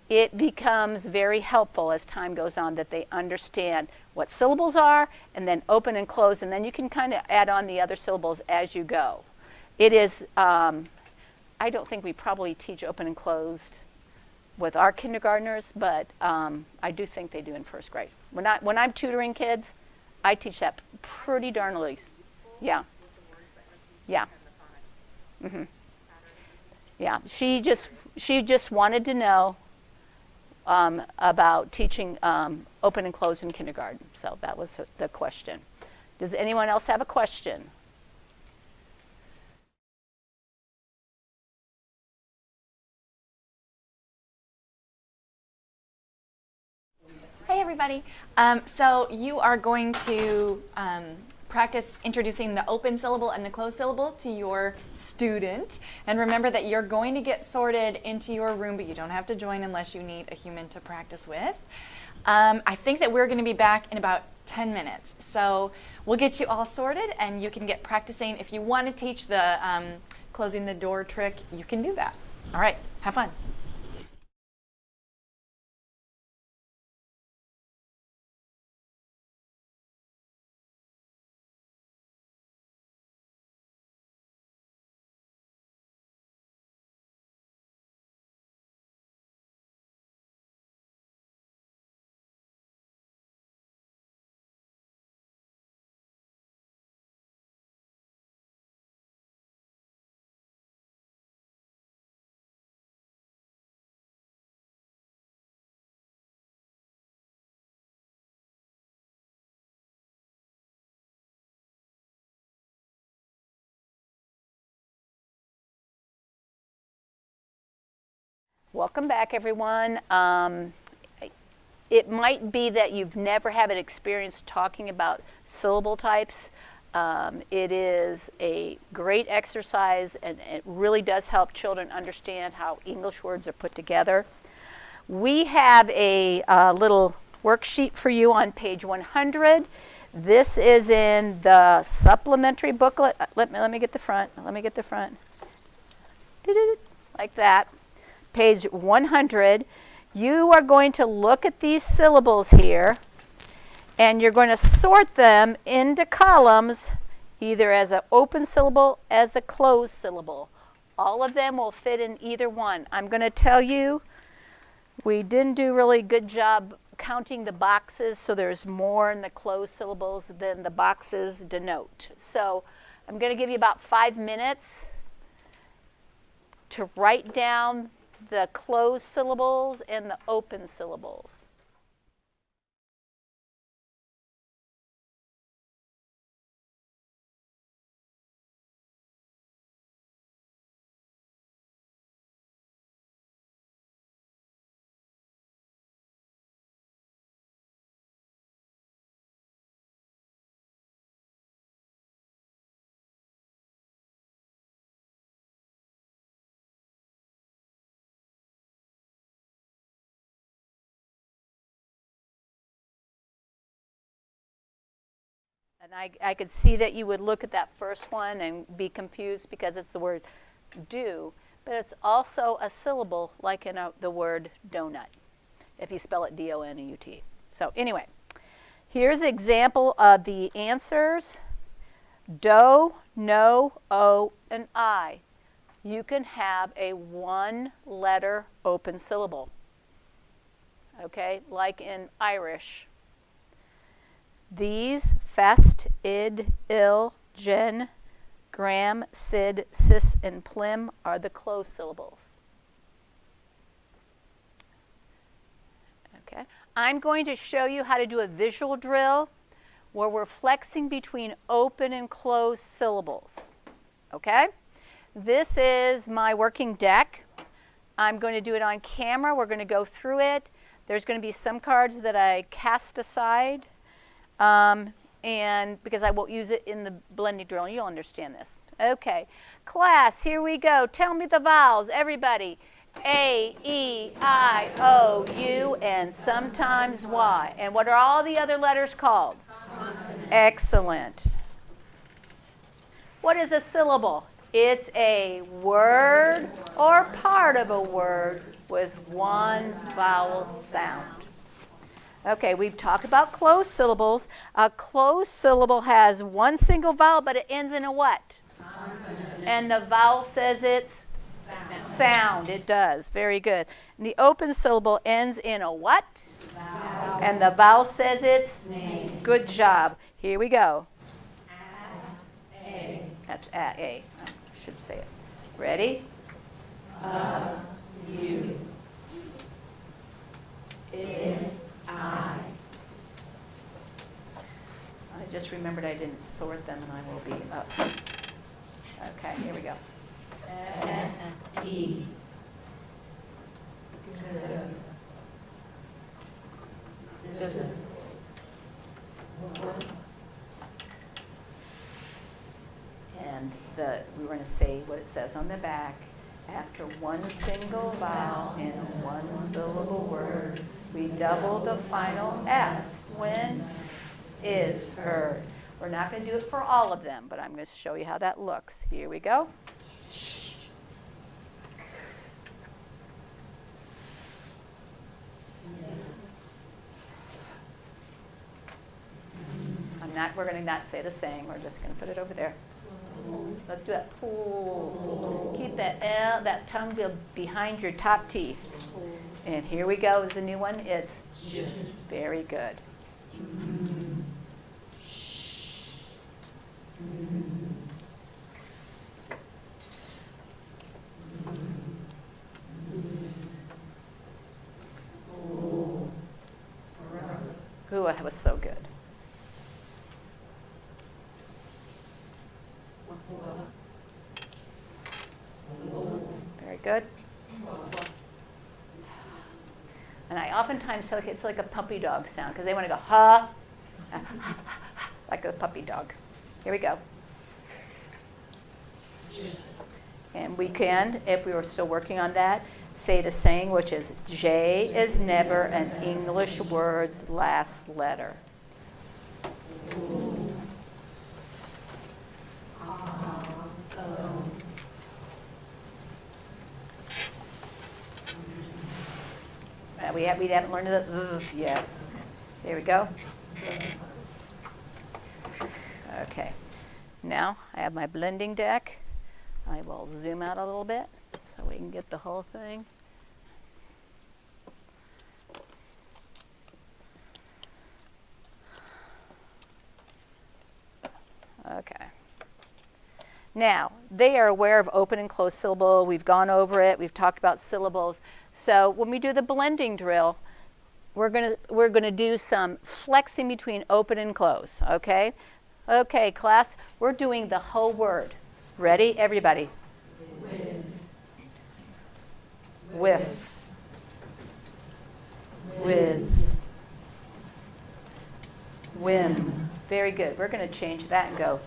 it becomes very helpful as time goes on that they understand what syllables are and then open and close, and then you can kind of add on the other syllables as you go. It is, I don't think we probably teach open and closed with our kindergartners, but I do think they do in first grade. When I'm tutoring kids, I teach that pretty darn early. Yeah. Yeah. Mm-hmm. Yeah. She just wanted to know about teaching open and closed in kindergarten. So that was the question. Does anyone else have a question? Hey everybody. So you are going to practice introducing the open syllable and the closed syllable to your student. And remember that you're going to get sorted into your room, but you don't have to join unless you need a human to practice with. I think that we're going to be back in about 10 minutes. So we'll get you all sorted and you can get practicing. If you want to teach the closing the door trick, you can do that. All right, have fun. Welcome back, everyone. It might be that you've never had an experience talking about syllable types. It is a great exercise, and it really does help children understand how English words are put together. We have a little worksheet for you on page 100. This is in the supplementary booklet. Let me get the front. Let me get the front. Like that. Page 100. You are going to look at these syllables here, and you're going to sort them into columns, either as an open syllable, as a closed syllable. All of them will fit in either one. I'm going to tell you, we didn't do really good job counting the boxes, so there's more in the closed syllables than the boxes denote. So I'm going to give you about 5 minutes to write down the closed syllables and the open syllables. And I could see that you would look at that first one and be confused because it's the word do, but it's also a syllable like in the word donut, if you spell it D-O-N-U-T. So anyway, here's an example of the answers. Do, no, O, and I. You can have a one-letter open syllable, okay, like in Irish. These, fest, id, ill, gen, gram, sid, sis, and plim are the closed syllables. Okay. I'm going to show you how to do a visual drill where we're flexing between open and closed syllables. Okay? This is my working deck. I'm going to do it on camera. We're going to go through it. There's going to be some cards that I cast aside. And because I won't use it in the blending drill, you'll understand this. Okay, class, here we go. Tell me the vowels, everybody. A, E, I, O, U, and sometimes Y. And what are all the other letters called? Consonants. Excellent. What is a syllable? It's a word or part of a word with one vowel sound. Okay, we've talked about closed syllables. A closed syllable has one single vowel, but it ends in a what? Consonant. And the vowel says it's? Sound. It does. Very good. And the open syllable ends in a what? Vowel. And the vowel says it's? Name. Good job. Here we go. A. That's A. I should say it. Ready? U. In. I just remembered I didn't sort them, and I will be up. Okay, here we go. E. we're going to say what it says on the back. After one single vowel in one syllable word, we double the final F when is heard. We're not going to do it for all of them, but I'm going to show you how that looks. Here we go. We're going to not say the same. We're just going to put it over there. Let's do it. Pull. Keep that tongue behind your top teeth. And here we go. Is the new one. It's very good. Ooh, that was so good. Very good. And I oftentimes tell kids it's like a puppy dog sound because they want to go ha, like a puppy dog. Here we go. And we can, if we were still working on that, say the saying, which is J is never an English word's last letter. We haven't learned the yet. There we go. Okay. Now I have my blending deck. I will zoom out a little bit so we can get the whole thing. Okay. Now, they are aware of open and closed syllable. We've gone over it. We've talked about syllables. So when we do the blending drill, we're gonna do some flexing between open and close, okay? Okay, class, we're doing the whole word. Ready, everybody? With. Whiz. Whim. Very good. We're going to change that and go.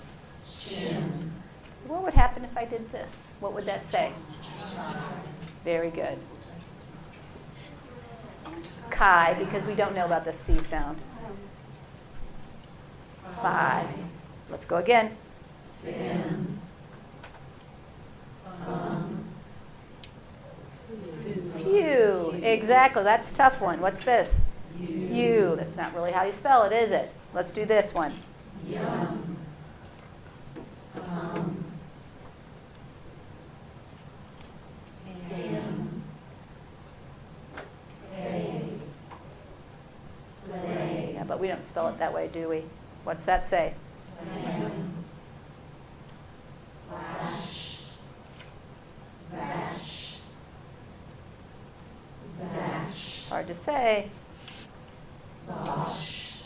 Chin. What would happen if I did this? What would that say? Very good. Chi, because we don't know about the C sound. 5. Let's go again. Few. Exactly. That's a tough one. What's this? You. That's not really how you spell it, is it? Let's do this one. Yum. Yeah, but we don't spell it that way, do we? What's that say? Flash. Vash. Zash. It's hard to say. Zosh.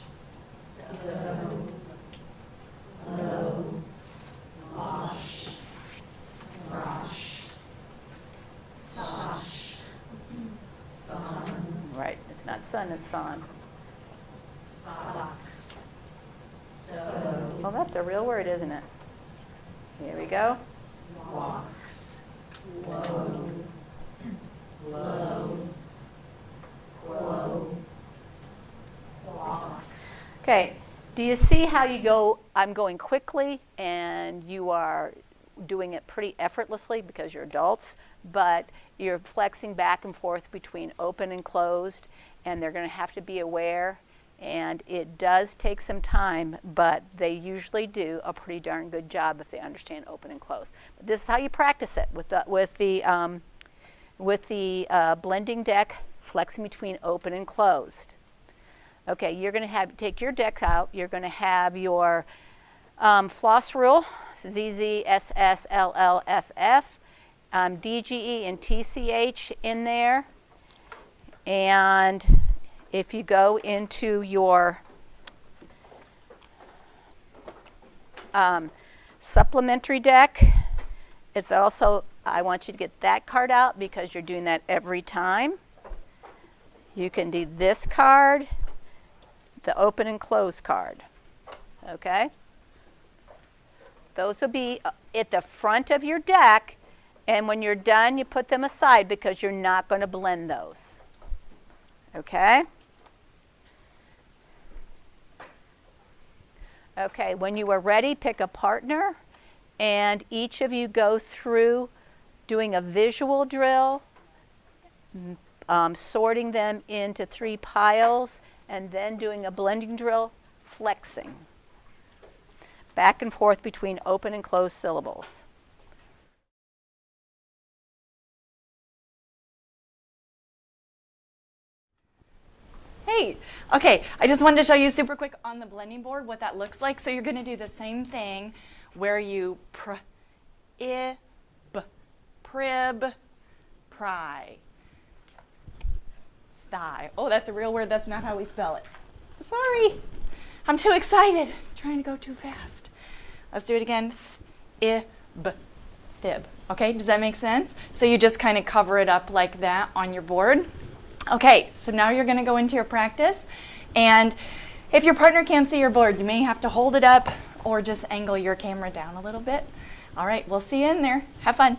Zo. Lo. Wash. Rosh. Sosh. Son. Right, it's not sun, it's son. Socks. So. Well, that's a real word, isn't it? Here we go. Walks. Low. Low. Quo. Walks. Okay, do you see how you go, I'm going quickly, and you are doing it pretty effortlessly because you're adults, but you're flexing back and forth between open and closed, and they're going to have to be aware, and it does take some time, but they usually do a pretty darn good job if they understand open and closed. But this is how you practice it with the blending deck, flexing between open and closed. Okay, you're going to take your decks out. You're going to have your floss rule, ZZ, SS, LL, FF, DGE, and TCH in there. And if you go into your supplementary deck, it's also, I want you to get that card out because you're doing that every time. You can do this card, the open and close card, okay? Those will be at the front of your deck, and when you're done, you put them aside because you're not going to blend those. Okay? Okay, when you are ready, pick a partner, and each of you go through doing a visual drill, sorting them into 3 piles, and then doing a blending drill, flexing. Back and forth between open and closed syllables. Hey, okay, I just wanted to show you super quick on the blending board what that looks like. So you're going to do the same thing where you prib, pry, thigh. Oh, that's a real word. That's not how we spell it. Sorry. I'm too excited. Trying to go too fast. Let's do it again. Fib. Okay, does that make sense? So you just kind of cover it up like that on your board. Okay, so now you're going to go into your practice. And if your partner can't see your board, you may have to hold it up or just angle your camera down a little bit. All right, we'll see you in there. Have fun.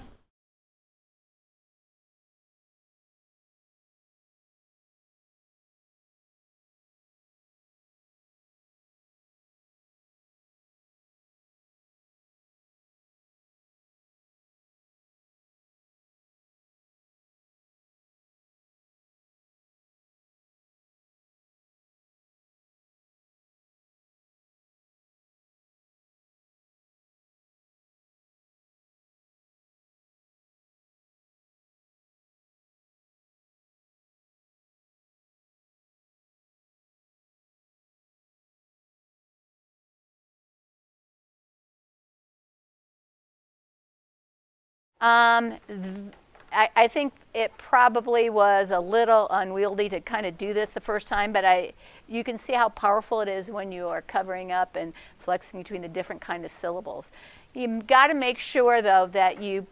I think it probably was a little unwieldy to kind of do this the first time, but you can see how powerful it is when you are covering up and flexing between the different kind of syllables. You've got to make sure, though, that you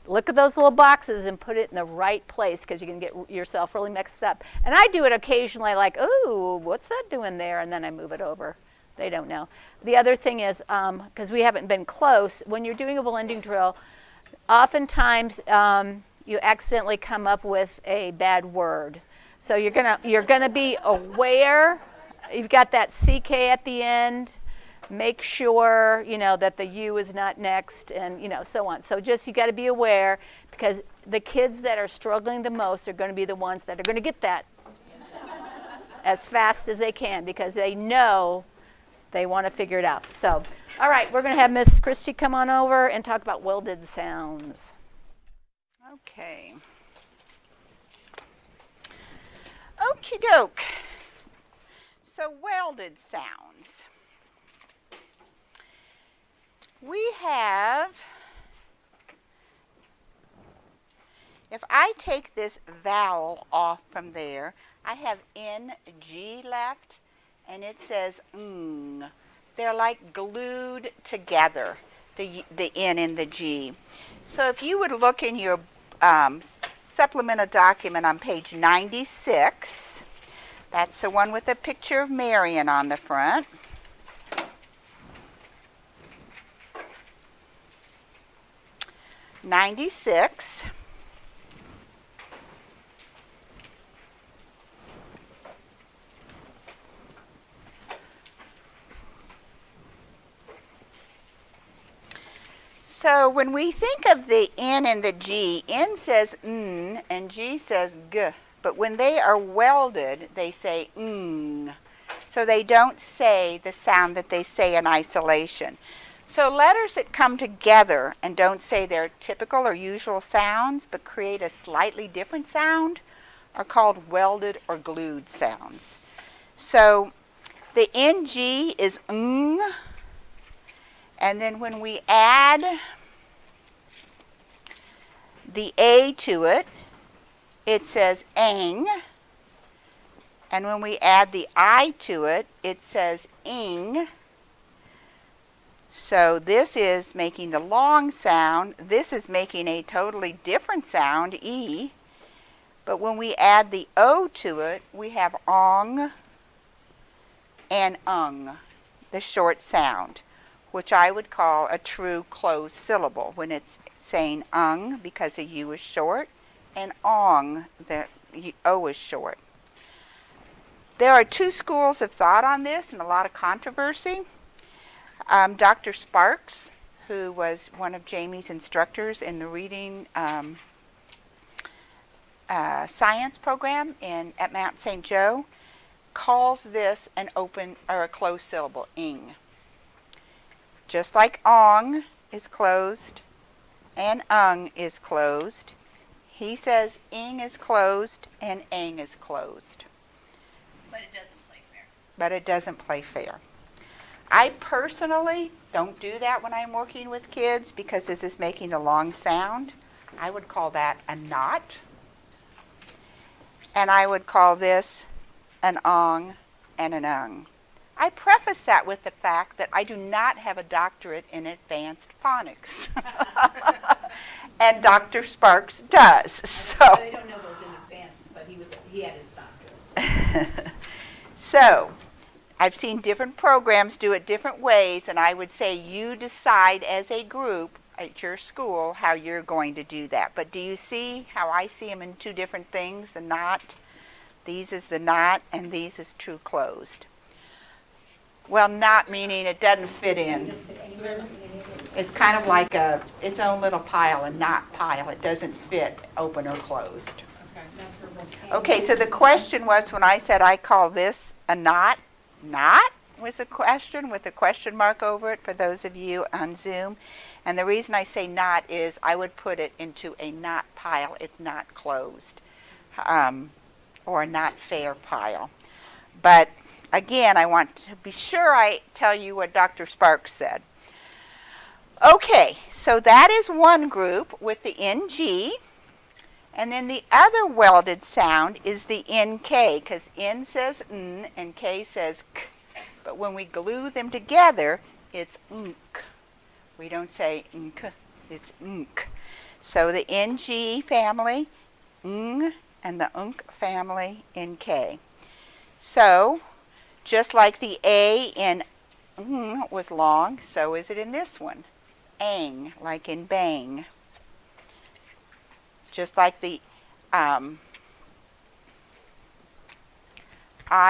look at those little boxes and put it in the right place because you can get yourself really mixed up. And I do it occasionally like, ooh, what's that doing there? And then I move it over. They don't know. The other thing is, because we haven't been close, when you're doing a blending drill, oftentimes you accidentally come up with a bad word. So you're gonna be aware. You've got that CK at the end. Make sure that the U is not next, and so on. So just you got to be aware, because the kids that are struggling the most are going to be the ones that are going to get that as fast as they can, because they know they want to figure it out. So, all right, we're going to have Miss Christie come on over and talk about welded sounds. Okay. Okie doke. So welded sounds. We have, if I take this vowel off from there, I have NG left, and it says ng. They're like glued together, the N and the G. So if you would look in your supplemental document on page 96, that's the one with the picture of Marion on the front. '96. So when we think of the N and the G, N says N and G says G. But when they are welded, they say ng. So they don't say the sound that they say in isolation. So letters that come together and don't say their typical or usual sounds, but create a slightly different sound, are called welded or glued sounds. So the NG is ng. And then when we add the A to it, it says ang. And when we add the I to it, it says ing. So this is making the long sound. This is making a totally different sound, E. But when we add the O to it, we have ong and ung, the short sound. which I would call a true closed syllable when it's saying because the U is short, and ong, the O is short. There are two schools of thought on this and a lot of controversy. Dr. Sparks, who was one of Jamie's instructors in the reading science program at Mount St. Joe, calls this an open or a closed syllable, ing. Just like ong is closed and ung is closed, he says ing is closed and ang is closed. But it doesn't play fair. But it doesn't play fair. I personally don't do that when I'm working with kids because this is making a long sound. I would call that a knot. And I would call this an ong and an ung. I preface that with the fact that I do not have a doctorate in advanced phonics. And Dr. Sparks does. So I don't know those in advance, but he had his doctorates. So, I've seen different programs do it different ways, and I would say you decide as a group at your school how you're going to do that. But do you see how I see them in two different things? The knot, these is the knot, and these is true closed. Well, knot meaning it doesn't fit in. It's kind of like its own little pile, a knot pile. It doesn't fit open or closed. Okay, so the question was when I said I call this a knot, knot was a question with a question mark over it for those of you on Zoom. And the reason I say knot is I would put it into a knot pile. It's not closed, or a not fair pile. But again, I want to be sure I tell you what Dr. Sparks said. Okay, so that is one group with the NG. And then the other welded sound is the NK, because N says N and K says K. But when we glue them together, it's nk. We don't say nk, it's nk. So the NG family, ng, and the unk family, NK. So, just like the A in ng was long, so is it in this one. Ang, like in bang. Just like the I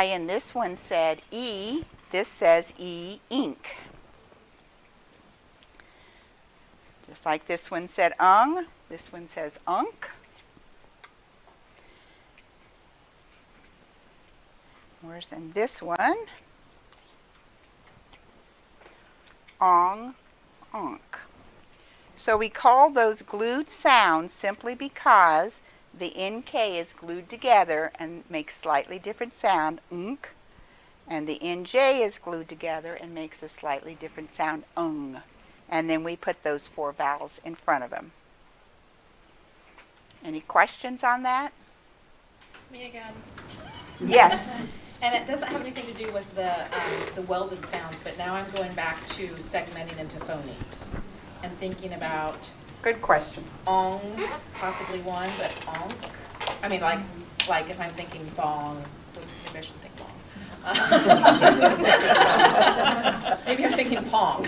in this one said E, this says E, ink. Just like this one said ung, this one says unk. Where's in this one? Ong, unk. So we call those glued sounds simply because the NK is glued together and makes slightly different sound, unk, and the NJ is glued together and makes a slightly different sound, ung. And then we put those four vowels in front of them. Any questions on that? Me again. Yes. And it doesn't have anything to do with the welded sounds, but now I'm going back to segmenting into phonemes and thinking about Good question. ong, possibly one, but onk. I mean, like if I'm thinking bong, oops, maybe I should think bong. Maybe I'm thinking pong.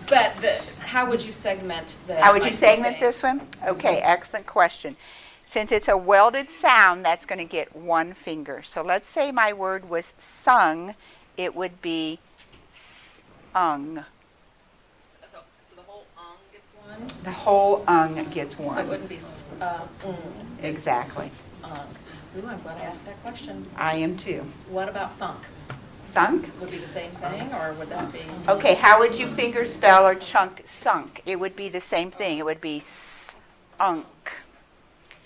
But how would you segment the? How would you segment this one? Okay, excellent question. Since it's a welded sound, that's going to get one finger. So let's say my word was sung, it would be ung. So the whole ong gets one? The whole ung gets one. So it wouldn't be Exactly. Ooh, I'm glad I asked that question. I am too. What about sunk? Sunk? Would be the same thing, or would that be? Okay, how would you finger spell or chunk sunk? It would be the same thing. It would be unk.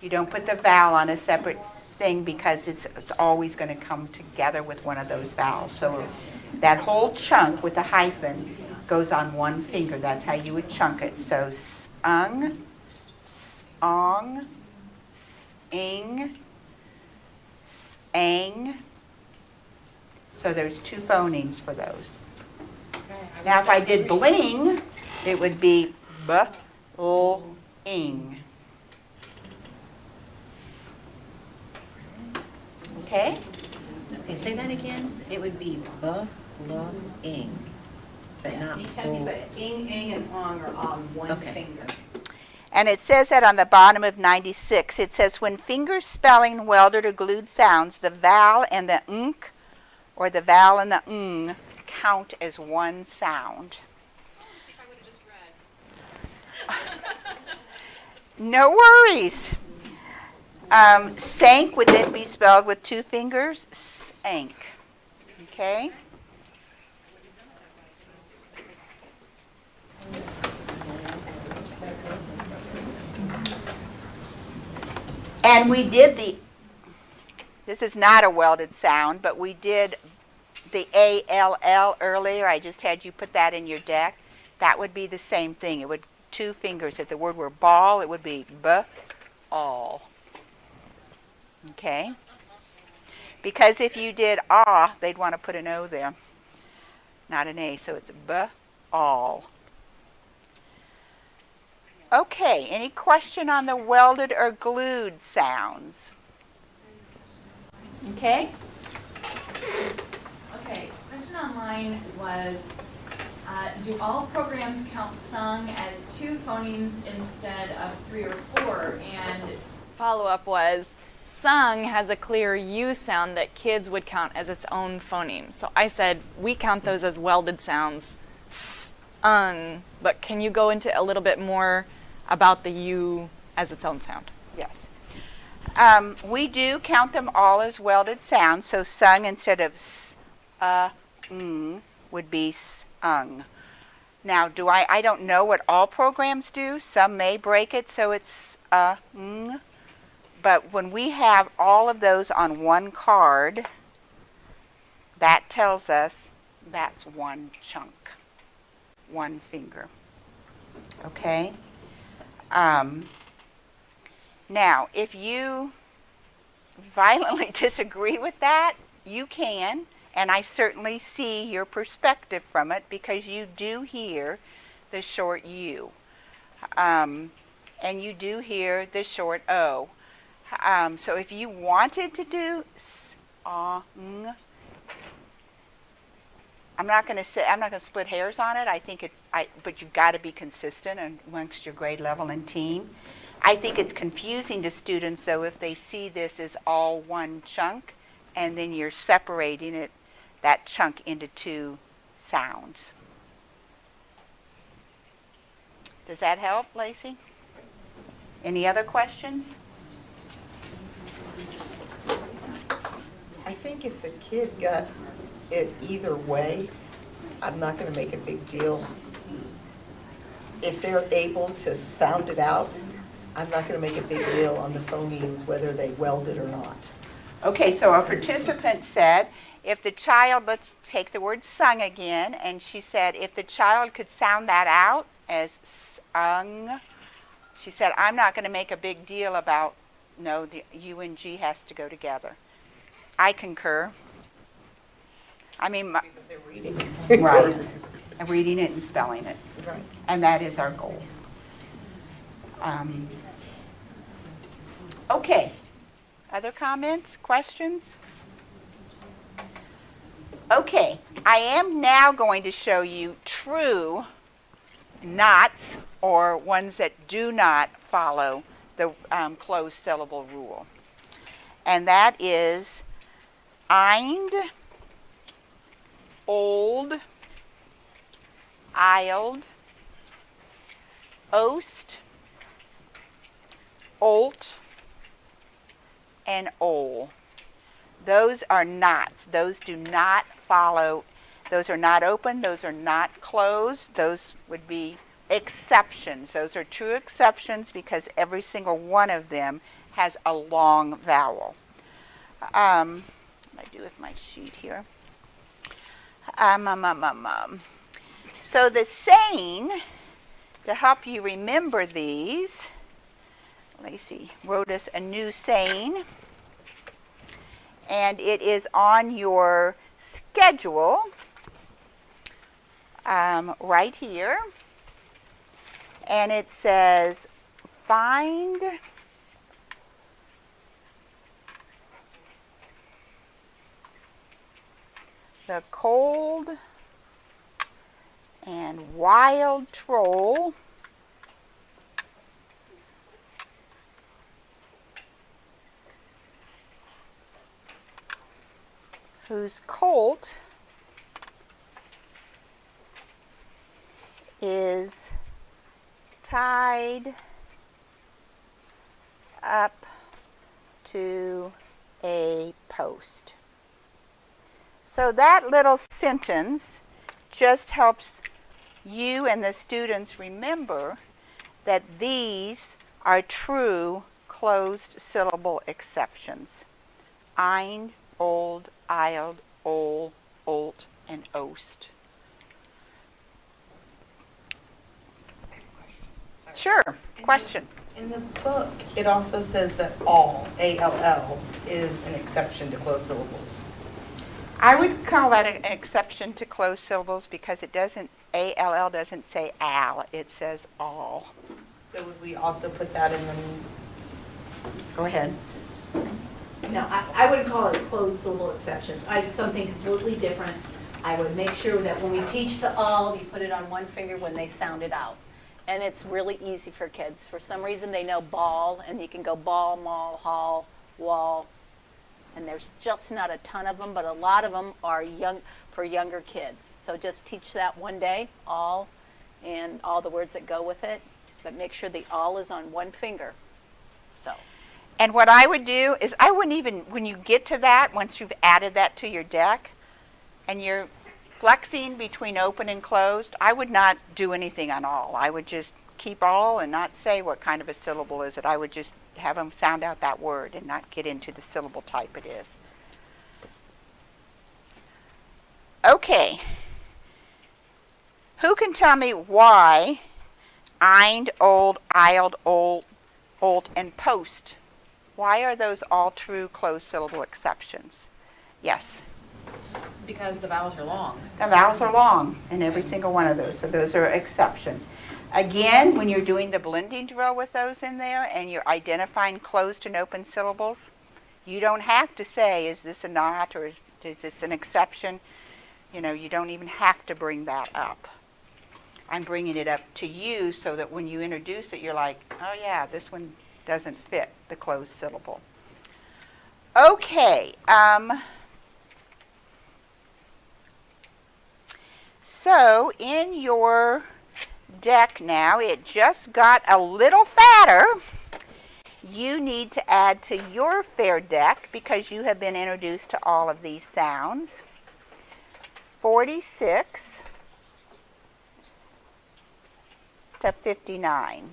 You don't put the vowel on a separate thing because it's always going to come together with one of those vowels. So that whole chunk with the hyphen goes on one finger. That's how you would chunk it. So sung, song, sing, sang. So there's two phonemes for those. Now if I did bling, it would be b-l-ing. Okay? Okay, say that again. It would be ing, but not Anytime but ing, and ong are on one Okay. finger. And it says that on the bottom of 96. It says when fingers spelling welded or glued sounds, the vowel and the nk or the vowel and the ng count as one sound. See if I would have just read. No worries. Sank would then be spelled with two fingers, sank. Okay? And we did this is not a welded sound, but we did the A-L-L earlier. I just had you put that in your deck. That would be the same thing. It would two fingers. If the word were ball, it would be b-all. Okay? Because if you did ah, they'd want to put an O there, not an A. So it's b-all. Okay, any question on the welded or glued sounds? Okay? Okay, question online was, do all programs count sung as 2 phonemes instead of 3 or 4? And follow-up was, sung has a clear U sound that kids would count as its own phoneme. So I said, we count those as welded sounds, s-ung, but can you go into a little bit more about the U as its own sound? Yes. We do count them all as welded sounds, so sung instead of s-ng would be s-ung. Now, I don't know what all programs do. Some may break it so it's ng, but when we have all of those on one card, that tells us that's one chunk, one finger. Okay? Now, if you violently disagree with that, you can, and I certainly see your perspective from it because you do hear the short U. And you do hear the short O. So if you wanted to do s-ong, I'm not going to split hairs on it. I think but you've got to be consistent amongst your grade level and team. I think it's confusing to students, though, if they see this as all one chunk, and then you're separating that chunk into 2 sounds. Does that help, Lacey? Any other questions? I think if the kid got it either way, I'm not going to make a big deal. If they're able to sound it out, I'm not going to make a big deal on the phonemes, whether they weld it or not. Okay, so a participant said, if the child, let's take the word sung again, and she said, if the child could sound that out as sung, she said, I'm not going to make a big deal about, no, the U and G has to go together. I concur. I mean, They're reading. right, and reading it and spelling it. Right. And that is our goal. Okay, other comments, questions? Okay, I am now going to show you true nots, or ones that do not follow the closed syllable rule. And that is eind, old, ild, ost, olt, and ol. Those are knots. Those do not follow. Those are not open. Those are not closed. Those would be exceptions. Those are true exceptions because every single one of them has a long vowel. What do I do with my sheet here? So the saying, to help you remember these, Lacey wrote us a new saying, and it is on your schedule right here, and it says, find the cold and wild troll whose colt is tied up to a post. So that little sentence just helps you and the students remember that these are true closed syllable exceptions. Eind, old, ild, ol, olt, and ost. Sure, question. In the book, it also says that all, A-L-L, is an exception to closed syllables. I would call that an exception to closed syllables because it doesn't, A-L-L doesn't say al, it says all. So would we also put that in the, go ahead. No, I wouldn't call it closed syllable exceptions. Something completely different. I would make sure that when we teach the all, You put it on one finger when they sound it out. And it's really easy for kids. For some reason, they know ball, and you can go ball, maul, haul, wall. And there's just not a ton of them, but a lot of them are for younger kids. So just teach that one day, all, and all the words that go with it. But make sure the all is on one finger. So. And what I would do is I wouldn't even, when you get to that, once you've added that to your deck, and you're flexing between open and closed, I would not do anything on all. I would just keep all and not say what kind of a syllable is it. I would just have them sound out that word and not get into the syllable type it is. Okay. Who can tell me why eind, old, ild, old, olt, and post, why are those all true closed syllable exceptions? Yes. Because the vowels are long. The vowels are long in every single one of those, so those are exceptions. Again, when you're doing the blending drill with those in there and you're identifying closed and open syllables, you don't have to say, is this a not or is this an exception? You know, you don't even have to bring that up. I'm bringing it up to you so that when you introduce it, you're like, oh yeah, this one doesn't fit the closed syllable. Okay. So in your deck now, it just got a little fatter. You need to add to your fair deck, because you have been introduced to all of these sounds, 46 to 59.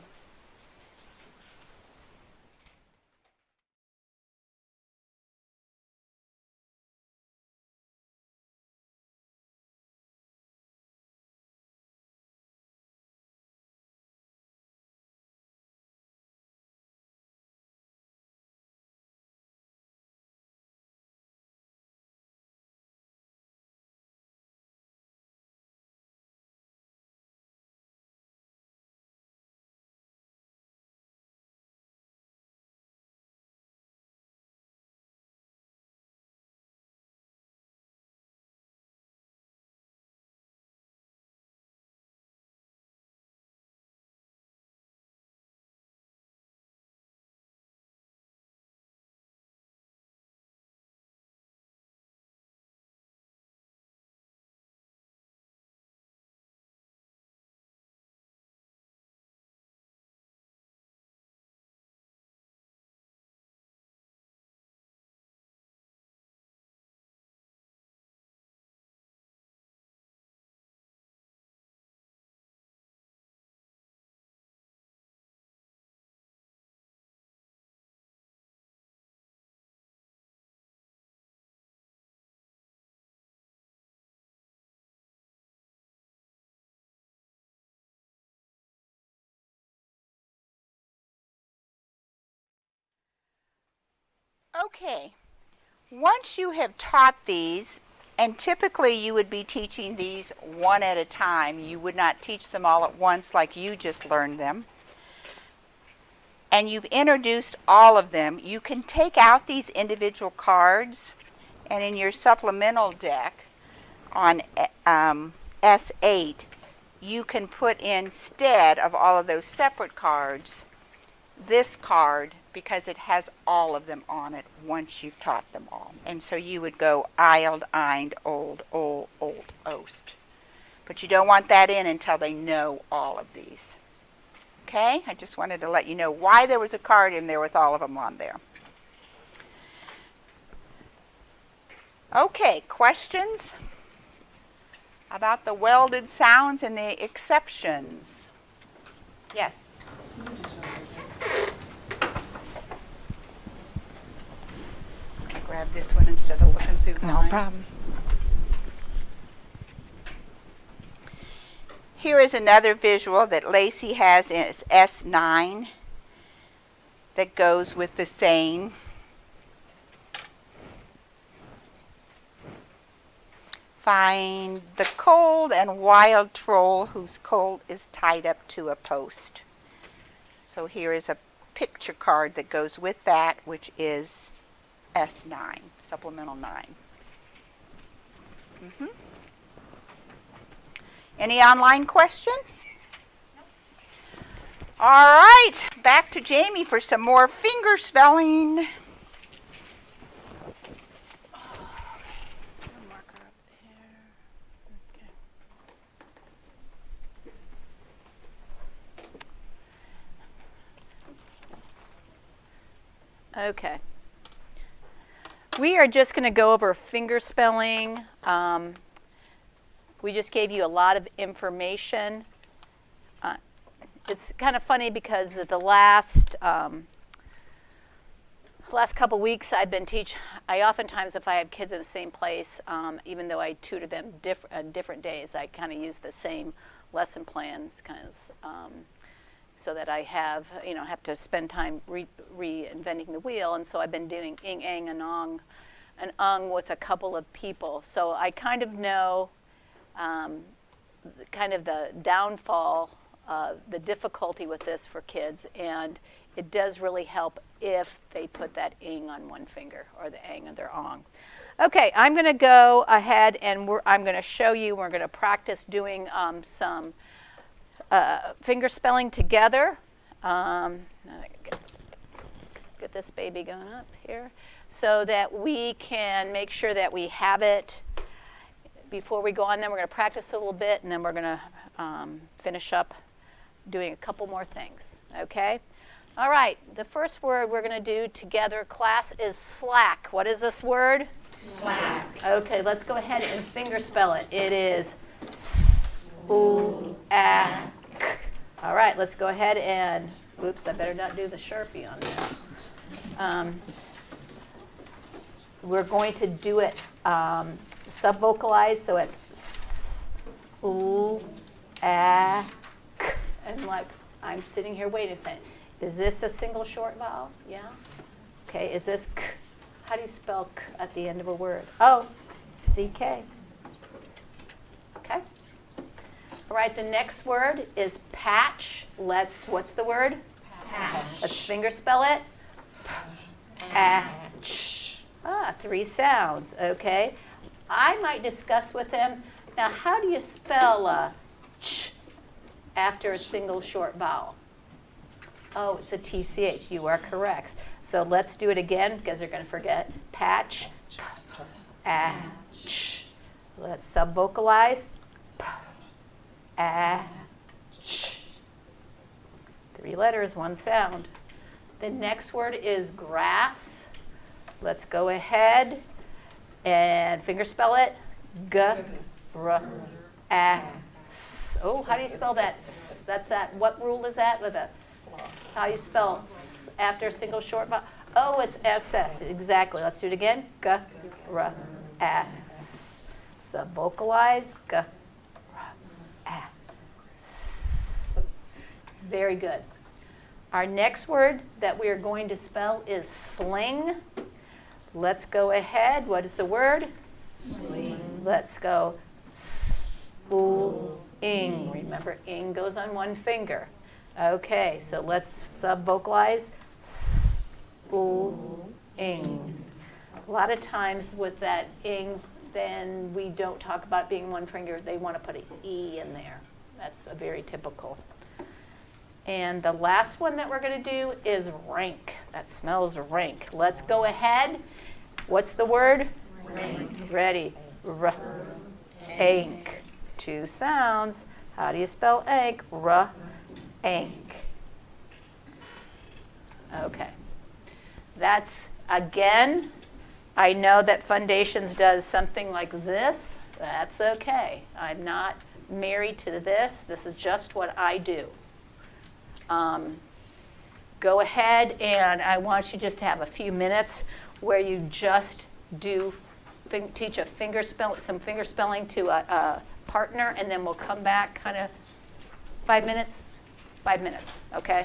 Okay, once you have taught these, and typically you would be teaching these one at a time, you would not teach them all at once like you just learned them, and you've introduced all of them, you can take out these individual cards, and in your supplemental deck, on S8, you can put instead of all of those separate cards, this card, because it has all of them on it once you've taught them all. And so you would go ild, eind, old, ost. But you don't want that in until they know all of these. Okay? I just wanted to let you know why there was a card in there with all of them on there. Okay, questions about the welded sounds and the exceptions? Yes? I'll grab this one instead of looking through No mine. problem. Here is another visual that Lacey has in S9 that goes with the saying. Find the cold and wild troll whose colt is tied up to a post. So here is a picture card that goes with that, which is S9, supplemental 9. Any online questions? All right, back to Jamie for some more finger spelling. Okay. We are just going to go over finger spelling. We just gave you a lot of information. It's kind of funny because the last couple weeks I've been teaching. I oftentimes, if I have kids in the same place, even though I tutor them different days, I kind of use the same lesson plans, so that I have to spend time reinventing the wheel. And so I've been doing ing, ang, and ung with a couple of people. So I kind of know kind of the downfall, the difficulty with this for kids, and it does really help if they put that ing on one finger or the ang on their ong. Okay, I'm going to go ahead and I'm going to show you. We're going to practice doing some finger spelling together. Get this baby going up here so that we can make sure that we have it before we go on. Then we're going to practice a little bit, and then we're going to finish up doing a couple more things. Okay? All right, the first word we're going to do together, class, is slack. What is this word? Slack. Okay, let's go ahead and finger spell it. It is S-U-A-C. All right, let's go ahead and, oops, I better not do the Sharpie on there. We're going to do it subvocalized, so it's S-U-A-C. And like, I'm sitting here waiting, saying, is this a single short vowel? Yeah? Okay, is this K? How do you spell K at the end of a word? Oh, C-K. Okay? All right, the next word is patch. What's the word? Patch. Let's finger spell it. Patch. Ah, 3 sounds, okay. I might discuss with them, now how do you spell a ch after a single short vowel? Oh, it's a TCH. You are correct. So let's do it again because they're going to forget. Patch. P-a-ch. Let's subvocalize. P-a-ch. 3 letters, 1 sound. The next word is grass. Let's go ahead and finger spell it. G-r-a-s. Oh, how do you spell that? That's that. What rule is that with a? How you spell after a single short vowel? Oh, it's SS. Exactly. Let's do it again. G-r-a-s. Subvocalize. G-r-a-s. Very good. Our next word that we are going to spell is sling. Let's go ahead. What is the word? Sling. Let's go s-u-ing. Remember, ing goes on 1 finger. Okay, so let's subvocalize. S-u-ing. A lot of times with that ing, then we don't talk about being one finger. They want to put an E in there. That's a very typical. And the last one that we're going to do is rank. That smells rank. Let's go ahead. What's the word? Rank. Ready? Ank. 2 sounds. How do you spell ank? Ank. Okay. That's, again, I know that Foundations does something like this. That's okay. I'm not married to this. This is just what I do. Go ahead, and I want you just to have a few minutes where you just do teach some finger spelling to a partner, and then we'll come back kind of 5 minutes. 5 minutes, okay?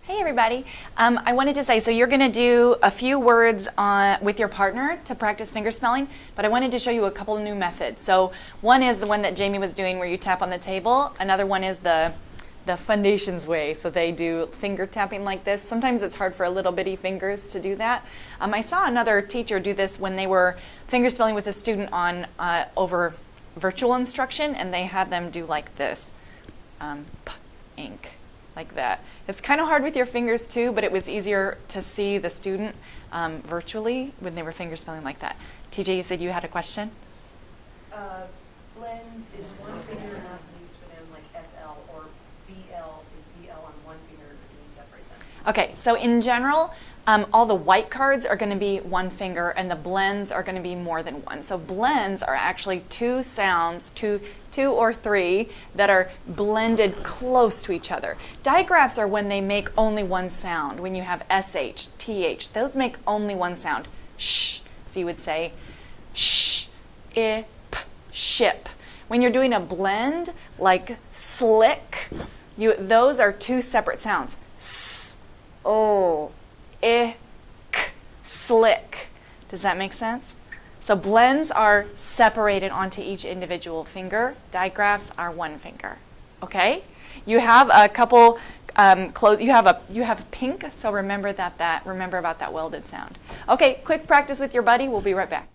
Hey everybody, I wanted to say, so you're going to do a few words with your partner to practice finger spelling, but I wanted to show you a couple of new methods. So one is the one that Jamie was doing where you tap on the table. Another one is the Foundations way, so they do finger tapping like this. Sometimes it's hard for a little bitty fingers to do that. I saw another teacher do this when they were finger spelling with a student on over virtual instruction, and they had them do like this, ink. Like that. It's kind of hard with your fingers too, but it was easier to see the student virtually when they were finger spelling like that. TJ, you said you had a question? Blends is one finger not used for them like SL, or BL is BL on one finger, do we separate them? Okay, so in general, all the white cards are going to be one finger, and the blends are going to be more than one. So blends are actually 2 sounds, two or 3 that are blended close to each other. Digraphs are when they make only one sound. When you have SH, TH, those make only one sound. Sh. So you would say sh, I, p, ship. When you're doing a blend, like slick, those are 2 separate sounds. S, O, I, k, slick. Does that make sense? So blends are separated onto each individual finger. Digraphs are one finger. Okay? You have a couple you have pink, so remember about that welded sound. Okay, quick practice with your buddy. We'll be right back.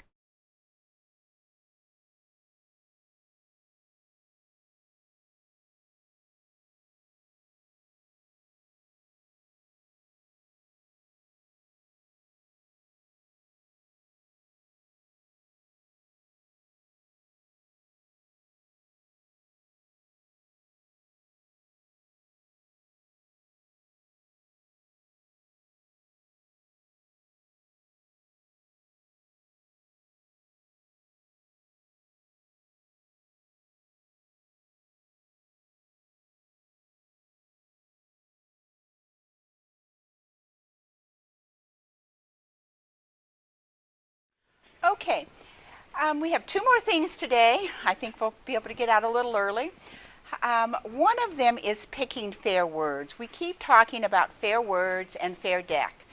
Okay, we have 2 more things today. I think we'll be able to get out a little early. One of them is picking fair words. We keep talking about fair words and fair deck.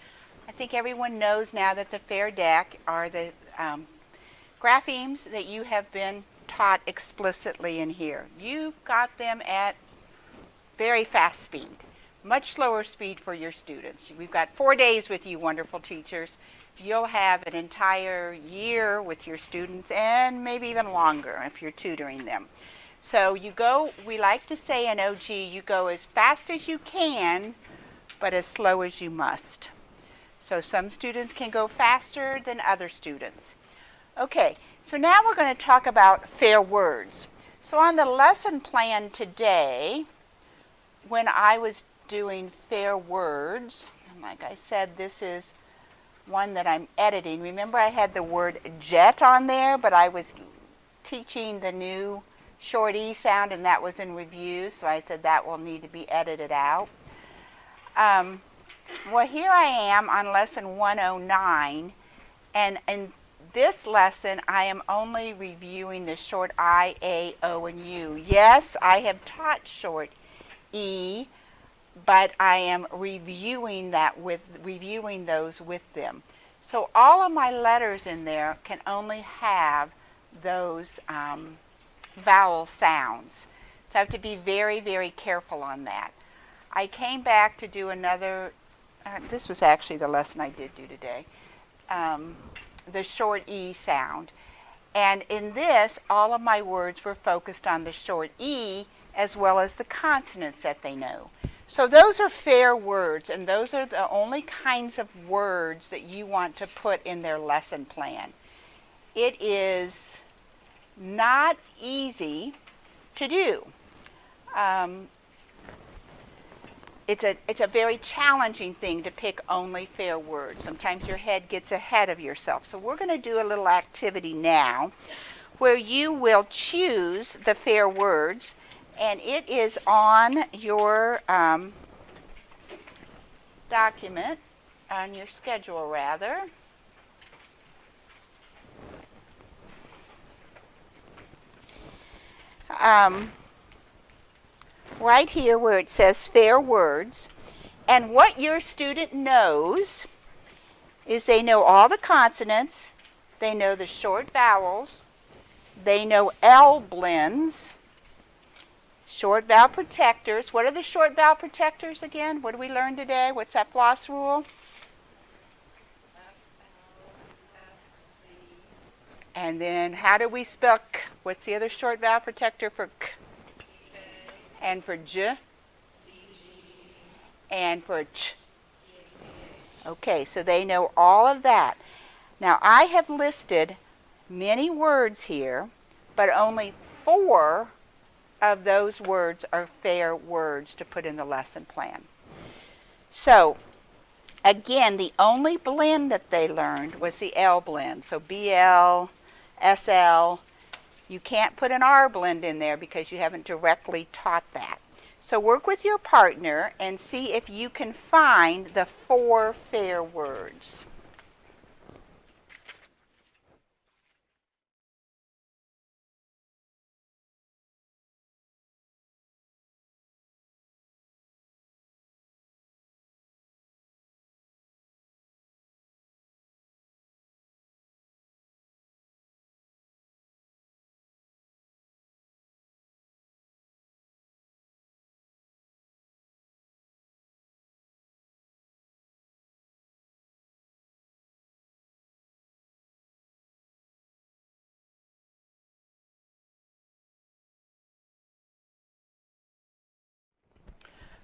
I think everyone knows now that the fair deck are the graphemes that you have been taught explicitly in here. You've got them at very fast speed, much slower speed for your students. We've got 4 days with you, wonderful teachers. You'll have an entire year with your students, and maybe even longer if you're tutoring them. So you go, we like to say in OG, you go as fast as you can, but as slow as you must. So some students can go faster than other students. Okay, so now we're going to talk about fair words. So on the lesson plan today, when I was doing fair words, and like I said, this is one that I'm editing. Remember I had the word jet on there, but I was teaching the new short E sound, and that was in review, so I said that will need to be edited out. Well, here I am on lesson 109, and in this lesson I am only reviewing the short I, A, O, and U. Yes, I have taught short E, but I am reviewing those with them. So all of my letters in there can only have those vowel sounds. So I have to be very, very careful on that. I came back to do another, this was actually the lesson I did do today. the short E sound. And in this, all of my words were focused on the short E as well as the consonants that they know. So those are fair words, and those are the only kinds of words that you want to put in their lesson plan. It is not easy to do. It's a very challenging thing to pick only fair words. Sometimes your head gets ahead of yourself. So we're going to do a little activity now where you will choose the fair words, and it is on your document, on your schedule rather. Right here where it says fair words, and what your student knows is they know all the consonants, they know the short vowels, they know L blends, short vowel protectors. What are the short vowel protectors again? What did we learn today? What's that floss rule? And then how do we spell K? What's the other short vowel protector for K? And for J? And for Ch? Okay, so they know all of that. Now I have listed many words here, but only 4 of those words are fair words to put in the lesson plan. So again, the only blend that they learned was the L blend. So BL, SL. You can't put an R blend in there because you haven't directly taught that. So work with your partner and see if you can find the 4 fair words.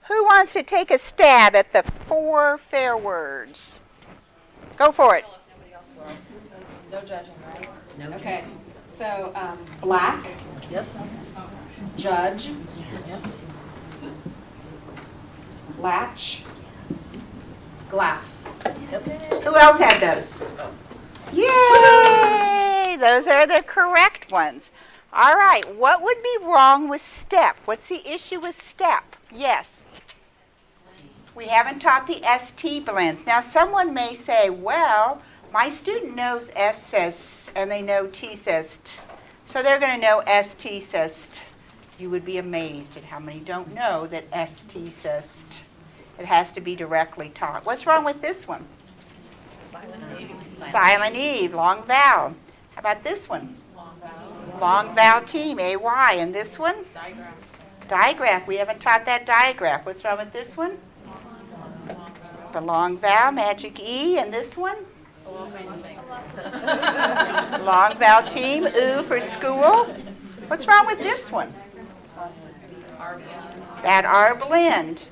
Who wants to take a stab at the 4 fair words? Go for it. No judging, right? No. Okay. So black. Yep. Judge. Yes. Latch. Glass. Yep. Who else had those? Yay! Those are the correct ones. All right. What would be wrong with step? What's the issue with step? Yes. We haven't taught the ST blends. Now someone may say, well, my student knows S says and they know T says T. So they're going to know ST says T. You would be amazed at how many don't know that ST says T. It has to be directly taught. What's wrong with this one? Silent E. Silent E, long vowel. How about this one? Long vowel team, AY. And this one? Digraph. We haven't taught that digraph. What's wrong with this one? The long vowel, magic E, and this one? Long vowel team, OO for school. What's wrong with this one? That R blend.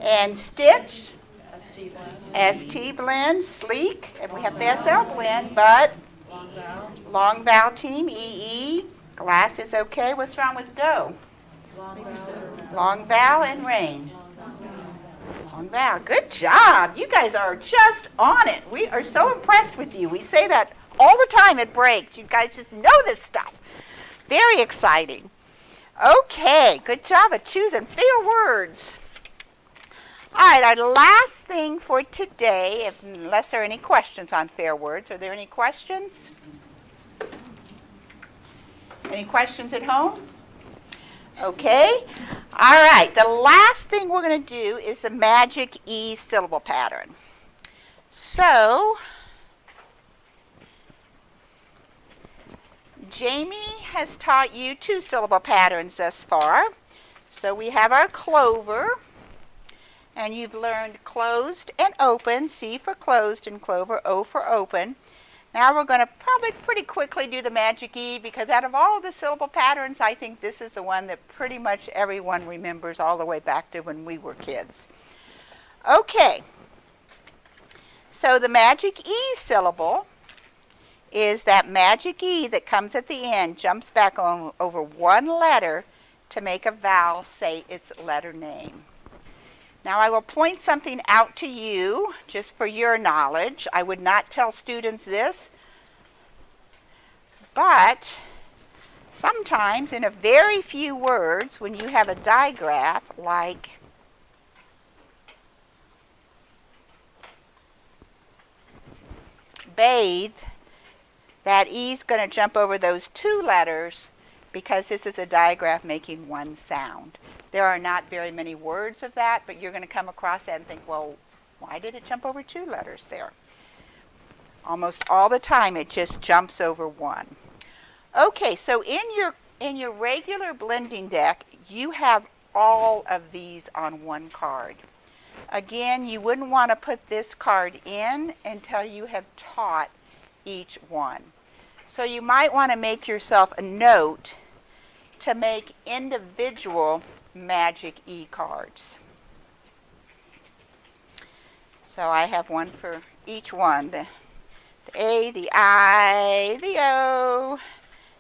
And stitch, ST blend, sleek, and we have the SL blend, but long vowel team, EE. Glass is okay. What's wrong with go? Long vowel and rain. Long vowel. Good job. You guys are just on it. We are so impressed with you. We say that all the time at breaks. You guys just know this stuff. Very exciting. Okay, good job of choosing fair words. All right, our last thing for today, unless there are any questions on fair words. Are there any questions? Any questions at home? Okay. All right, the last thing we're going to do is the magic E syllable pattern. So, Jamie has taught you 2 syllable patterns thus far. So we have our clover, And you've learned closed and open, C for closed in Clover, O for open. Now we're going to probably pretty quickly do the magic E, because out of all of the syllable patterns, I think this is the one that pretty much everyone remembers all the way back to when we were kids. Okay, so the magic E syllable is that magic E that comes at the end, jumps back on over one letter to make a vowel say its letter name. Now I will point something out to you just for your knowledge. I would not tell students this, but sometimes in a very few words, when you have a digraph like bathe, that E is going to jump over those two letters because this is a digraph making one sound. There are not very many words of that, but you're going to come across that and think, well, why did it jump over two letters there? Almost all the time it just jumps over one. Okay, so in your regular blending deck, you have all of these on one card. Again, you wouldn't want to put this card in until you have taught each one. So you might want to make yourself a note to make individual magic E cards. So I have one for each one, the A, the I, the O,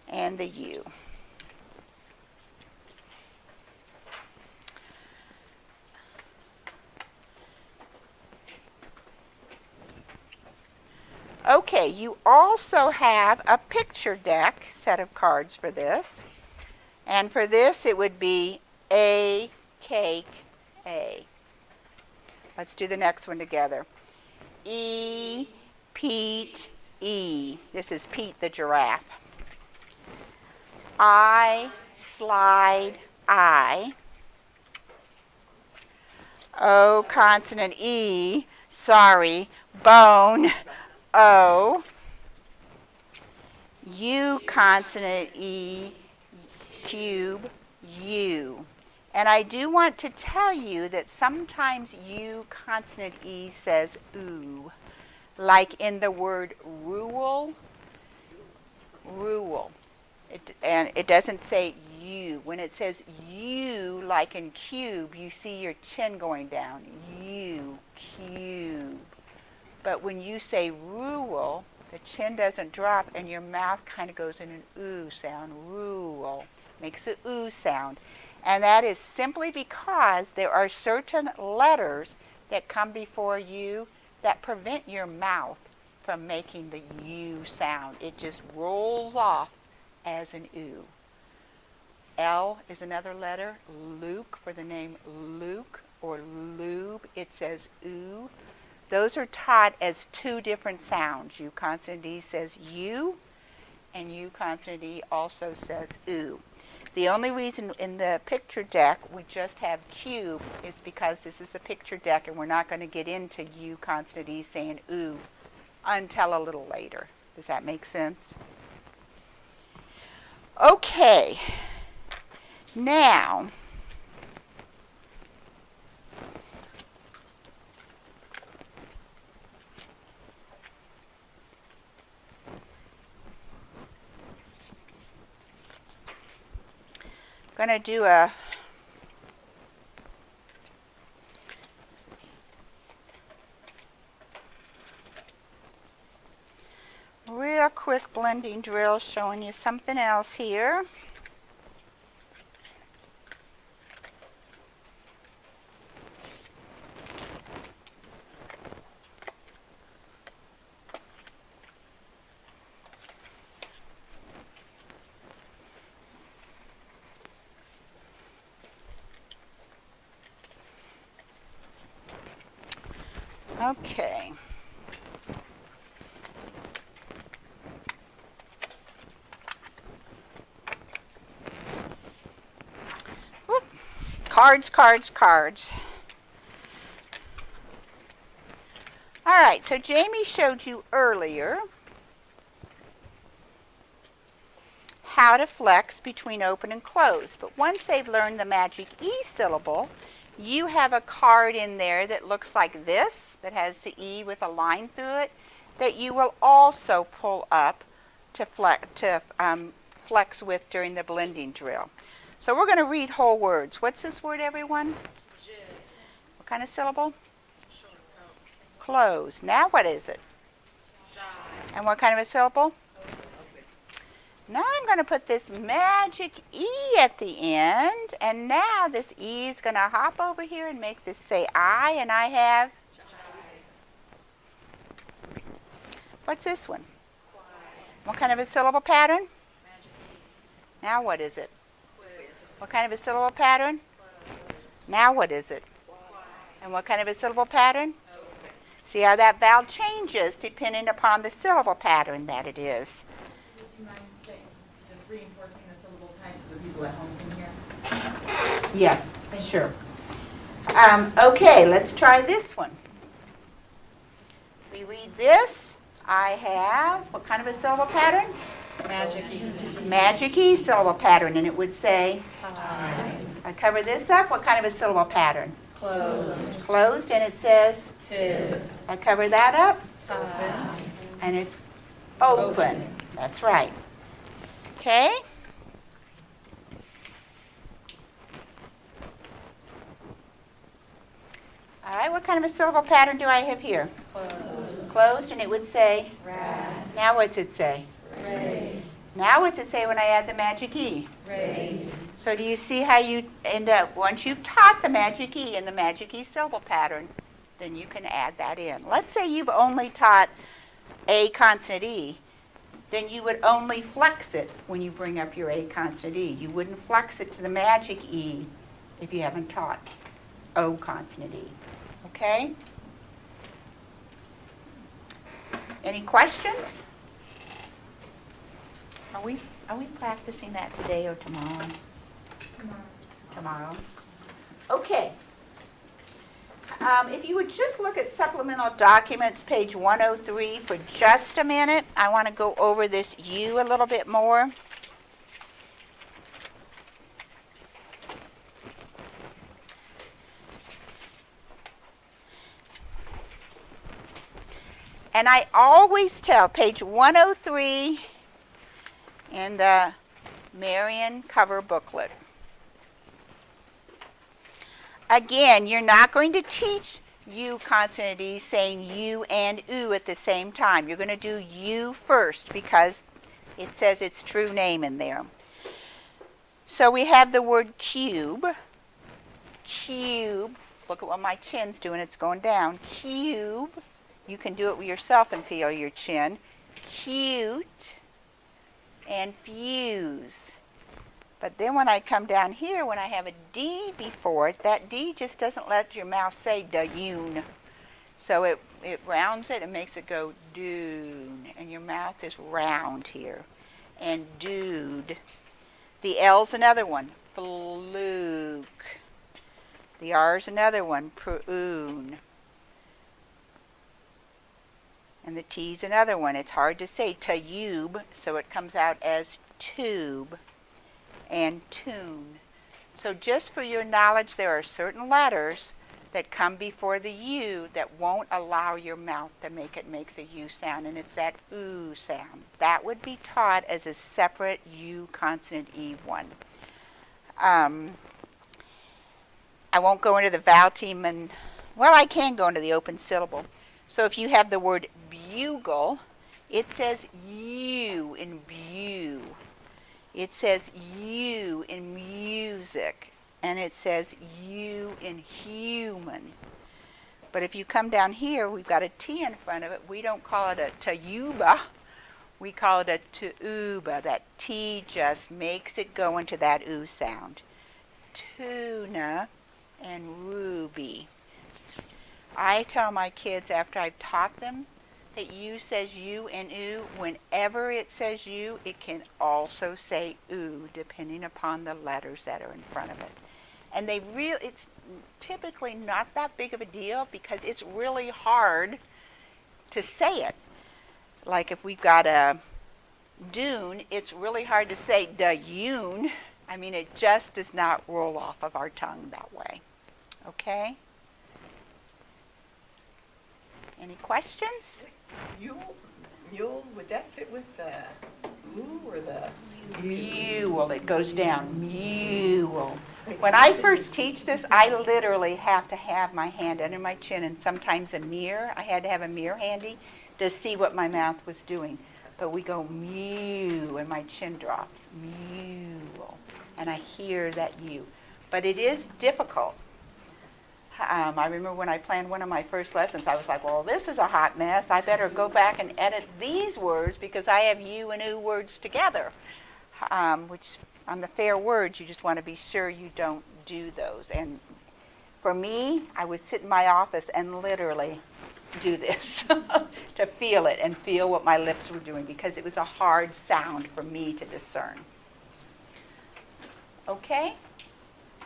and the U. Okay, you also have a picture deck set of cards for this. And for this, it would be A, cake, A. Let's do the next one together. E, Pete, E. This is Pete the giraffe. I, slide, I. O, consonant E, sorry, bone, O. U, consonant E, cube, U. And I do want to tell you that sometimes U, consonant E, says oo, like in the word rule, rule. And it doesn't say U. When it says U, like in cube, you see your chin going down. U, cube. But when you say rule, the chin doesn't drop and your mouth kind of goes in an oo sound. Rule. Makes an oo sound. And that is simply because there are certain letters that come before U that prevent your mouth from making the U sound. It just rolls off as an oo. L is another letter. Luke, for the name Luke or lube, it says oo. Those are taught as two different sounds. U consonant E says U, and U consonant E also says oo. The only reason in the picture deck we just have cube is because this is the picture deck and we're not going to get into U consonant E saying oo until a little later. Does that make sense? Okay. Now, I'm going to do a real quick blending drill showing you something else here. Okay. Whoop. Cards, cards, cards. All right, so Jamie showed you earlier how to flex between open and closed. But once they've learned the magic E syllable, you have a card in there that looks like this, that has the E with a line through it, that you will also pull up to flex with during the blending drill. So we're going to read whole words. What's this word, everyone? What kind of syllable? Close. Now what is it? And what kind of a syllable? Now I'm going to put this magic E at the end, and now this E is going to hop over here and make this say I, and I have? What's this one? What kind of a syllable pattern? Now what is it? What kind of a syllable pattern? Now what is it? And what kind of a syllable pattern? See how that vowel changes depending upon the syllable pattern that it is. Would you mind just reinforcing the syllable types so the people at home can hear? Yes, sure. Okay, let's try this one. We read this. I have, what kind of a syllable pattern? Magic E. Magic E syllable pattern, and it would say? Time. I cover this up. What kind of a syllable pattern? Closed. Closed, and it says? Tib. I cover that up, Time. and it's open. That's right. Okay? All right, what kind of a syllable pattern do I have here? Closed. Closed, and it would say? Rad. Now what's it say? Raid. Now what's it say when I add the magic E? Raid. So do you see how you end up, once you've taught the magic E and the magic E syllable pattern, then you can add that in. Let's say you've only taught A consonant E, then you would only flex it when you bring up your A consonant E. You wouldn't flex it to the magic E if you haven't taught O consonant E. Okay? Any questions? Are we practicing that today or tomorrow? Tomorrow. Okay. If you would just look at supplemental documents, page 103 for just a minute. I want to go over this U a little bit more. And I always tell, page 103 in the Marian cover booklet. Again, you're not going to teach U consonant E saying U and U at the same time. You're going to do U first because it says its true name in there. So we have the word cube. Cube. Look at what my chin's doing. It's going down. Cube. You can do it with yourself and feel your chin. Cute. And fuse. But then when I come down here, when I have a D before it, that D just doesn't let your mouth say da-yoon. So it rounds it and makes it go doon. And your mouth is round here. And dude. The L's another one. Fluke. The R's another one. Proon. And the T's another one. It's hard to say tayub, so it comes out as tube and tune. So just for your knowledge, there are certain letters that come before the U that won't allow your mouth to make it make the U sound, and it's that oo sound. That would be taught as a separate U consonant E one. I won't go into the vowel team, and well, I can go into the open syllable. So if you have the word bugle, it says U in bew. It says U in music. And it says U in human. But if you come down here, we've got a T in front of it. We don't call it a tayuba. We call it a tuuba. That T just makes it go into that oo sound. Tuna and ruby. I tell my kids after I've taught them that U says U and oo. Whenever it says U, it can also say oo, depending upon the letters that are in front of it. And it's typically not that big of a deal because it's really hard to say it. Like if we've got a dune, it's really hard to say da-yoon. I mean, it just does not roll off of our tongue that way. Okay? Any questions? Mule, would that fit with the moo or the? Mule, it goes down. Mule. When I first teach this, I literally have to have my hand under my chin and sometimes a mirror. I had to have a mirror handy to see what my mouth was doing. But we go mew and my chin drops. Mule. And I hear that U. But it is difficult. I remember when I planned one of my first lessons, I was like, well, this is a hot mess. I better go back and edit these words because I have U and U words together. Which on the fair words, you just want to be sure you don't do those. And for me, I would sit in my office and literally do this to feel it and feel what my lips were doing because it was a hard sound for me to discern. Okay?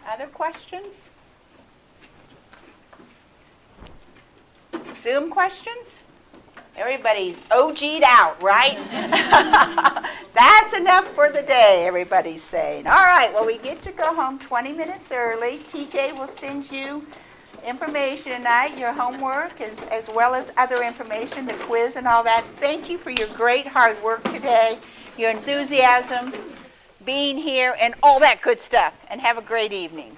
Other questions? Zoom questions? Everybody's OG'd out, right? That's enough for the day, everybody's saying. All right, well, we get to go home 20 minutes early. TJ will send you information tonight, your homework, as well as other information, the quiz and all that. Thank you for your great hard work today, your enthusiasm, being here, and all that good stuff. And have a great evening.